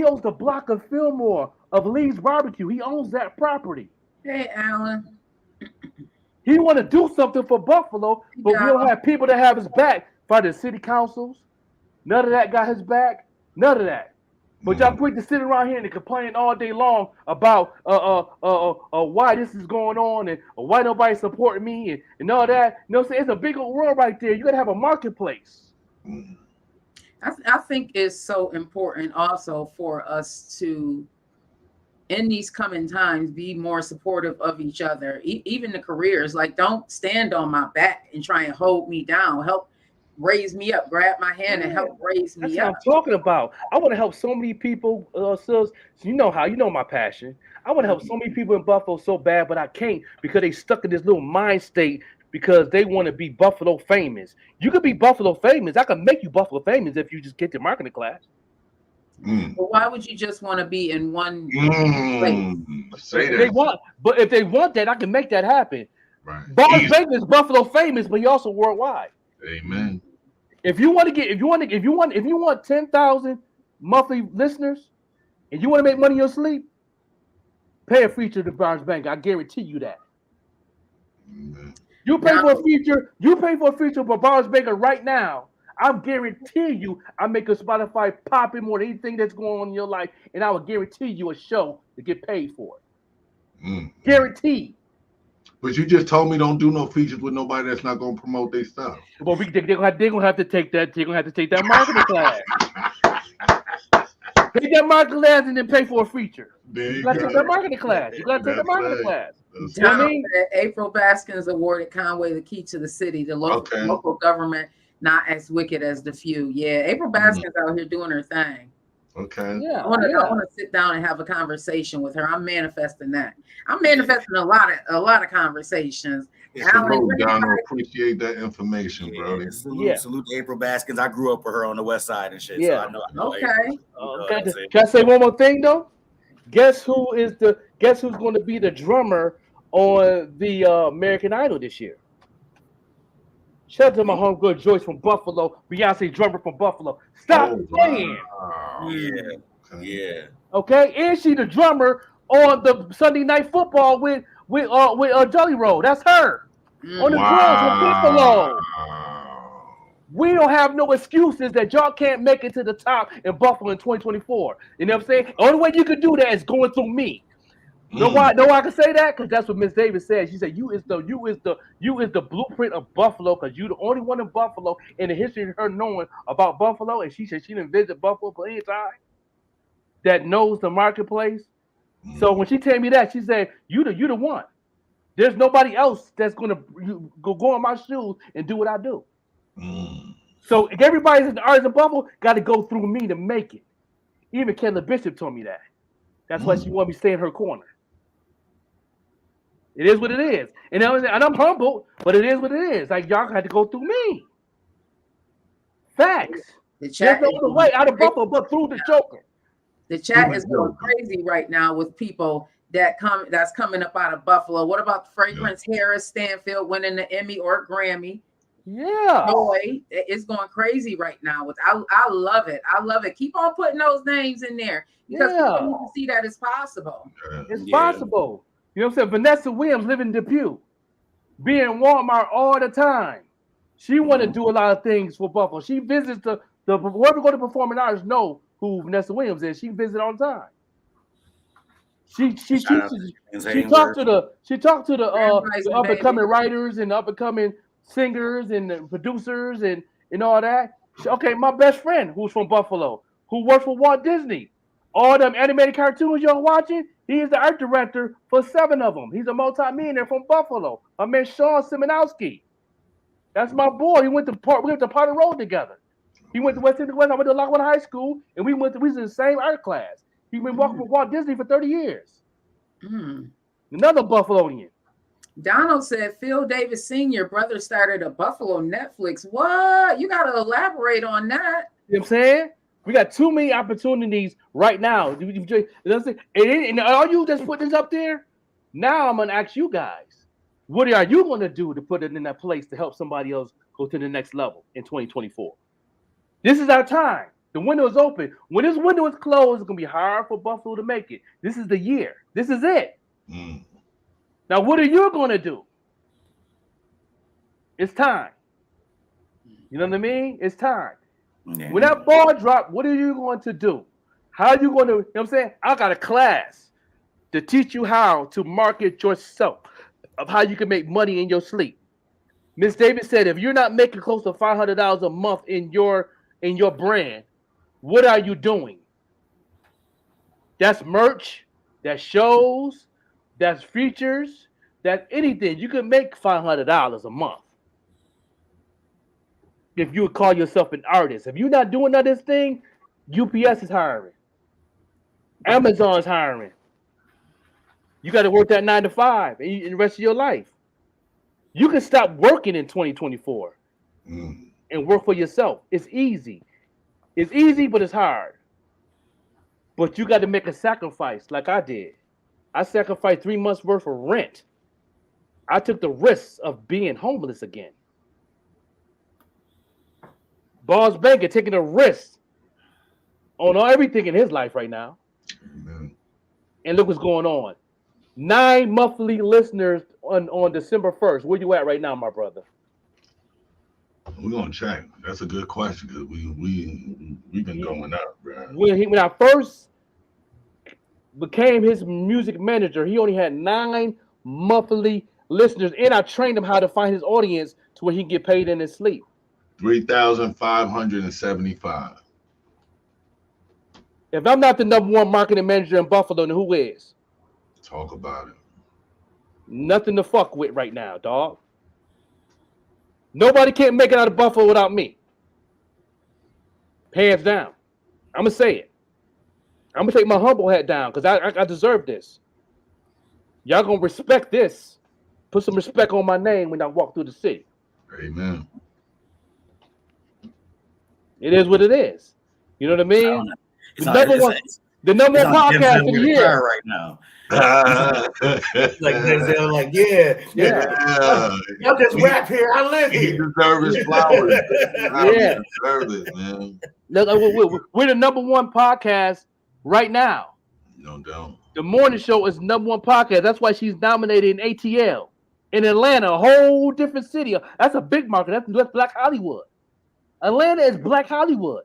owns the block of Fillmore of Lee's Barbecue. He owns that property. Hey, Alan. He want to do something for Buffalo, but we don't have people that have his back. By the city councils, none of that got his back. None of that. But y'all quick to sit around here and complain all day long about why this is going on and why nobody's supporting me and all that. You know what I'm saying? It's a big old world right there. You gotta have a marketplace. I think it's so important also for us to, in these coming times, be more supportive of each other, even the careers. Like, don't stand on my back and try and hold me down. Help raise me up, grab my hand and help raise me up. That's what I'm talking about. I want to help so many people, sis. You know my passion. I want to help so many people in Buffalo so bad, but I can't because they stuck in this little mind state because they want to be Buffalo famous. You could be Buffalo famous. I can make you Buffalo famous if you just get the marketing class. But why would you just want to be in one place? Say that. If they want that, I can make that happen. Right. Bars Bacon is Buffalo famous, but he also worldwide. Amen. If you want 10,000 monthly listeners, and you want to make money in your sleep, pay a feature to Bars Bank. I guarantee you that. Amen. You pay for a feature for Bars Banker right now. I guarantee you, I make a Spotify popping more than anything that's going on in your life, and I will guarantee you a show to get paid for it. Guaranteed. But you just told me don't do no features with nobody that's not gonna promote their stuff. Well, they're gonna have to take that. They're gonna have to take that marketing class. Take that marketing class and then pay for a feature. You gotta take that marketing class. You gotta take the marketing class. You know what I mean? April Baskins awarded Conway the key to the city. The local government not as wicked as the few. Yeah, April Baskins out here doing her thing. Okay. Yeah, I want to sit down and have a conversation with her. I'm manifesting that. I'm manifesting a lot of conversations. Salute, Donald. Appreciate that information, bro. Salute to April Baskins. I grew up with her on the West Side and shit. Yeah. So I know Okay. April. Can I say one more thing though? Guess who's going to be the drummer on the American Idol this year? Shout out to my homegirl Joyce from Buffalo, Beyonce drummer from Buffalo. Stop playing. Wow. Yeah. Okay, and she the drummer on the Sunday Night Football with Jelly Roll. That's her on the drums from Buffalo. We don't have no excuses that y'all can't make it to the top in Buffalo in 2024. You know what I'm saying? The only way you can do that is going through me. Know why I can say that? Because that's what Miss Davis said. She said, you is the blueprint of Buffalo, because you the only one in Buffalo in the history of her knowing about Buffalo. And she said she didn't visit Buffalo plenty of time. That knows the marketplace. So when she told me that, she said, you the one. There's nobody else that's gonna go in my shoes and do what I do. So if everybody's in the artist of Buffalo, got to go through me to make it. Even Kelly Bishop told me that. That's why she wanted me to stay in her corner. It is what it is. And I'm humble, but it is what it is. Like, y'all had to go through me. Facts. There's no other way out of Buffalo but through the Joker. The chat is going crazy right now with people that's coming up out of Buffalo. What about Fragrance Harris Stanfield winning the Emmy or Grammy? Yeah. Boy, it's going crazy right now. I love it. I love it. Keep on putting those names in there because people need to see that it's possible. It's possible. You know what I'm saying? Vanessa Williams living in Depew, being in Walmart all the time. She want to do a lot of things for Buffalo. She visits the whoever go to performing arts know who Vanessa Williams is. She visits all the time. She talked to the up and coming writers and up and coming singers and the producers and all that. Okay, my best friend who's from Buffalo, who works for Walt Disney. All them animated cartoons y'all watching, he is the art director for 7 of them. He's a multi-millionaire from Buffalo. My man Sean Simonowski. That's my boy. We went to Potter Road together. He went to West End. I went to Lockwood High School, and we was in the same art class. He's been working for Walt Disney for 30 years. Another Buffalonian. Donald said Phil Davis Sr. brother started a Buffalo Netflix. What? You got to elaborate on that. You know what I'm saying? We got too many opportunities right now. And all you just put this up there? Now I'm going to ask you guys, what are you going to do to put it in that place to help somebody else go to the next level in 2024? This is our time. The window is open. When this window is closed, it's going to be hard for Buffalo to make it. This is the year. This is it. Now, what are you going to do? It's time. You know what I mean? It's time. When that ball drop, what are you going to do? How are you going to, you know what I'm saying? I got a class to teach you how to market yourself, of how you can make money in your sleep. Miss Davis said, if you're not making close to $500 a month in your brand, what are you doing? That's merch, that's shows, that's features, that's anything. You can make $500 a month if you would call yourself an artist. If you're not doing none of this thing, UPS is hiring. Amazon's hiring. You got to work that 9 to 5 in the rest of your life. You can stop working in 2024 and work for yourself. It's easy. It's easy, but it's hard. But you got to make a sacrifice like I did. I sacrificed 3 months worth of rent. I took the risks of being homeless again. Boss Banker taking a risk on everything in his life right now. And look what's going on. 9 monthly listeners on December 1st. Where you at right now, my brother? We're gonna check. That's a good question because we've been going up, bro. When I first became his music manager, he only had 9 monthly listeners, and I trained him how to find his audience to where he can get paid in his sleep. 3,575. If I'm not the #1 marketing manager in Buffalo, then who is? Talk about it. Nothing to fuck with right now, dog. Nobody can make it out of Buffalo without me. Hands down. I'm going to say it. I'm going to take my humble hat down because I deserve this. Y'all going to respect this Put some respect on my name when I walk through the city. Amen. It is what it is. You know what I mean? It's The on- number it's- one, it's- the number it's one on podcast Denzel of the with a year. car right now. Like Denzel, like Yeah. y'all just rap here. I live He here. deserves his flowers. Yeah. He deserves it, man. Look, we're the number one podcast right now. No doubt. The morning show is number one podcast. That's why she's nominated in ATL in Atlanta, a whole different city. That's a big market. That's Black Hollywood. Atlanta is Black Hollywood.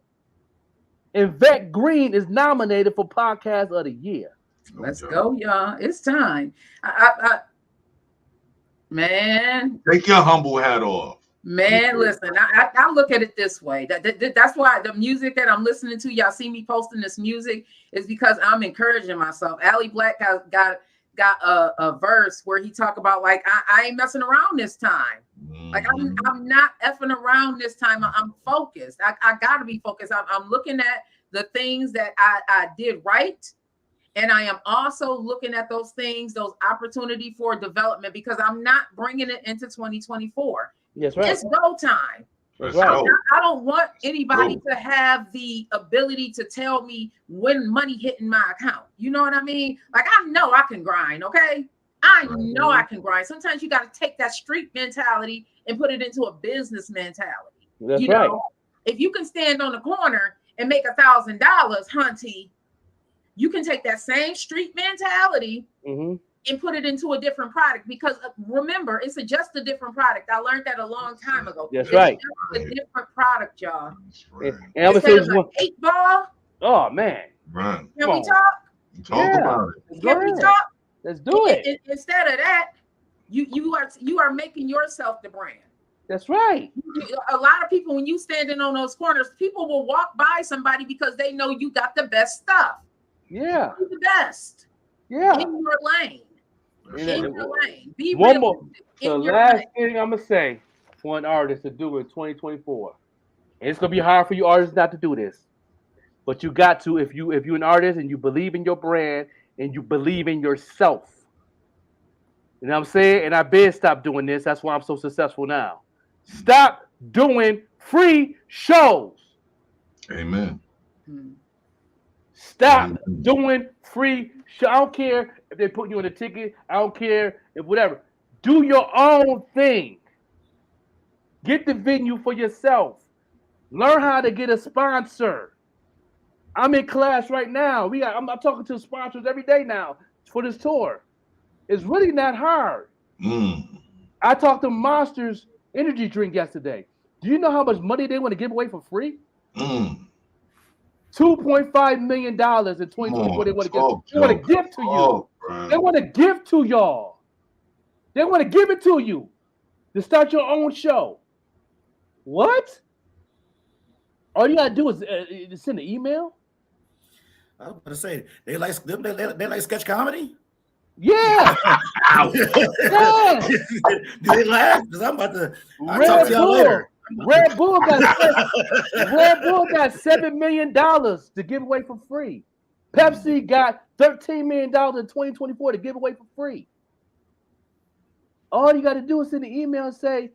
And Vet Green is nominated for Podcast of the Year. Let's go, y'all. It's time. Man. Take your humble hat off. Man, listen, I look at it this way. That's why the music that I'm listening to, y'all see me posting this music, is because I'm encouraging myself. Ali Black got a verse where he talk about, like, I ain't messing around this time. Like, I'm not effing around this time. I'm focused. I gotta be focused. I'm looking at the things that I did right. And I am also looking at those things, those opportunity for development, because I'm not bringing it into 2024. Yes, right. It's go time. That's right. I don't want anybody to have the ability to tell me when money hitting my account. You know what I mean? Like, I know I can grind, okay? I know I can grind. Sometimes you got to take that street mentality and put it into a business mentality. That's you right. know, if you can stand on the corner and make $1,000, hunty, you can take that same street mentality and put it into a different product, because remember, it's just a different product. I learned that a long time ago. That's It's right. just a different product, y'all. And I'm gonna say Instead this of one. an 8-ball, Oh man. Right. can we talk? Talk about it. Can we talk? Let's do it. Instead of that, you are making yourself the brand. That's right. A lot of people, when you standing on those corners, people will walk by somebody because they know you got the best stuff. Yeah. You're the best. Yeah. In your lane. In your lane. Be One more. realistic The in your last lane. thing I'm gonna say for an artist to do in 2024, and it's gonna be hard for you artists not to do this, but you got to, if you're an artist and you believe in your brand and you believe in yourself. You know what I'm saying? And I've been stopped doing this. That's why I'm so successful now. Stop doing free shows. Amen. Stop doing free shows. I don't care if they put you on a ticket. I don't care if whatever. Do your own thing. Get the venue for yourself. Learn how to get a sponsor. I'm in class right now. I'm talking to sponsors every day now for this tour. It's really not hard. I talked to Monsters energy drink yesterday. Do you know how much money they want to give away for free? $2.5 million in 2024. They want to give to you. They want to give to y'all. They want to give it to you to start your own show. What? All you gotta do is send an email. I was about to say they like sketch comedy. Yeah. Yeah. Do they laugh? Because I'm about to. I'll talk to y'all later. Red Bull got $7 million to give away for free. Pepsi got $13 million in 2024 to give away for free. All you got to do is send an email and say,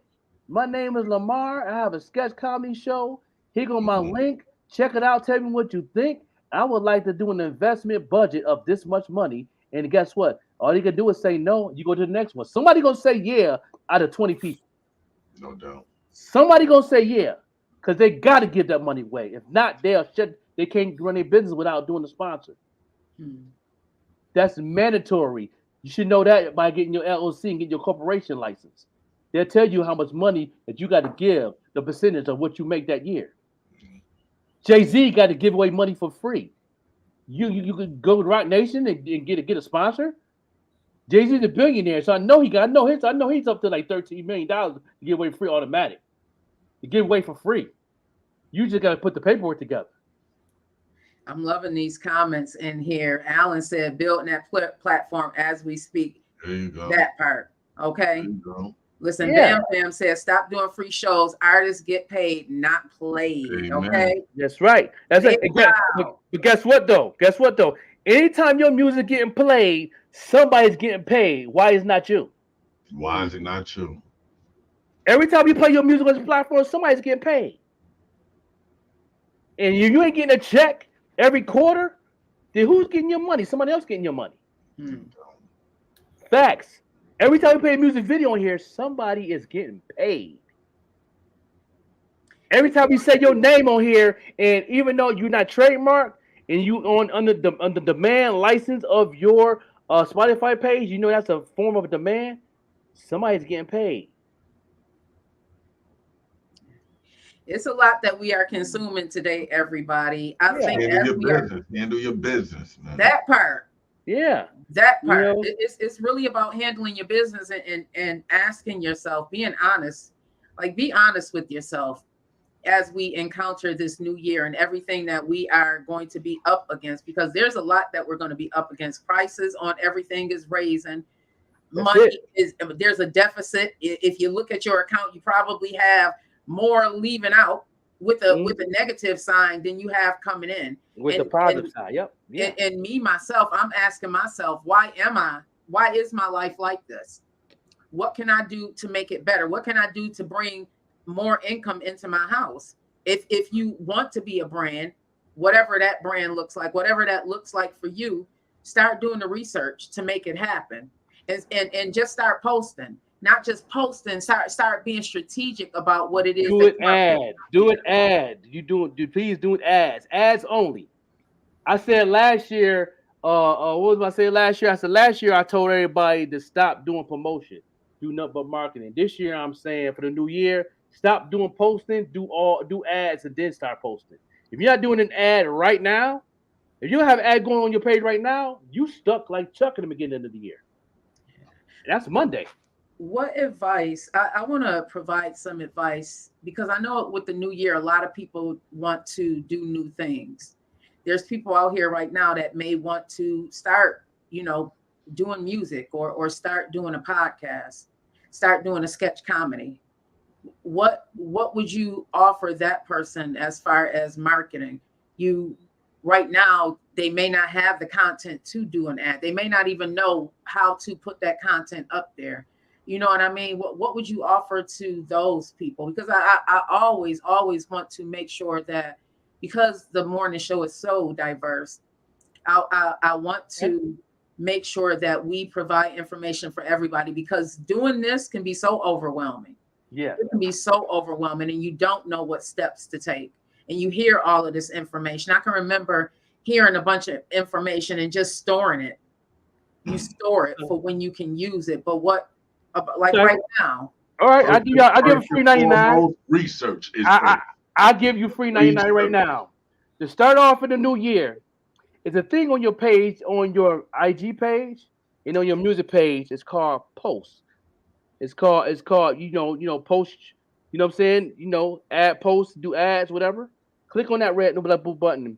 "My name is Lamar. I have a sketch comedy show. Here go my link. Check it out. Tell me what you think. I would like to do an investment budget of this much money." And guess what? All you can do is say no. You go to the next one. Somebody gonna say yeah out of 20 people. No doubt. Somebody gonna say yeah, because they gotta give that money away. If not, they'll shut. They can't run their business without doing the sponsor. That's mandatory. You should know that by getting your LLC and getting your corporation license. They'll tell you how much money that you got to give, the percentage of what you make that year. Jay-Z got to give away money for free. You could go to Rock Nation and get a sponsor. Jay-Z's a billionaire, so I know he's up to like $13 million to give away free automatic. To give away for free. You just got to put the paperwork together. I'm loving these comments in here. Alan said, building that platform as we speak. There you go. That part. Okay. There you go. Listen, Yeah. Bam Bam says, stop doing free shows. Artists get paid, not played. Amen. Okay. That's right. That's it. But guess what though? Anytime your music getting played, somebody's getting paid. Why is not you? Why is it not true? Every time you play your music on this platform, somebody's getting paid. And you ain't getting a check every quarter, then who's getting your money? Somebody else getting your money. Facts. Every time you play a music video on here, somebody is getting paid. Every time you say your name on here, and even though you're not trademarked and you on under the demand license of your Spotify page, you know that's a form of a demand. Somebody's getting paid. It's a lot that we are consuming today, everybody. I think Handle as your we are business. Handle your business, man. that part. Yeah. That part. You know? It's really about handling your business and asking yourself, being honest. Like, be honest with yourself as we encounter this new year and everything that we are going to be up against, because there's a lot that we're going to be up against. Prices on everything is raising. Money is, there's a deficit. If you look at your account, you probably have more leaving out with a negative sign than you have coming in. With the positive side, yep. Yeah. And me, myself, I'm asking myself, why is my life like this? What can I do to make it better? What can I do to bring more income into my house? If you want to be a brand, whatever that brand looks like, whatever that looks like for you, start doing the research to make it happen. And just start posting. Not just posting, start being strategic about what it is. Do it ad. Please do it ads. Ads only. I said last year, what was I saying last year? I said last year I told everybody to stop doing promotion. Do nothing but marketing. This year I'm saying for the new year, stop doing posting, do ads and then start posting. If you're not doing an ad right now, if you don't have an ad going on your page right now, you stuck like Chuck in the beginning of the year. That's Monday. What advice? I want to provide some advice, because I know with the new year, a lot of people want to do new things. There's people out here right now that may want to start, doing music or start doing a podcast, start doing a sketch comedy. What would you offer that person as far as marketing? Right now, they may not have the content to do an ad. They may not even know how to put that content up there. You know what I mean? What would you offer to those people? Because I always want to make sure that, because the morning show is so diverse, I want to make sure that we provide information for everybody, because doing this can be so overwhelming. Yeah. It can be so overwhelming, and you don't know what steps to take. And you hear all of this information. I can remember hearing a bunch of information and just storing it. You store it for when you can use it. But right now. All right, I give it free 99. Research is I give you free 99 right now. To start off in the new year, it's a thing on your page, on your IG page, and on your music page. It's called posts. It's called post. You know what I'm saying? Ad posts, do ads, whatever. Click on that red blue button,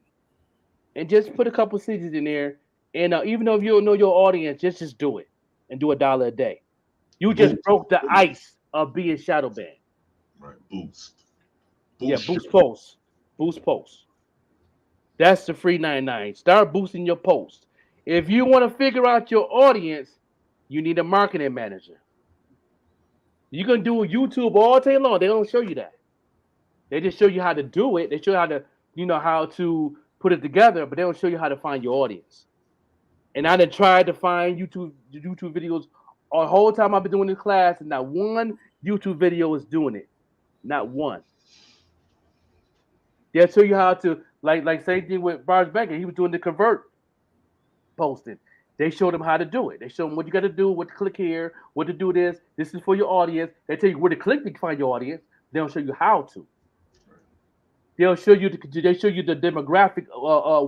and just put a couple CDs in there. And even though you don't know your audience, just do it and do $1 a day. You just broke the ice of being shadow banned. Right, boost. Boost posts. Boost posts. That's the free 99. Start boosting your posts. If you want to figure out your audience, you need a marketing manager. You can do YouTube all day long. They don't show you that. They just show you how to do it. They show you how to, how to put it together, but they don't show you how to find your audience. And I done tried to find YouTube videos all the whole time I've been doing this class, and not one YouTube video is doing it. Not one. They'll show you how to, like same thing with Bars Banker. He was doing the convert posting. They showed him how to do it. They showed him what you got to do, what to click here, what to do this. This is for your audience. They tell you where to click to find your audience. They don't show you how to. They'll show you the demographic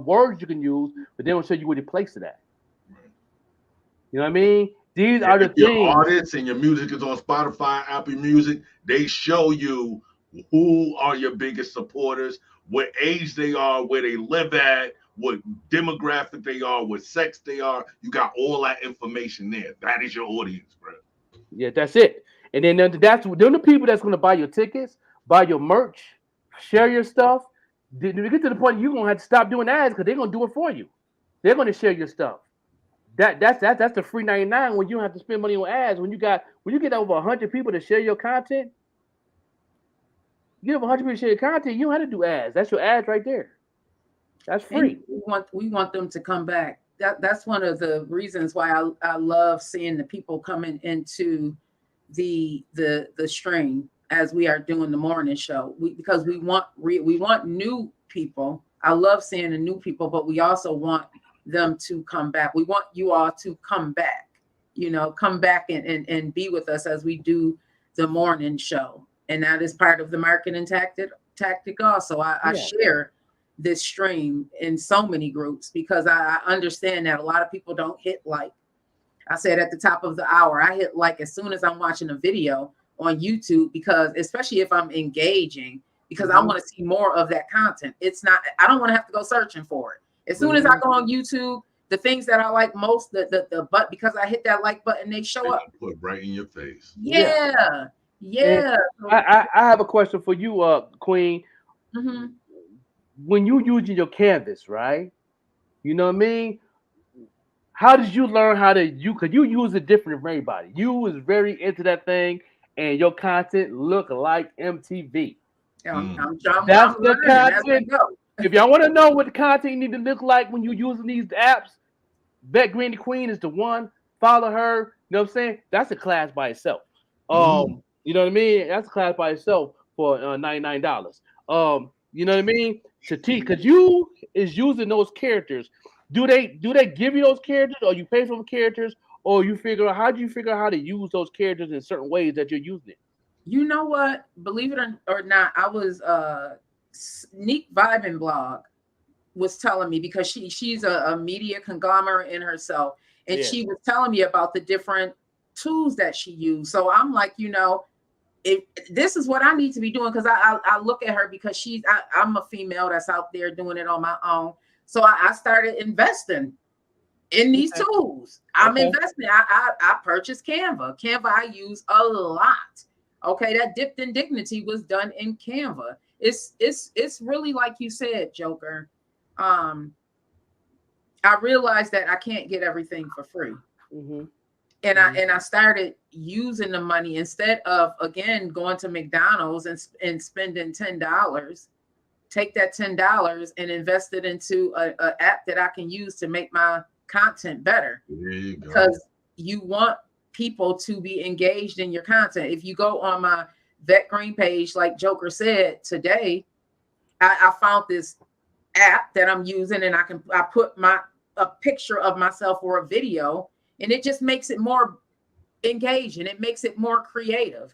words you can use, but they don't show you where to place it at. You know what I mean? These are the your things. artists and your music is on Spotify, Apple Music. They show you who are your biggest supporters, what age they are, where they live at, what demographic they are, what sex they are. You got all that information there. That is your audience, bro. Yeah, that's it. And then they're the people that's going to buy your tickets, buy your merch, share your stuff. Then we get to the point you're going to have to stop doing ads because they're going to do it for you. They're going to share your stuff. That's the free 99 when you don't have to spend money on ads. When you get over 100 people to share your content, you have 100 people to share your content. You don't have to do ads. That's your ads right there. That's free. And we want them to come back. That's one of the reasons why I love seeing the people coming into the stream as we are doing the morning show. Because we want new people. I love seeing the new people, but we also want them to come back. We want you all to come back. Come back and be with us as we do the morning show. And that is part of the marketing tactic also. I share this stream in so many groups because I understand that a lot of people don't hit like. I said at the top of the hour, I hit like as soon as I'm watching a video on YouTube, because especially if I'm engaging, because I want to see more of that content. I don't want to have to go searching for it. As soon as I go on YouTube, the things that I like most, but because I hit that like button, they show up. Put right in your face. Yeah. I have a question for you, Queen. Mm-hmm. When you using your canvas, right? You know what I mean? How did you learn how to because you use it different from everybody. You was very into that thing, and your content look like MTV. That's the content. If y'all want to know what the content need to look like when you're using these apps, Bet Green the Queen is the one. Follow her. You know what I'm saying? That's a class by itself. You know what I mean? That's a class by itself for $99. You know what I mean? To teach, because you is using those characters. Do they give you those characters, or you pay for the characters, or you figure out how to use those characters in certain ways that you're using it? You know what? Believe it or not, I was Sneak Vibin blog was telling me, because she's a media conglomerate in herself, and she was telling me about the different tools that she used. So I'm like, if this is what I need to be doing, because I look at her because I'm a female that's out there doing it on my own. So I started investing in these tools. I'm investing. I purchased Canva. Canva I use a lot. Okay, that Dipped in Dignity was done in Canva. It's really like you said, Joker. I realized that I can't get everything for free. And I started using the money instead of, again, going to McDonald's and spending $10. Take that $10 and invest it into an app that I can use to make my content better. Because you want people to be engaged in your content. If you go on my Vet Green page, like Joker said today, I found this app that I'm using, and I put a picture of myself or a video, and it just makes it more engaging. It makes it more creative,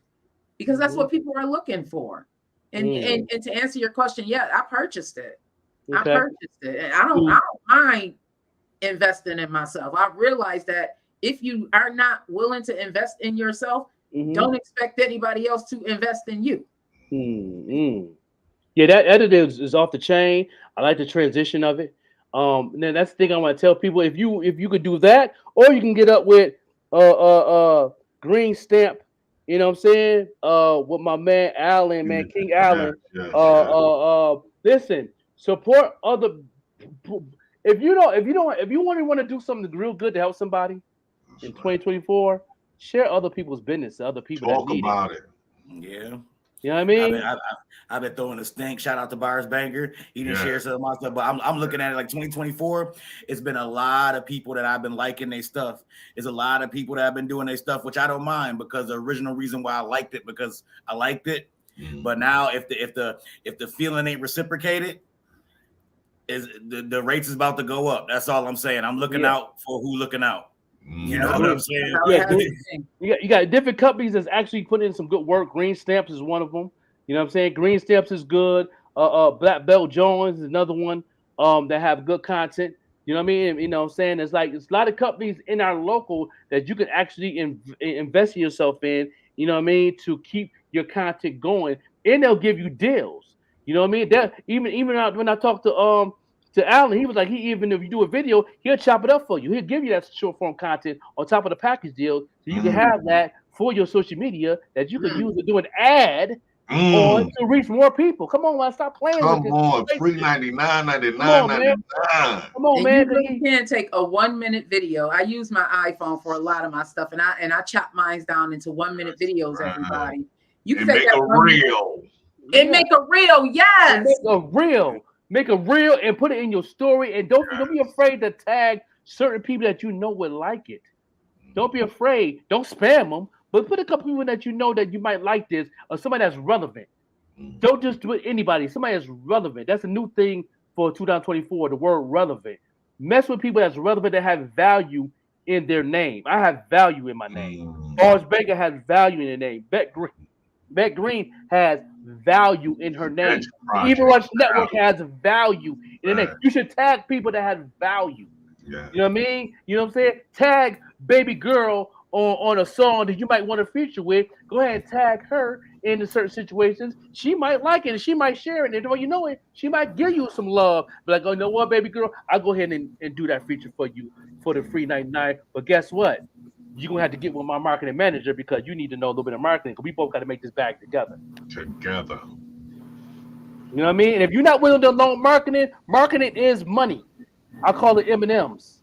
because that's what people are looking for. And to answer your question, yeah, I purchased it. I purchased it, and I don't mind investing in myself. I realized that if you are not willing to invest in yourself, don't expect anybody else to invest in you. Yeah, that editor is off the chain. I like the transition of it. And then that's the thing I want to tell people. If you could do that, or you can get up with Green Stamp, you know what I'm saying? With my man Allen, man, King Allen. Listen, support other. If you want to do something real good to help somebody in 2024, share other people's business, other people Talk that need about it. Yeah. You know what I mean? I've been throwing a stink. Shout out to Bars Banger. He didn't share some of my stuff, but I'm looking at it like 2024. It's been a lot of people that I've been liking their stuff. There's a lot of people that have been doing their stuff, which I don't mind, because the original reason why I liked it, because I liked it. But now if the feeling ain't reciprocated, is the rates is about to go up. That's all I'm saying. I'm looking out for who looking out. You know what I'm saying? You got different companies that's actually putting in some good work. Green Stamps is one of them. You know what I'm saying? Green Stamps is good. Black Belt Jones is another one that have good content. You know what I mean? You know what I'm saying? It's a lot of companies in our local that you can actually invest yourself in, you know what I mean, to keep your content going. And they'll give you deals. You know what I mean? That even when I talked to Alan, he was like, even if you do a video, he'll chop it up for you. He'll give you that short form content on top of the package deal, so you can have that for your social media that you can use to do an ad on to reach more people. Come on, man, stop playing with Come this. on, free 99.99.99. Come on, man. Come on, And man. you really can take a 1-minute video. I use my iPhone for a lot of my stuff, and I chop mine down into 1-minute videos. Everybody, you can And take make that a 1 minute reel. and make a reel. Yes, And make a reel, and put it in your story. And don't be afraid to tag certain people that you know would like it. Don't be afraid. Don't spam them, but put a couple people that you know that you might like this, or somebody that's relevant. Don't just do it anybody. Somebody that's relevant. That's a new thing for 2024. The word relevant. Mess with people that's relevant, that have value in their name. I have value in my name. Bars Baker has value in their name. Beck Green has value in her name. Even Rush Network has value in their name. You should tag people that have value. Yeah. You know what I mean? You know what I'm saying? Tag Baby Girl on a song that you might want to feature with. Go ahead and tag her into certain situations. She might like it and she might share it. And before you know it, she might give you some love. Be like, oh, you know what, baby girl? I'll go ahead and do that feature for you for the free 99. But guess what? You're going to have to get with my marketing manager because you need to know a little bit of marketing because we both got to make this bag together. Together. You know what I mean? And if you're not willing to learn marketing, marketing is money. I call it M&Ms.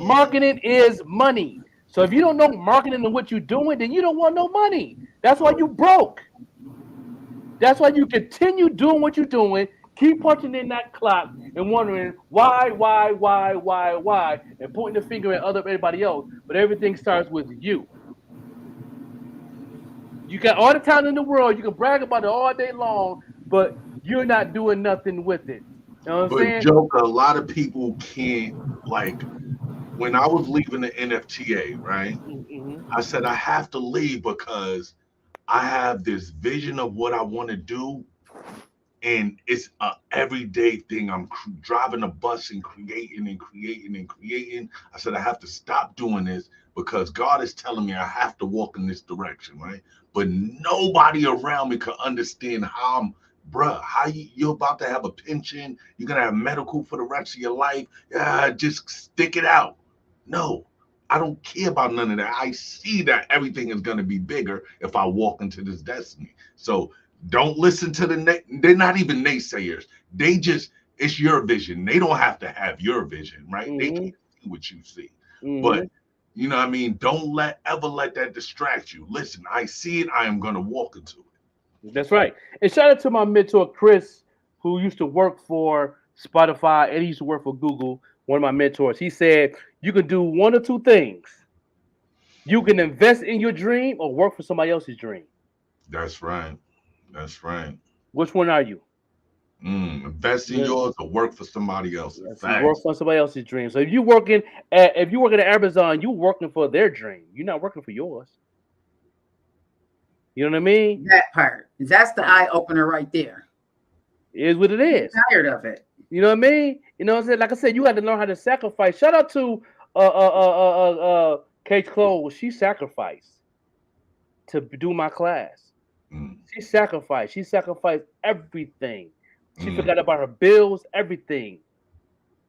Marketing is money. So if you don't know marketing and what you're doing, then you don't want no money. That's why you broke. That's why you continue doing what you're doing. Keep punching in that clock and wondering why, and pointing the finger at everybody else. But everything starts with you. You got all the talent in the world. You can brag about it all day long, but you're not doing nothing with it. You know what I'm saying? Joker, a lot of people can't, like, when I was leaving the NFTA, right? I said I have to leave because I have this vision of what I want to do, and it's a everyday thing. I'm driving a bus and creating. I said I have to stop doing this because God is telling me I have to walk in this direction, right? But nobody around me can understand how I'm, bruh, how you're about to have a pension, you're gonna have medical for the rest of your life. Just stick it out. No, I don't care about none of that. I see that everything is gonna be bigger if I walk into this destiny. So don't listen to they're not even naysayers. It's your vision. They don't have to have your vision, right? They can't see what you see. But you know what I mean? Don't ever let that distract you. Listen, I see it, I am gonna walk into it. That's right. And shout out to my mentor, Chris, who used to work for Spotify and he used to work for Google, one of my mentors. He said, you can do one or two things. You can invest in your dream or work for somebody else's dream. That's right. That's right. Which one are you? Invest in yours or work for somebody else's. Work for somebody else's dream. So if you're working at Amazon, you're working for their dream. You're not working for yours. You know what I mean? That part. That's the eye opener right there. It is what it is. I'm tired of it. You know what I mean? You know what I'm saying? Like I said, you got to learn how to sacrifice. Shout out to Kate Close. She sacrificed to do my class. She sacrificed. She sacrificed everything. She forgot about her bills, everything.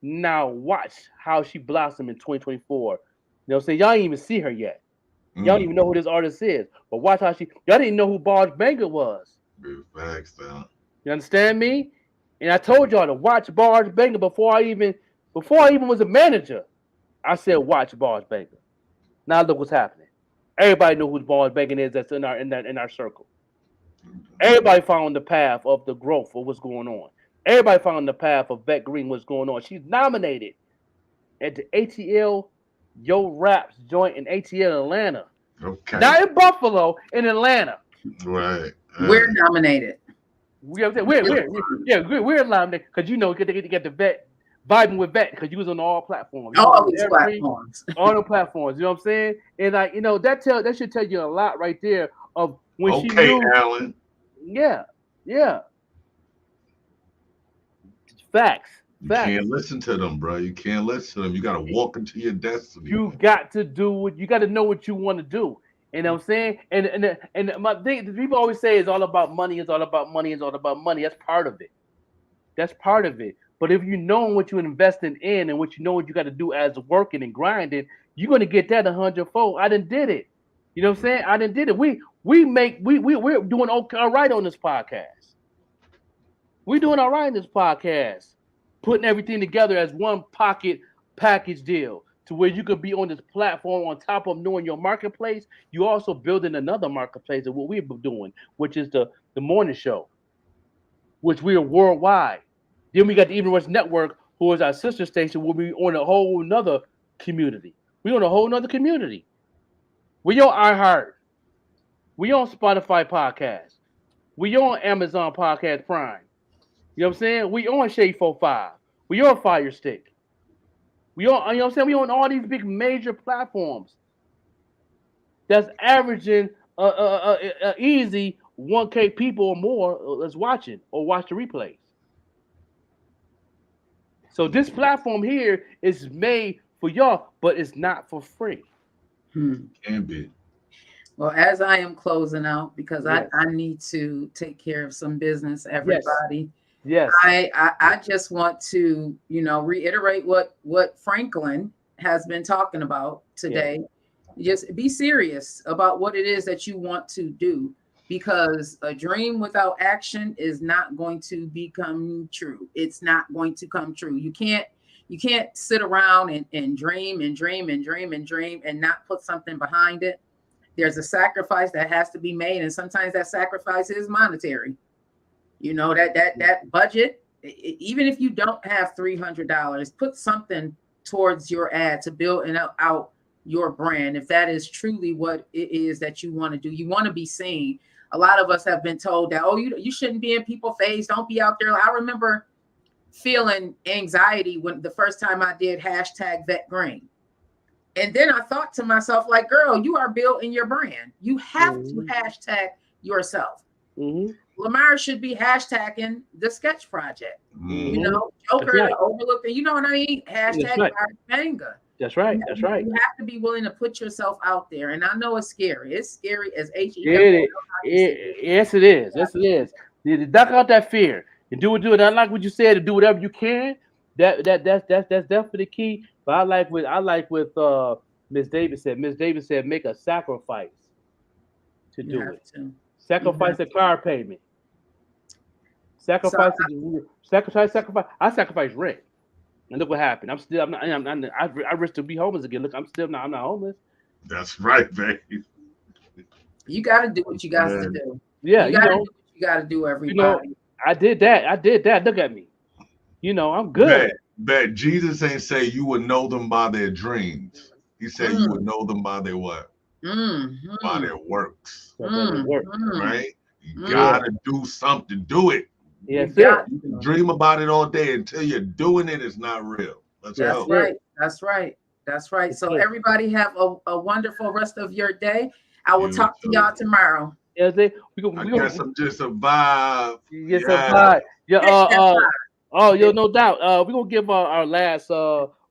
Now watch how she blossomed in 2024. You know what I'm saying? Y'all ain't even see her yet. Y'all don't even know who this artist is. But watch how y'all didn't know who Barge Banger was. Big facts, though. You understand me? And I told y'all to watch Barge Banger before I even was a manager. I said watch Barge Banger. Now look what's happening. Everybody know who Barge Banger is that's in our circle. Everybody found the path of the growth of what's going on. Everybody found the path of Beck Green, what's going on. She's nominated at the ATL Yo Raps joint in ATL Atlanta. Okay. Not in Buffalo, in Atlanta. Right. We're nominated. We're nominated because you know you get the vet vibing with vet because you was on all platforms. All these platforms. All the platforms. You know what I'm saying? And like that should tell you a lot right there of when she knew. Alan. Yeah. Facts. You can't listen to them, bro. You can't listen to them. You got to walk into your destiny. You got to do what you got to know what you want to do. You know what I'm saying? And my thing, people always say it's all about money. It's all about money. It's all about money. That's part of it. That's part of it. But if you know what you're investing in and what you know what you got to do as working and grinding, you're gonna get that 100-fold. I done did it. You know what I'm saying? I done did it. We're doing okay, all right on this podcast. We're doing all right in this podcast, putting everything together as one pocket package deal to where you could be on this platform on top of knowing your marketplace. You also building another marketplace of what we're doing, which is the morning show, which we are worldwide. Then we got the Even Rush Network, who is our sister station, where we on a whole nother community. We on a whole nother community. We on iHeart. We on Spotify podcast. We on Amazon Podcast Prime. You know what I'm saying? We on Shade 45. We on Fire Stick. We on, you know what I'm saying? We on all these big major platforms that's averaging easy 1K people or more that's watching or watch the replays. So this platform here is made for y'all, but it's not for free. Can be. Well, as I am closing out, because Yes. I need to take care of some business, everybody. Yes. I just want to, reiterate what Franklin has been talking about today. Just be serious about what it is that you want to do, because a dream without action is not going to become true. It's not going to come true. You can't sit around and dream and dream and dream and dream and not put something behind it. There's a sacrifice that has to be made, and sometimes that sacrifice is monetary. That budget, even if you don't have $300, put something towards your ad to build out your brand. If that is truly what it is that you want to do, you want to be seen. A lot of us have been told that, you shouldn't be in people's face. Don't be out there. I remember feeling anxiety when the first time I did #VetGreen. And then I thought to myself, like, girl, you are building your brand. You have to hashtag yourself. Lamar should be hashtagging the sketch project. Joker, right. Overlooked, you know what I mean? Hashtag right. manga. That's right. That's right. You have to be willing to put yourself out there. And I know it's scary. It's scary as Yes, it is. Yes, it is. You duck out that fear and do it. I like what you said, to do whatever you can. That's definitely key. But I like what Miss Davis said. Miss Davis said, make a sacrifice to do it. Sacrifice a car payment. Sacrifice. I sacrifice rent. And look what happened. I risk to be homeless again. Look, I'm not homeless. That's right, babe. You got to do what you got to do. Yeah, you got to do what you got to do, everybody. I did that. Look at me. I'm good. Bet Jesus ain't say you would know them by their dreams. He said you would know them by their what? By their works. Right? You gotta do something. Do it. Yes, you can dream about it all day until you're doing it. It's not real. Let's go. That's right. So everybody have a wonderful rest of your day. I will talk to y'all tomorrow. Yes, I guess I'm just a vibe. Yes, a vibe. Yeah. No doubt. We're gonna give our last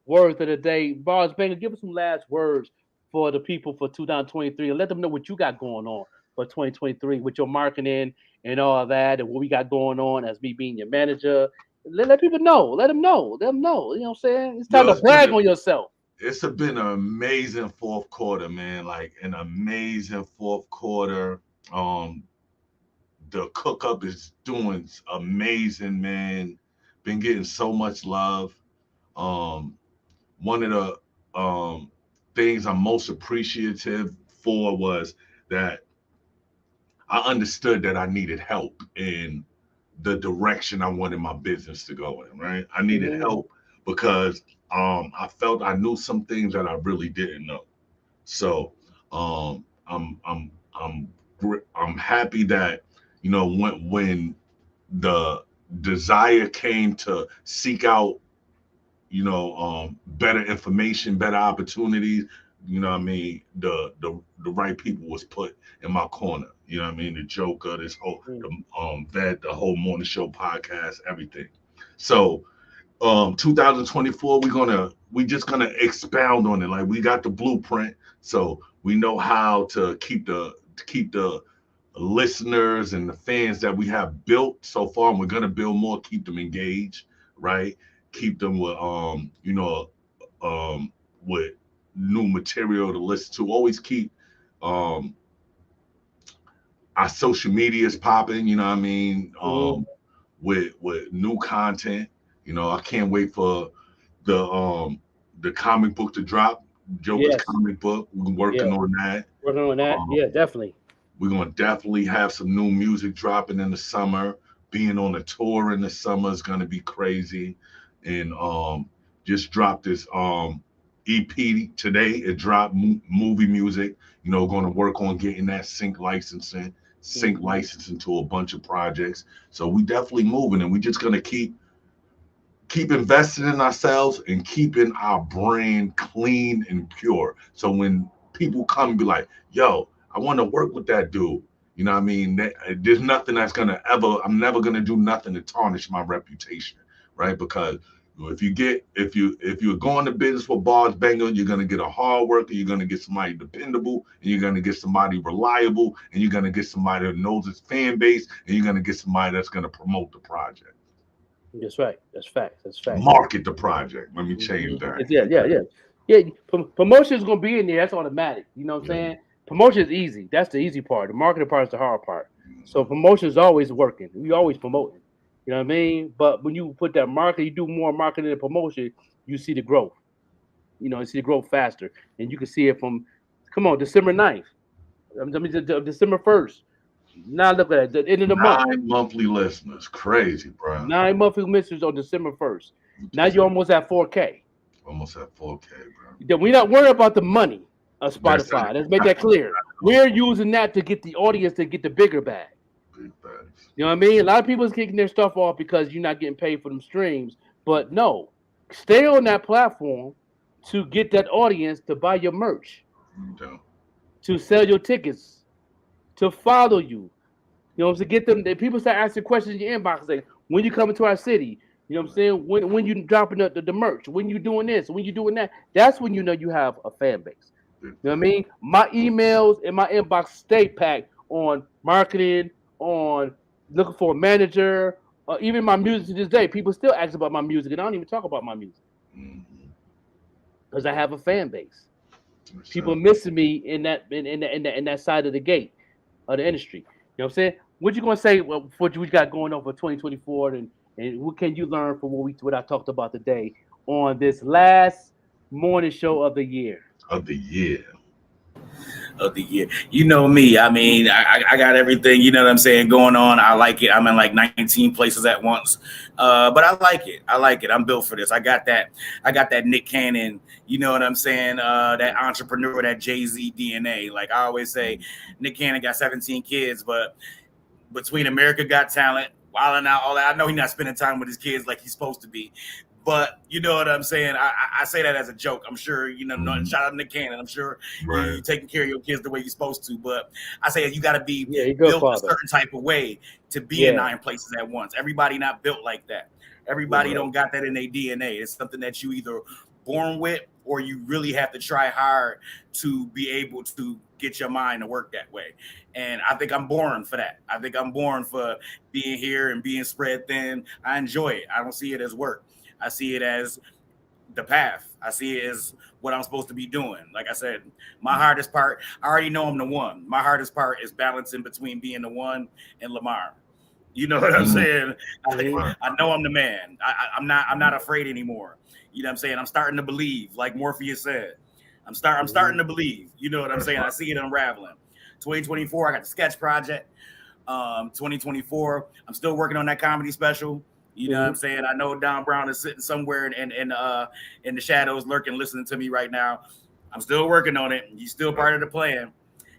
words of the day. Bars Banger, give us some last words for the people for 2023 and let them know what you got going on for 2023 with your marketing and all that, and what we got going on as me being your manager. Let people know. Let them know. You know what I'm saying? It's time to brag on yourself. It's been an amazing fourth quarter, man. Like an amazing fourth quarter. The cook up is doing amazing, man. Been getting so much love. One of the things I'm most appreciative for was that I understood that I needed help in the direction I wanted my business to go in, right? I needed help because I felt I knew some things that I really didn't know. So I'm happy that when the desire came to seek out better information, better opportunities, the right people was put in my corner. The Joker, this whole the whole morning show podcast, everything. So 2024, we just gonna expound on it. Like, we got the blueprint, so we know how to keep the listeners and the fans that we have built so far, and we're gonna build more, keep them engaged, right? Keep them with with new material to listen to. Always keep our social media is popping. You know what I mean? With new content. You know, I can't wait for the comic book to drop. Joker's comic book. We're working on that. Working on that. Yeah, definitely. We're gonna definitely have some new music dropping in the summer. Being on a tour in the summer is gonna be crazy. And just dropped this EP today. It dropped movie music. You know, going to work on getting that sync licensing to a bunch of projects. So we definitely moving, and we just gonna keep investing in ourselves and keeping our brand clean and pure. So when people come and be like, yo, I want to work with that dude, you know what I mean? There's nothing that's gonna I'm never gonna do nothing to tarnish my reputation, right? Because if you're going to business for Bars Banger, you're gonna get a hard worker, you're gonna get somebody dependable, and you're gonna get somebody reliable, and you're gonna get somebody that knows his fan base, and you're gonna get somebody that's gonna promote the project. That's right. That's fact. That's fact. Market the project. Let me change that. Yeah. Promotion is gonna be in there. That's automatic. You know what I'm saying? Promotion is easy. That's the easy part. The marketing part is the hard part. So promotion is always working. We always promoting. You know what I mean? But when you put that market, you do more marketing and promotion, you see the growth. You know, you see the growth faster, and you can see it from, December 9th. I mean, December 1st. Now look at that. The end of the month. 9 monthly listeners. Crazy, bro. 9 monthly listeners on December 1st. Now you're almost at 4K. Almost at 4K, bro. Then we're not worried about the money of Spotify. Let's make that clear. We're using that to get the audience to get the bigger bag. You know what I mean? A lot of people is kicking their stuff off because you're not getting paid for them streams. But no, stay on that platform to get that audience to buy your merch, to sell your tickets, to follow you. You know, to get them. People start asking questions in your inbox, like, when you coming to our city? You know what I'm saying? When you dropping the merch? When you doing this? When you doing that? That's when you know you have a fan base. You know what I mean? My emails and my inbox stay packed on marketing, on looking for a manager, even my music to this day. People still ask about my music, and I don't even talk about my music because I have a fan base. People missing me in that side of the gate of the industry. You know what I'm saying? What you gonna say? What we got going on for 2024, and what can you learn from what I talked about today on this last morning show of the year? Of the year. You know me. I mean, I got everything, you know what I'm saying, going on. I like it. I'm in like 19 places at once. But I like it. I'm built for this. I got that Nick Cannon, you know what I'm saying? That entrepreneur, that Jay-Z DNA. Like I always say, Nick Cannon got 17 kids, but between America Got Talent, Wild 'N Out, all that, I know he's not spending time with his kids like he's supposed to be. But you know what I'm saying? I say that as a joke. I'm sure, you know, shout out to Nick Cannon. I'm sure you're taking care of your kids the way you're supposed to. But I say you got to be built a certain type of way to be in 9 places at once. Everybody not built like that. Everybody don't got that in their DNA. It's something that you either born with or you really have to try hard to be able to get your mind to work that way. And I think I'm born for that. I think I'm born for being here and being spread thin. I enjoy it. I don't see it as work. I see it as the path. I see it as what I'm supposed to be doing. Like I said, my hardest part, I already know I'm the one. My hardest part is balancing between being the one and Lamar. You know what I'm saying? I know I'm the man. I'm not afraid anymore. You know what I'm saying? I'm starting to believe, like Morpheus said. I'm starting to believe. You know what I'm saying? I see it unraveling. 2024, I got the sketch project. 2024, I'm still working on that comedy special. You know what I'm saying? I know Don Brown is sitting somewhere in the shadows, lurking, listening to me right now. I'm still working on it. He's still part of the plan.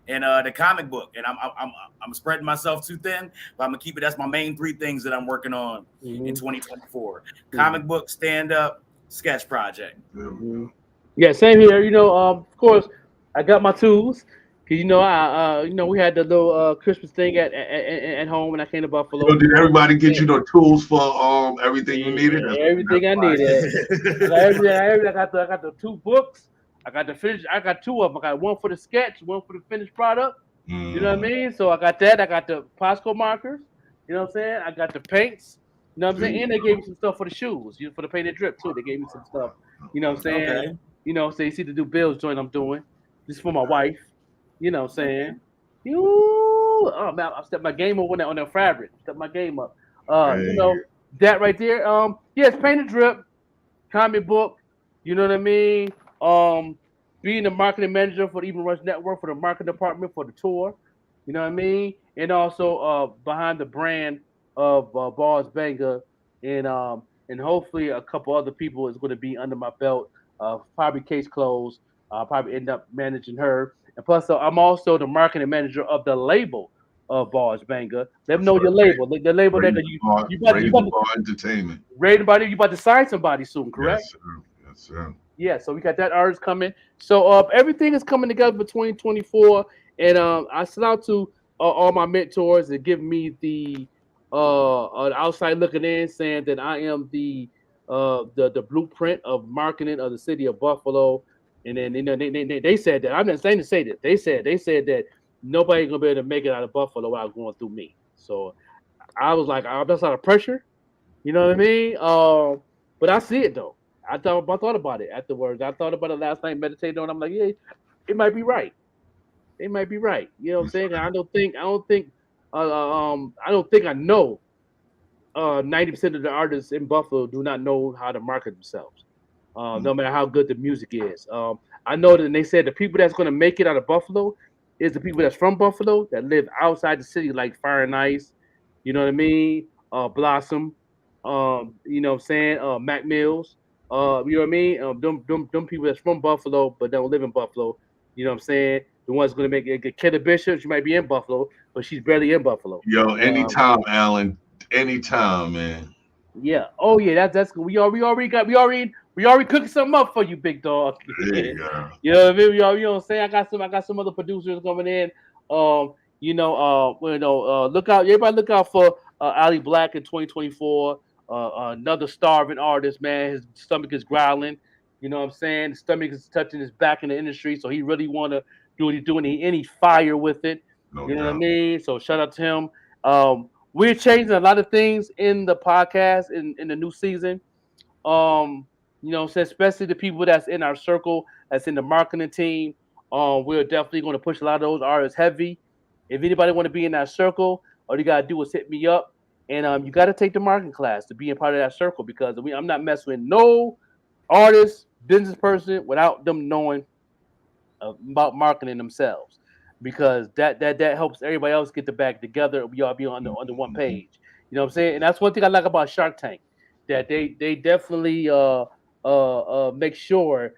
And the comic book, and I'm spreading myself too thin, but I'm gonna keep it. That's my main 3 things that I'm working on in 2024: comic book, stand up, sketch project. Yeah, same here. You know, of course, I got my tools. You know, we had the little Christmas thing at home when I came to Buffalo. So did everybody get you the tools for everything you needed? Everything I needed. I got the 2 books. I got 2 of them. I got one for the sketch, one for the finished product. You know what I mean? So I got that. I got the Posco markers. You know what I'm saying? I got the paints. You know what I'm saying? And they gave me some stuff for the shoes. You know, for the painted drip too. They gave me some stuff. You know what I'm saying? Okay. You know, so you see the new Bills joint I'm doing. This is for my wife. You know what I'm saying? You Oh man, I stepped my game up on that fabric. Step my game up. You Hey, know that right there. Yes, paint and drip, comic book. You know what I mean? Being the marketing manager for the Even Rush Network for the marketing department for the tour. You know what I mean? And also behind the brand of Bars Banger and hopefully a couple other people is going to be under my belt. Probably case closed. I'll probably end up managing her. And plus, I'm also the marketing manager of the label of Bars Banger. Let them that's know your right. label. The label that you Razor about to Bar Entertainment. raid somebody. You about to sign somebody soon, correct? Yes, sir. Yes, sir. Yeah, so we got that artist coming. So everything is coming together for 2024, and I shout out to all my mentors that give me the outside looking in, saying that I am the blueprint of marketing of the city of Buffalo. And then they said that I'm not saying to say that they said that nobody gonna be able to make it out of Buffalo without going through me. So I was like, that's not a pressure. You know what I mean? But I see it though. I thought about it afterwards. I thought about it last night, meditated on it. I'm like, yeah, it might be right. It might be right. You know what I'm saying? I don't think I know 90% of the artists in Buffalo do not know how to market themselves. No matter how good the music is. I know that they said the people that's gonna make it out of Buffalo is the people that's from Buffalo that live outside the city, like Fire and Ice, you know what I mean? Blossom, you know what I'm saying? Mac Mills, you know what I mean? Them people that's from Buffalo but don't live in Buffalo, you know what I'm saying? The one's gonna make it. Kelly Bishop, she might be in Buffalo, but she's barely in Buffalo. Yo, Um, anytime, Alan. Anytime, man. yeah. Oh yeah. That's good. We already cooking something up for you, big dog. There you go. You know what I mean? You know what I'm saying? I got some other producers coming in. Look out. Everybody look out for Ali Black in 2024. Another starving artist, man. His stomach is growling. You know what I'm saying? His stomach is touching his back in the industry, so he really want to do what he's doing. Any fire with it. No You know what I doubt. mean? So shout out to him. We're changing a lot of things in the podcast in the new season. So especially the people that's in our circle, that's in the marketing team. We're definitely going to push a lot of those artists heavy. If anybody want to be in that circle, all you gotta do is hit me up, and you got to take the marketing class to be a part of that circle because I'm not messing with no artist, business person without them knowing about marketing themselves because that helps everybody else get the bag together. We all be on the one page. You know what I'm saying? And that's one thing I like about Shark Tank, that they definitely make sure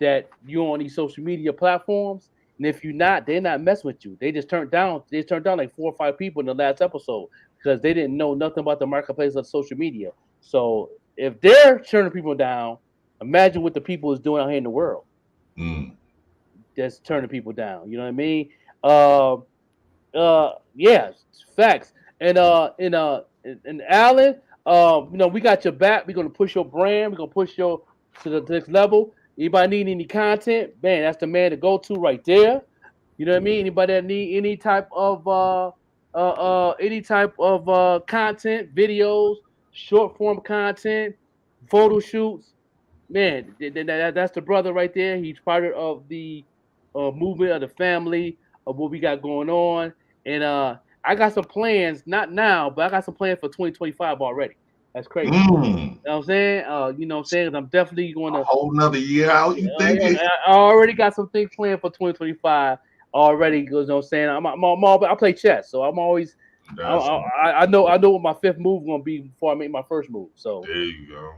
that you're on these social media platforms. And if you're not, they're not messing with you. They turned down like 4 or 5 people in the last episode because they didn't know nothing about the marketplace of social media. So if they're turning people down, imagine what the people is doing out here in the world Mm. that's turning people down. You know what I mean? Yeah, facts. And Alan, we got your back. We're gonna push your brand. We're gonna push your to the next level. Anybody need any content? Man, that's the man to go to right there. You know what I mean? Anybody that need any type of content, videos, short form content, photo shoots, man, that's the brother right there. He's part of the movement of the family of what we got going on, and I got some plans. Not now, but I got some plans for 2025 already. That's crazy. Mm. You know what I'm saying? You know what I'm saying? I'm definitely going A to. whole nother year out, you Yeah, thinking? I already got some things planned for 2025 already. You know what I'm saying? I play chess, so I'm always. That's I know what my fifth move gonna be before I make my first move. So there you go.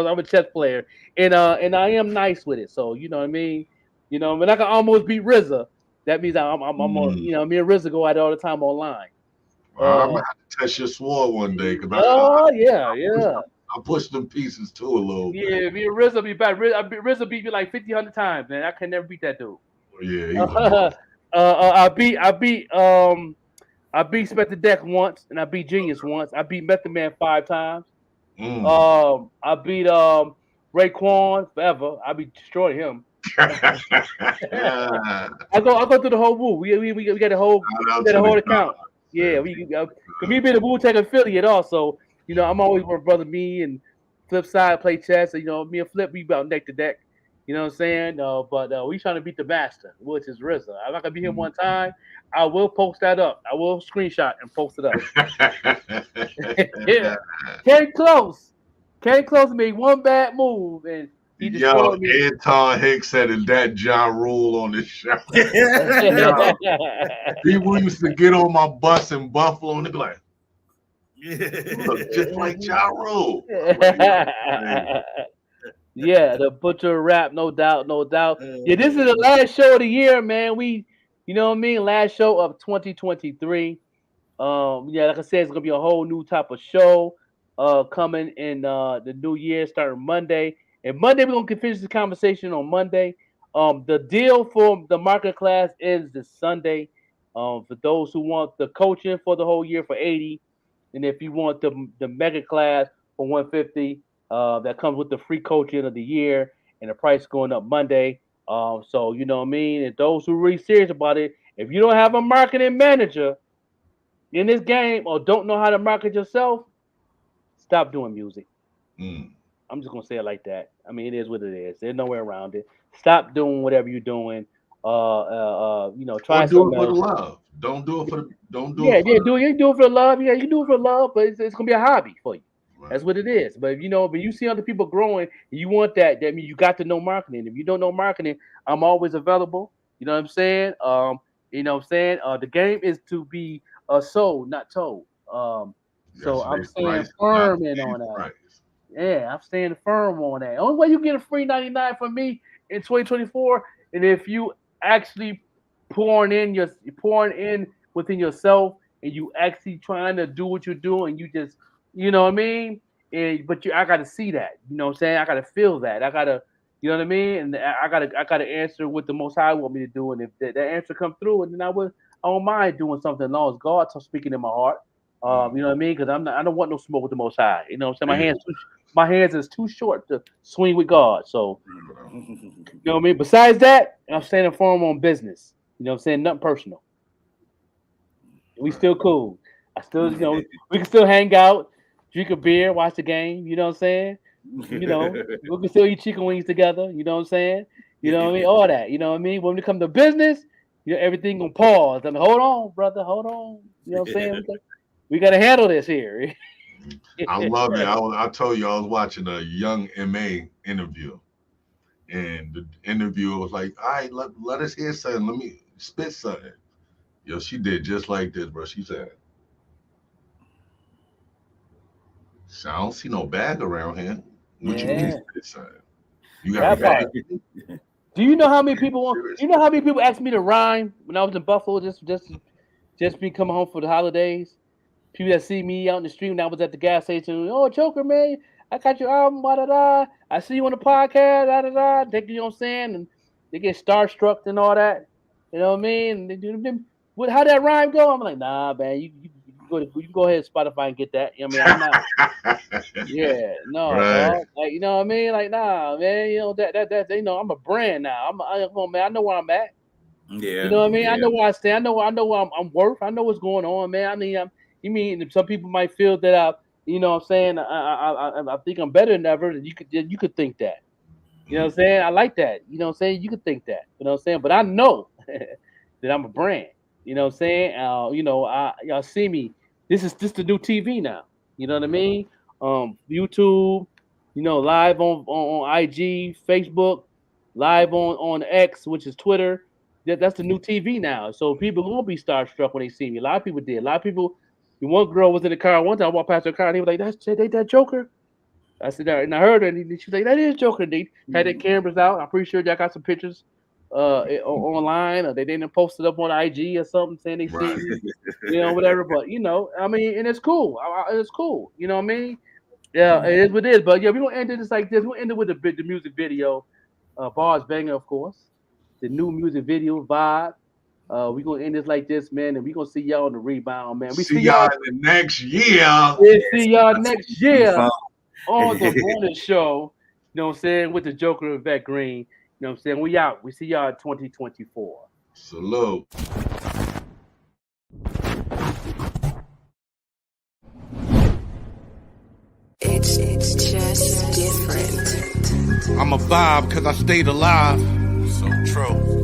I'm a chess player, and I am nice with it. So you know what I mean. When I can almost beat RZA, that means I'm on. Mm. Me and RZA go at it all the time online. I'm gonna have to test your sword one day because Oh yeah. I push them pieces too a little bit. Yeah, me and RZA be bad. RZA beat me like 50, 100 times, man. I can never beat that dude. Yeah, he was. I beat Spectre Deck once, and I beat Genius once. I beat Method Man 5 times. Mm. I beat Raekwon forever. I be destroying him. Yeah. I go through the whole Wu. We got a whole Shout out we got to a the whole guy. account. Yeah, me being a Wu Tang affiliate also. I'm always with brother me and Flip Side play chess. Me and Flip we about neck to neck. You know what I'm saying? But we trying to beat the master, which is RZA. I'm not gonna beat him one time. I will post that up. I will screenshot and post it up. Yeah. Came close made one bad move and he Yo, destroyed me. Anton Hicks said it that Ja Rule on the show. Yo, people used to get on my bus in Buffalo and they be like, you look just like Ja Rule. Yeah, the butcher rap, no doubt, no doubt. Yeah, this is the last show of the year, man. You know what I mean? Last show of 2023. Yeah, like I said, it's gonna be a whole new type of show coming in the new year, starting Monday. And Monday we're gonna finish the conversation on Monday. The deal for the market class is this Sunday. For those who want the coaching for the whole year for 80, and if you want the mega class for 150, that comes with the free coaching of the year, and the price going up Monday. So you know what I mean. And those who are really serious about it, if you don't have a marketing manager in this game or don't know how to market yourself, stop doing music. I'm just gonna say it like that. I mean, it is what it is. There's no way around it. Stop doing whatever you're doing. You know, try Or do something it for the else. love. Don't do it for the. Don't do Yeah, it for yeah, the. you do it for love. Yeah, you do it for love, but it's gonna be a hobby for you. That's what it is. But you know, when you see other people growing, and you want that. That means you got to know marketing. If you don't know marketing, I'm always available. You know what I'm saying? You know what I'm saying? The game is to be sold, not told. So I'm staying firm in on that. Yeah, I'm staying firm on that. Only way you get a free 99 from me in 2024, and if you actually pouring in within yourself, and you actually trying to do what you're doing, you just, you know what I mean. But I got to see that. You know what I'm saying? I got to feel that. I got to, you know what I mean. And I got to answer what the Most High want me to do. And if that answer come through, and then I don't mind doing something as long as God's speaking in my heart. You know what I mean? Because I don't want no smoke with the Most High. You know what I'm saying? My hands is too short to swing with God. So, you know what I mean? Besides that, I'm standing firm on business. You know what I'm saying? Nothing personal. We still cool. I still, you know, we can still hang out, drink a beer, watch the game. You know what I'm saying? You know, we can still eat chicken wings together. You know what I'm saying? You know what I mean? All that. You know what I mean? When it comes to business, you know, everything gonna pause. I mean, hold on, brother, hold on. You know what I'm saying? We got to handle this here. I love it. I told you I was watching a Young MA interview, and the interviewer was like, "All right, let us hear something. Let me spit something." Yo, she did just like this, bro. She said, "So I don't see no bag around here. What you mean spit something? You got a bag?" Do you know how many people want? You know how many people asked me to rhyme when I was in Buffalo, just be coming home for the holidays? People that see me out in the street when I was at the gas station, oh Joker man, I got your album, da da da. I see you on the podcast, da da da. They, you know what I'm saying, and they get starstruck and all that. You know what I mean? How that rhyme go? I'm like, nah, man, you go ahead and Spotify and get that. You know what I mean? I'm not. Yeah, no, dog. Like, you know what I mean? Like, nah, man. You know that you know, I'm a brand now. Man. I know where I'm at. Yeah. You know what I mean? I know where I stand. I know what I'm worth. I know what's going on, man. I mean, you mean some people might feel that you know what I'm saying, I think I'm better than ever. You could think that. You know what I'm saying? I like that. You know what I'm saying? You could think that. You know what I'm saying? But I know that I'm a brand. You know what I'm saying? You know, y'all see me. This is the new TV now. You know what I mean? YouTube, you know, live on IG, Facebook, live on X, which is Twitter. That's the new TV now. So people will be starstruck when they see me. A lot of people did. A lot of people. One girl was in the car one time. I walked past her car and he was like, that Joker." I said, and I heard her, and she was like, "That is Joker." They had their cameras out. I'm pretty sure y'all got some pictures online, or they didn't post it up on IG or something saying they see me, you know, whatever. But you know, I mean, and it's cool. It's cool. You know what I mean? Yeah, it is what it is. But yeah, we're gonna end it just like this. We'll end it with the music video, Bars Banger, of course, the new music video vibe. We're gonna end this like this, man, and we're gonna see y'all on the rebound, man. We see y'all in the next year. We'll see y'all next year on the morning show. You know what I'm saying? With the Joker and Vet Green. You know what I'm saying? We out. We see y'all in 2024. Salute. It's just different. I'm a vibe because I stayed alive. So true.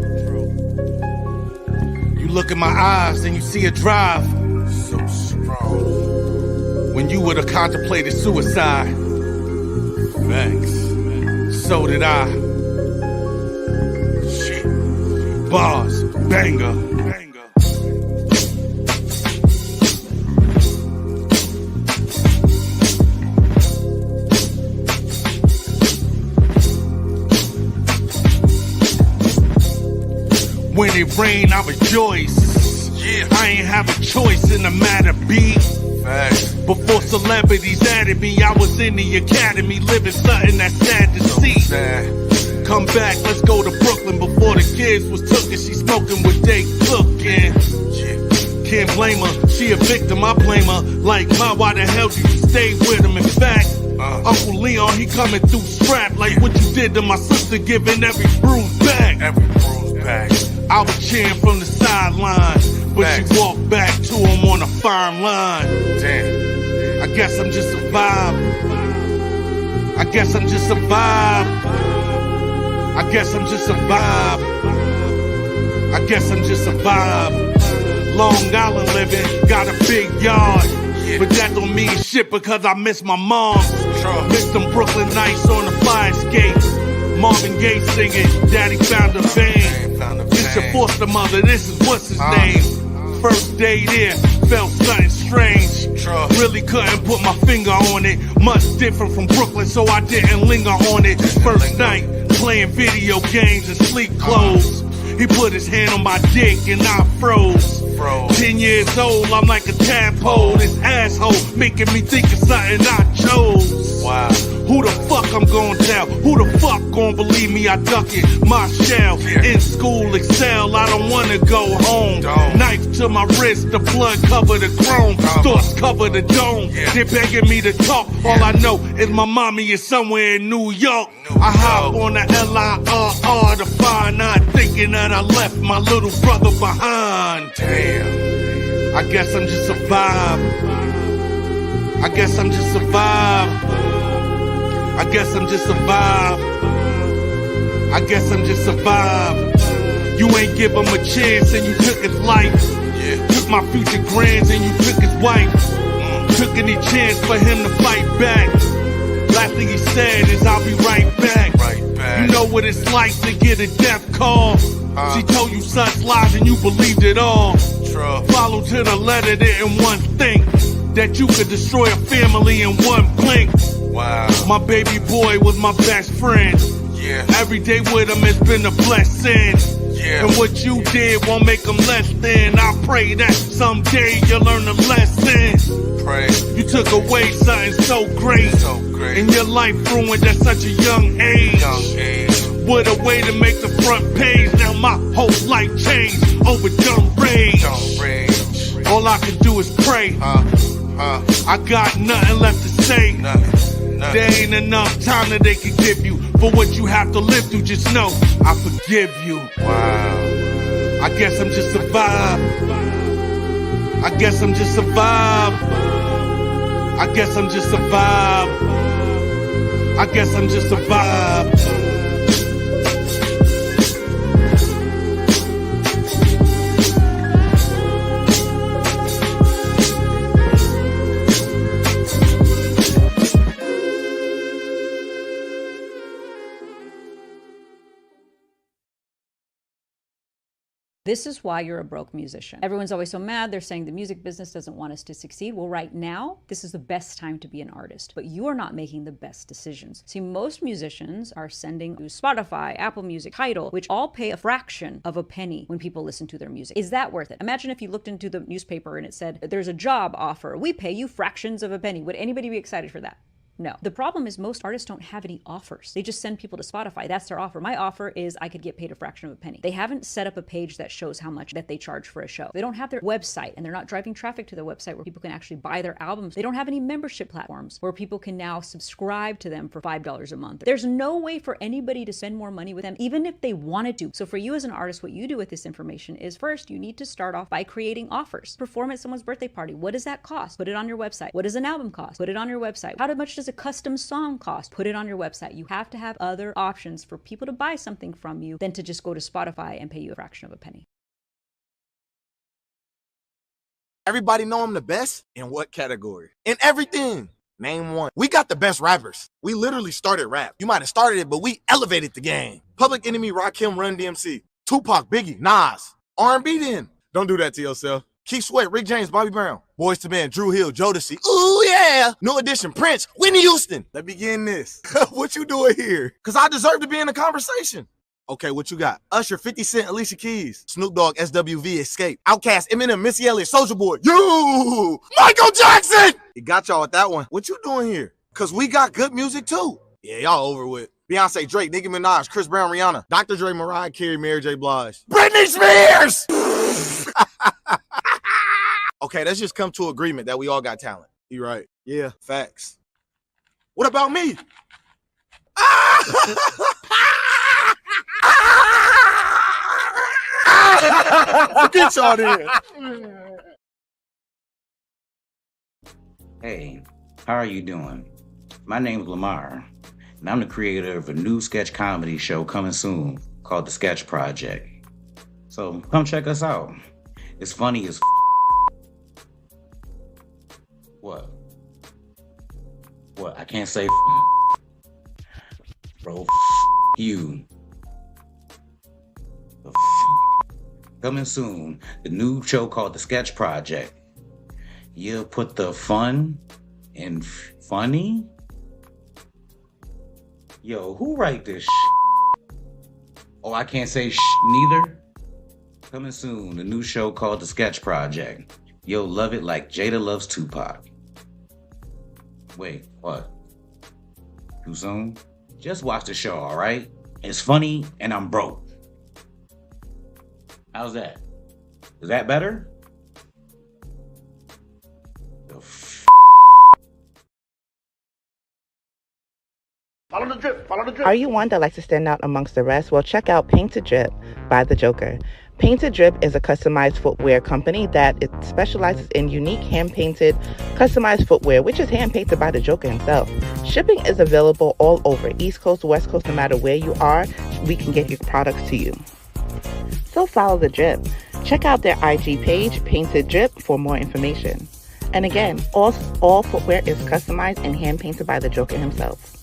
You You look in my eyes and you see a drive so strong. When you would have contemplated suicide. Thanks. So did I. Shit. Bars, banger. When it rain, I rejoice. Yeah. I ain't have a choice in the matter, B. Facts. Before celebrities added me, I was in the academy, living something that's sad to see. Sad. Come back, let's go to Brooklyn before the kids was tookin'. She smoking with they cooking. Yeah. Can't blame her, she a victim, I blame her. Like, why the hell did you stay with him? In fact, Uncle Leon, he coming through strapped. Like what you did to my sister, giving every bruise back. Every bruise back. I was cheering from the sidelines, but Facts. You walked back to him on a fine line. Damn. I guess I'm just a vibe. I guess I'm just a vibe. I guess I'm just a vibe. I guess I'm just a vibe. Long Island living, got a big yard. Yeah. But that don't mean shit because I miss my mom. Sure. Miss them Brooklyn nights on the fire escape. Marvin Gaye singing, Daddy found a vein. This your foster mother, this is what's his name. First day there, felt something strange. Really couldn't put my finger on it. Much different from Brooklyn, so I didn't linger on it. First night, playing video games in sleep clothes. He put his hand on my dick and I froze. 10 years old, I'm like a tadpole. This asshole making me think of something I chose. Wow. Who the fuck I'm gonna tell? Who the fuck gonna believe me? I duck it, my shell. Yeah. In school, excel, I don't wanna go home. Knife to my wrist, the blood cover the chrome. Thoughts cover the dome. Yeah. They're begging me to talk. All I know is my mommy is somewhere in New York. I hop on the LIRR to find out, thinking that I left my little brother behind. Damn. I guess I'm just a vibe. I guess I'm just a vibe. I guess I'm just a vibe. I guess I'm just a vibe. You ain't give him a chance and you took his life. Yeah. Took my future grands and you took his wife. Took any chance for him to fight back. Last thing he said is I'll be right back. You know what it's like to get a death call. She told you such lies and you believed it all. Followed to the letter, didn't one think that you could destroy a family in one blink. Wow. My baby boy was my best friend. Yeah. Every day with him has been a blessing. Yeah. And what you did won't make him less than. I pray that someday you'll learn a lesson. Pray. You took away something so great. And your life ruined at such a young age. What a way to make the front page. Now my whole life changed over dumb rage. All I can do is pray. I got nothing left to say. There ain't enough time that they can give you for what you have to live through. Just know I forgive you. Wow. I guess I'm just a vibe. I guess I'm just a vibe. I guess I'm just a vibe. I guess I'm just a vibe. This is why you're a broke musician. Everyone's always so mad. They're saying the music business doesn't want us to succeed. Well, right now, this is the best time to be an artist, but you are not making the best decisions. See, most musicians are sending to Spotify, Apple Music, Tidal, which all pay a fraction of a penny when people listen to their music. Is that worth it? Imagine if you looked into the newspaper and it said, there's a job offer. We pay you fractions of a penny. Would anybody be excited for that? No. The problem is most artists don't have any offers. They just send people to Spotify. That's their offer. My offer is I could get paid a fraction of a penny. They haven't set up a page that shows how much that they charge for a show. They don't have their website, and they're not driving traffic to their website where people can actually buy their albums. They don't have any membership platforms where people can now subscribe to them for $5 a month. There's no way for anybody to spend more money with them, even if they wanted to. So for you as an artist, what you do with this information is first, you need to start off by creating offers. Perform at someone's birthday party. What does that cost? Put it on your website. What does an album cost? Put it on your website. How much does a custom song cost? Put it on your website. You have to have other options for people to buy something from you than to just go to Spotify and pay you a fraction of a penny. Everybody know I'm the best? In what category? In everything. Name one. We got the best rappers. We literally started rap. You might have started it, but we elevated the game. Public Enemy, Rakim, Run DMC. Tupac, Biggie, Nas. R&B then. Don't do that to yourself. Keith Sweat, Rick James, Bobby Brown. Boyz II Men, Drew Hill, Jodeci. Ooh, yeah. New Edition, Prince, Whitney Houston. Let's begin this. What you doing here? Because I deserve to be in the conversation. Okay, what you got? Usher, 50 Cent, Alicia Keys, Snoop Dogg, SWV, Escape, Outkast, Eminem, Missy Elliott, Soulja Boy, you, Michael Jackson! He got y'all with that one. What you doing here? Because we got good music too. Yeah, y'all over with. Beyonce, Drake, Nicki Minaj, Chris Brown, Rihanna, Dr. Dre, Mariah Carey, Mary J. Blige. Britney Spears! Okay, let's just come to agreement that we all got talent. You right. Yeah, facts. What about me? Get y'all there. Hey, how are you doing? My name is Lamar, and I'm the creator of a new sketch comedy show coming soon called The Sketch Project. So come check us out. It's funny as What? I can't say bro, you. Coming soon, the new show called The Sketch Project. You put the fun in funny? Yo, who write this Oh, I can't say neither? Coming soon, the new show called The Sketch Project. You'll love it like Jada loves Tupac. Wait, what? Too soon? Just watch the show, all right? It's funny and I'm broke. How's that? Is that better? Follow the drip, follow the drip. Are you one that likes to stand out amongst the rest? Well, check out Paint to Drip by The Joker. Paint to Drip is a customized footwear company that it specializes in unique hand-painted, customized footwear, which is hand-painted by The Joker himself. Shipping is available all over, East Coast, West Coast, no matter where you are, we can get your products to you. So follow The Drip. Check out their IG page, Painted Drip, for more information. And again, all footwear is customized and hand-painted by The Joker himself.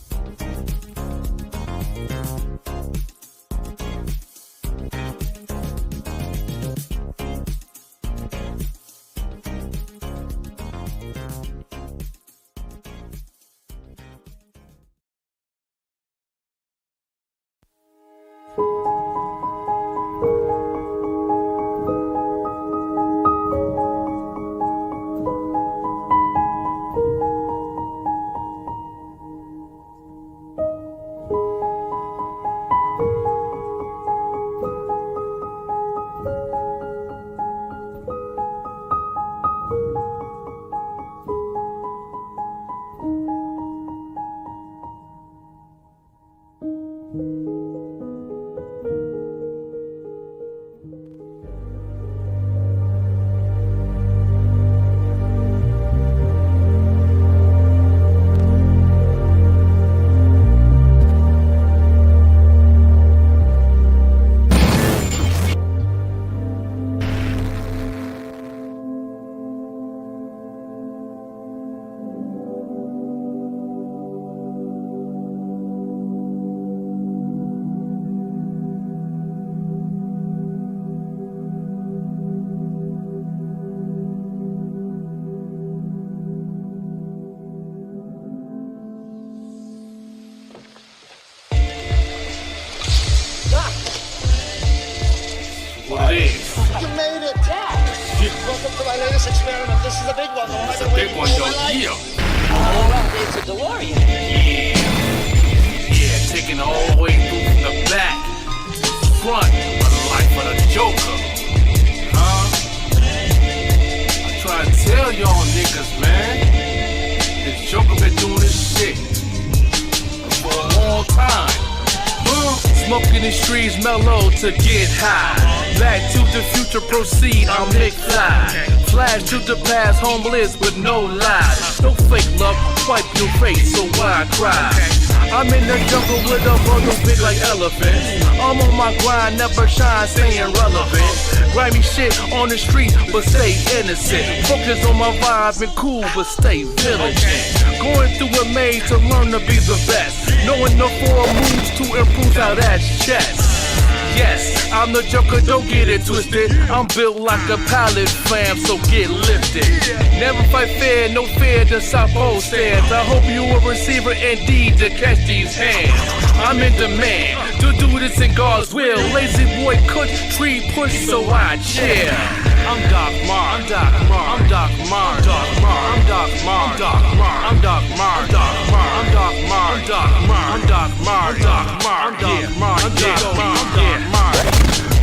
What it is. You made it! Yeah! Welcome to my latest experiment. This is a big one. It's a big one, yo. Yeah. It's a DeLorean. Yeah, taking it all the way through from the back to the front of the life of the Joker. Huh? I try to tell y'all niggas, man. This Joker been doing this shit for a long time. Smoking the streets mellow to get high. Back to the future, proceed, I'm McFly. Flash to the past, homeless with no lies. No fake love, wipe your face, so why cry? I'm in the jungle with a bundle big like elephants. I'm on my grind, never shine, staying relevant. grimy shit on the street, but stay innocent. Focus on my vibe and cool, but stay vigilant. Going through a maze to learn to be the best. Knowing the 4 moves to improve how that's chess. Yes, I'm the Joker, don't get it twisted. I'm built like a pallet fam, so get lifted. Never fight fair, no fear, the South Pole stands. I hope you a receiver indeed to catch these hands. I'm in demand to do this in God's will. Lazy boy cook, tree push, so I chill. I'm Doc Mar, I'm Doc Mar, I'm Doc Mar, Doc Mar, I'm Doc Mar, Doc Mar, I'm Doc Mar, Doc Mar, I'm Doc Mar, Doc Mar, I'm Doc Mar, Doc Mar, I'm Doc Mar, I'm Doc Mar,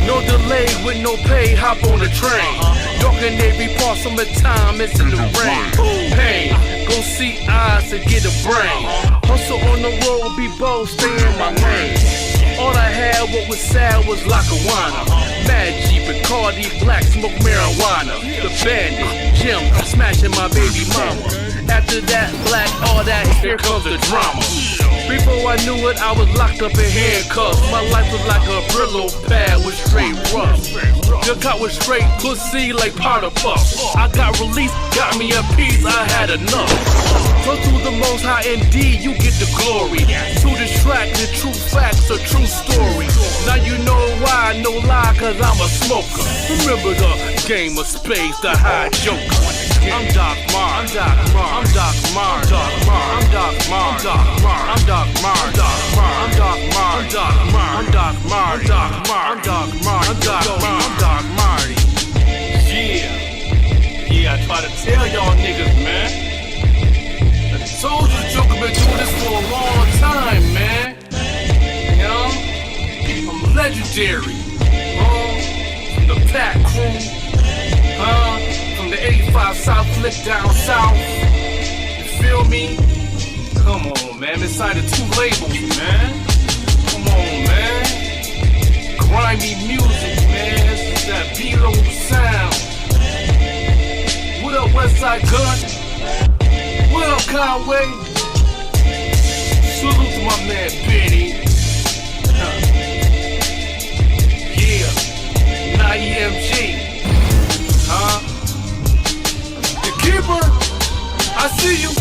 no delay with no pay, hop on the train. Dark and navy part, summertime, it's in the rain. Pain, go see eyes to get a brain. Hustle on the road, be bold, stay in my lane. All I had, what was sad, was Lackawanna. Mad G, Bacardi, Black, smoke marijuana. The bandit, Jim, smashing my baby mama. After that, black, all that, here comes the drama. Before I knew it, I was locked up in handcuffs. My life was like a Brillo pad with straight rust. Your caught with straight pussy like powder puff. I got released, got me a piece, I had enough. So to the most high indeed, you get the glory. To this track, the true facts, a true story. Now you know why, no lie, cause I'm a smoker. Remember the game of spades, the high joker. I'm Doc Mar, I'm Doc Mar, I'm Doc Mar, Doc Mar, I'm Doc Mar, Doc Mar, I'm Doc Mar, Doc Mar, I'm Doc Mar, Doc Mar, I'm Doc Mar, Doc Mar, I'm Doc Mar, I'm Doc Mar, I'm Doc Marty. Yeah, I try to tell y'all niggas, man. The Soldier Joker been doing this for a long time, man. You know, I'm legendary. From the Pack Crew, from the 85 South Flick down south. You feel me? Come on, man. Inside the 2 labels, man. Come on, man. Grimy music, man. This is that B-Lo sound. What up, Westside Gun? What up, Conway? Salute to my man, Benny. Yeah. 90MG. The Keeper, I see you.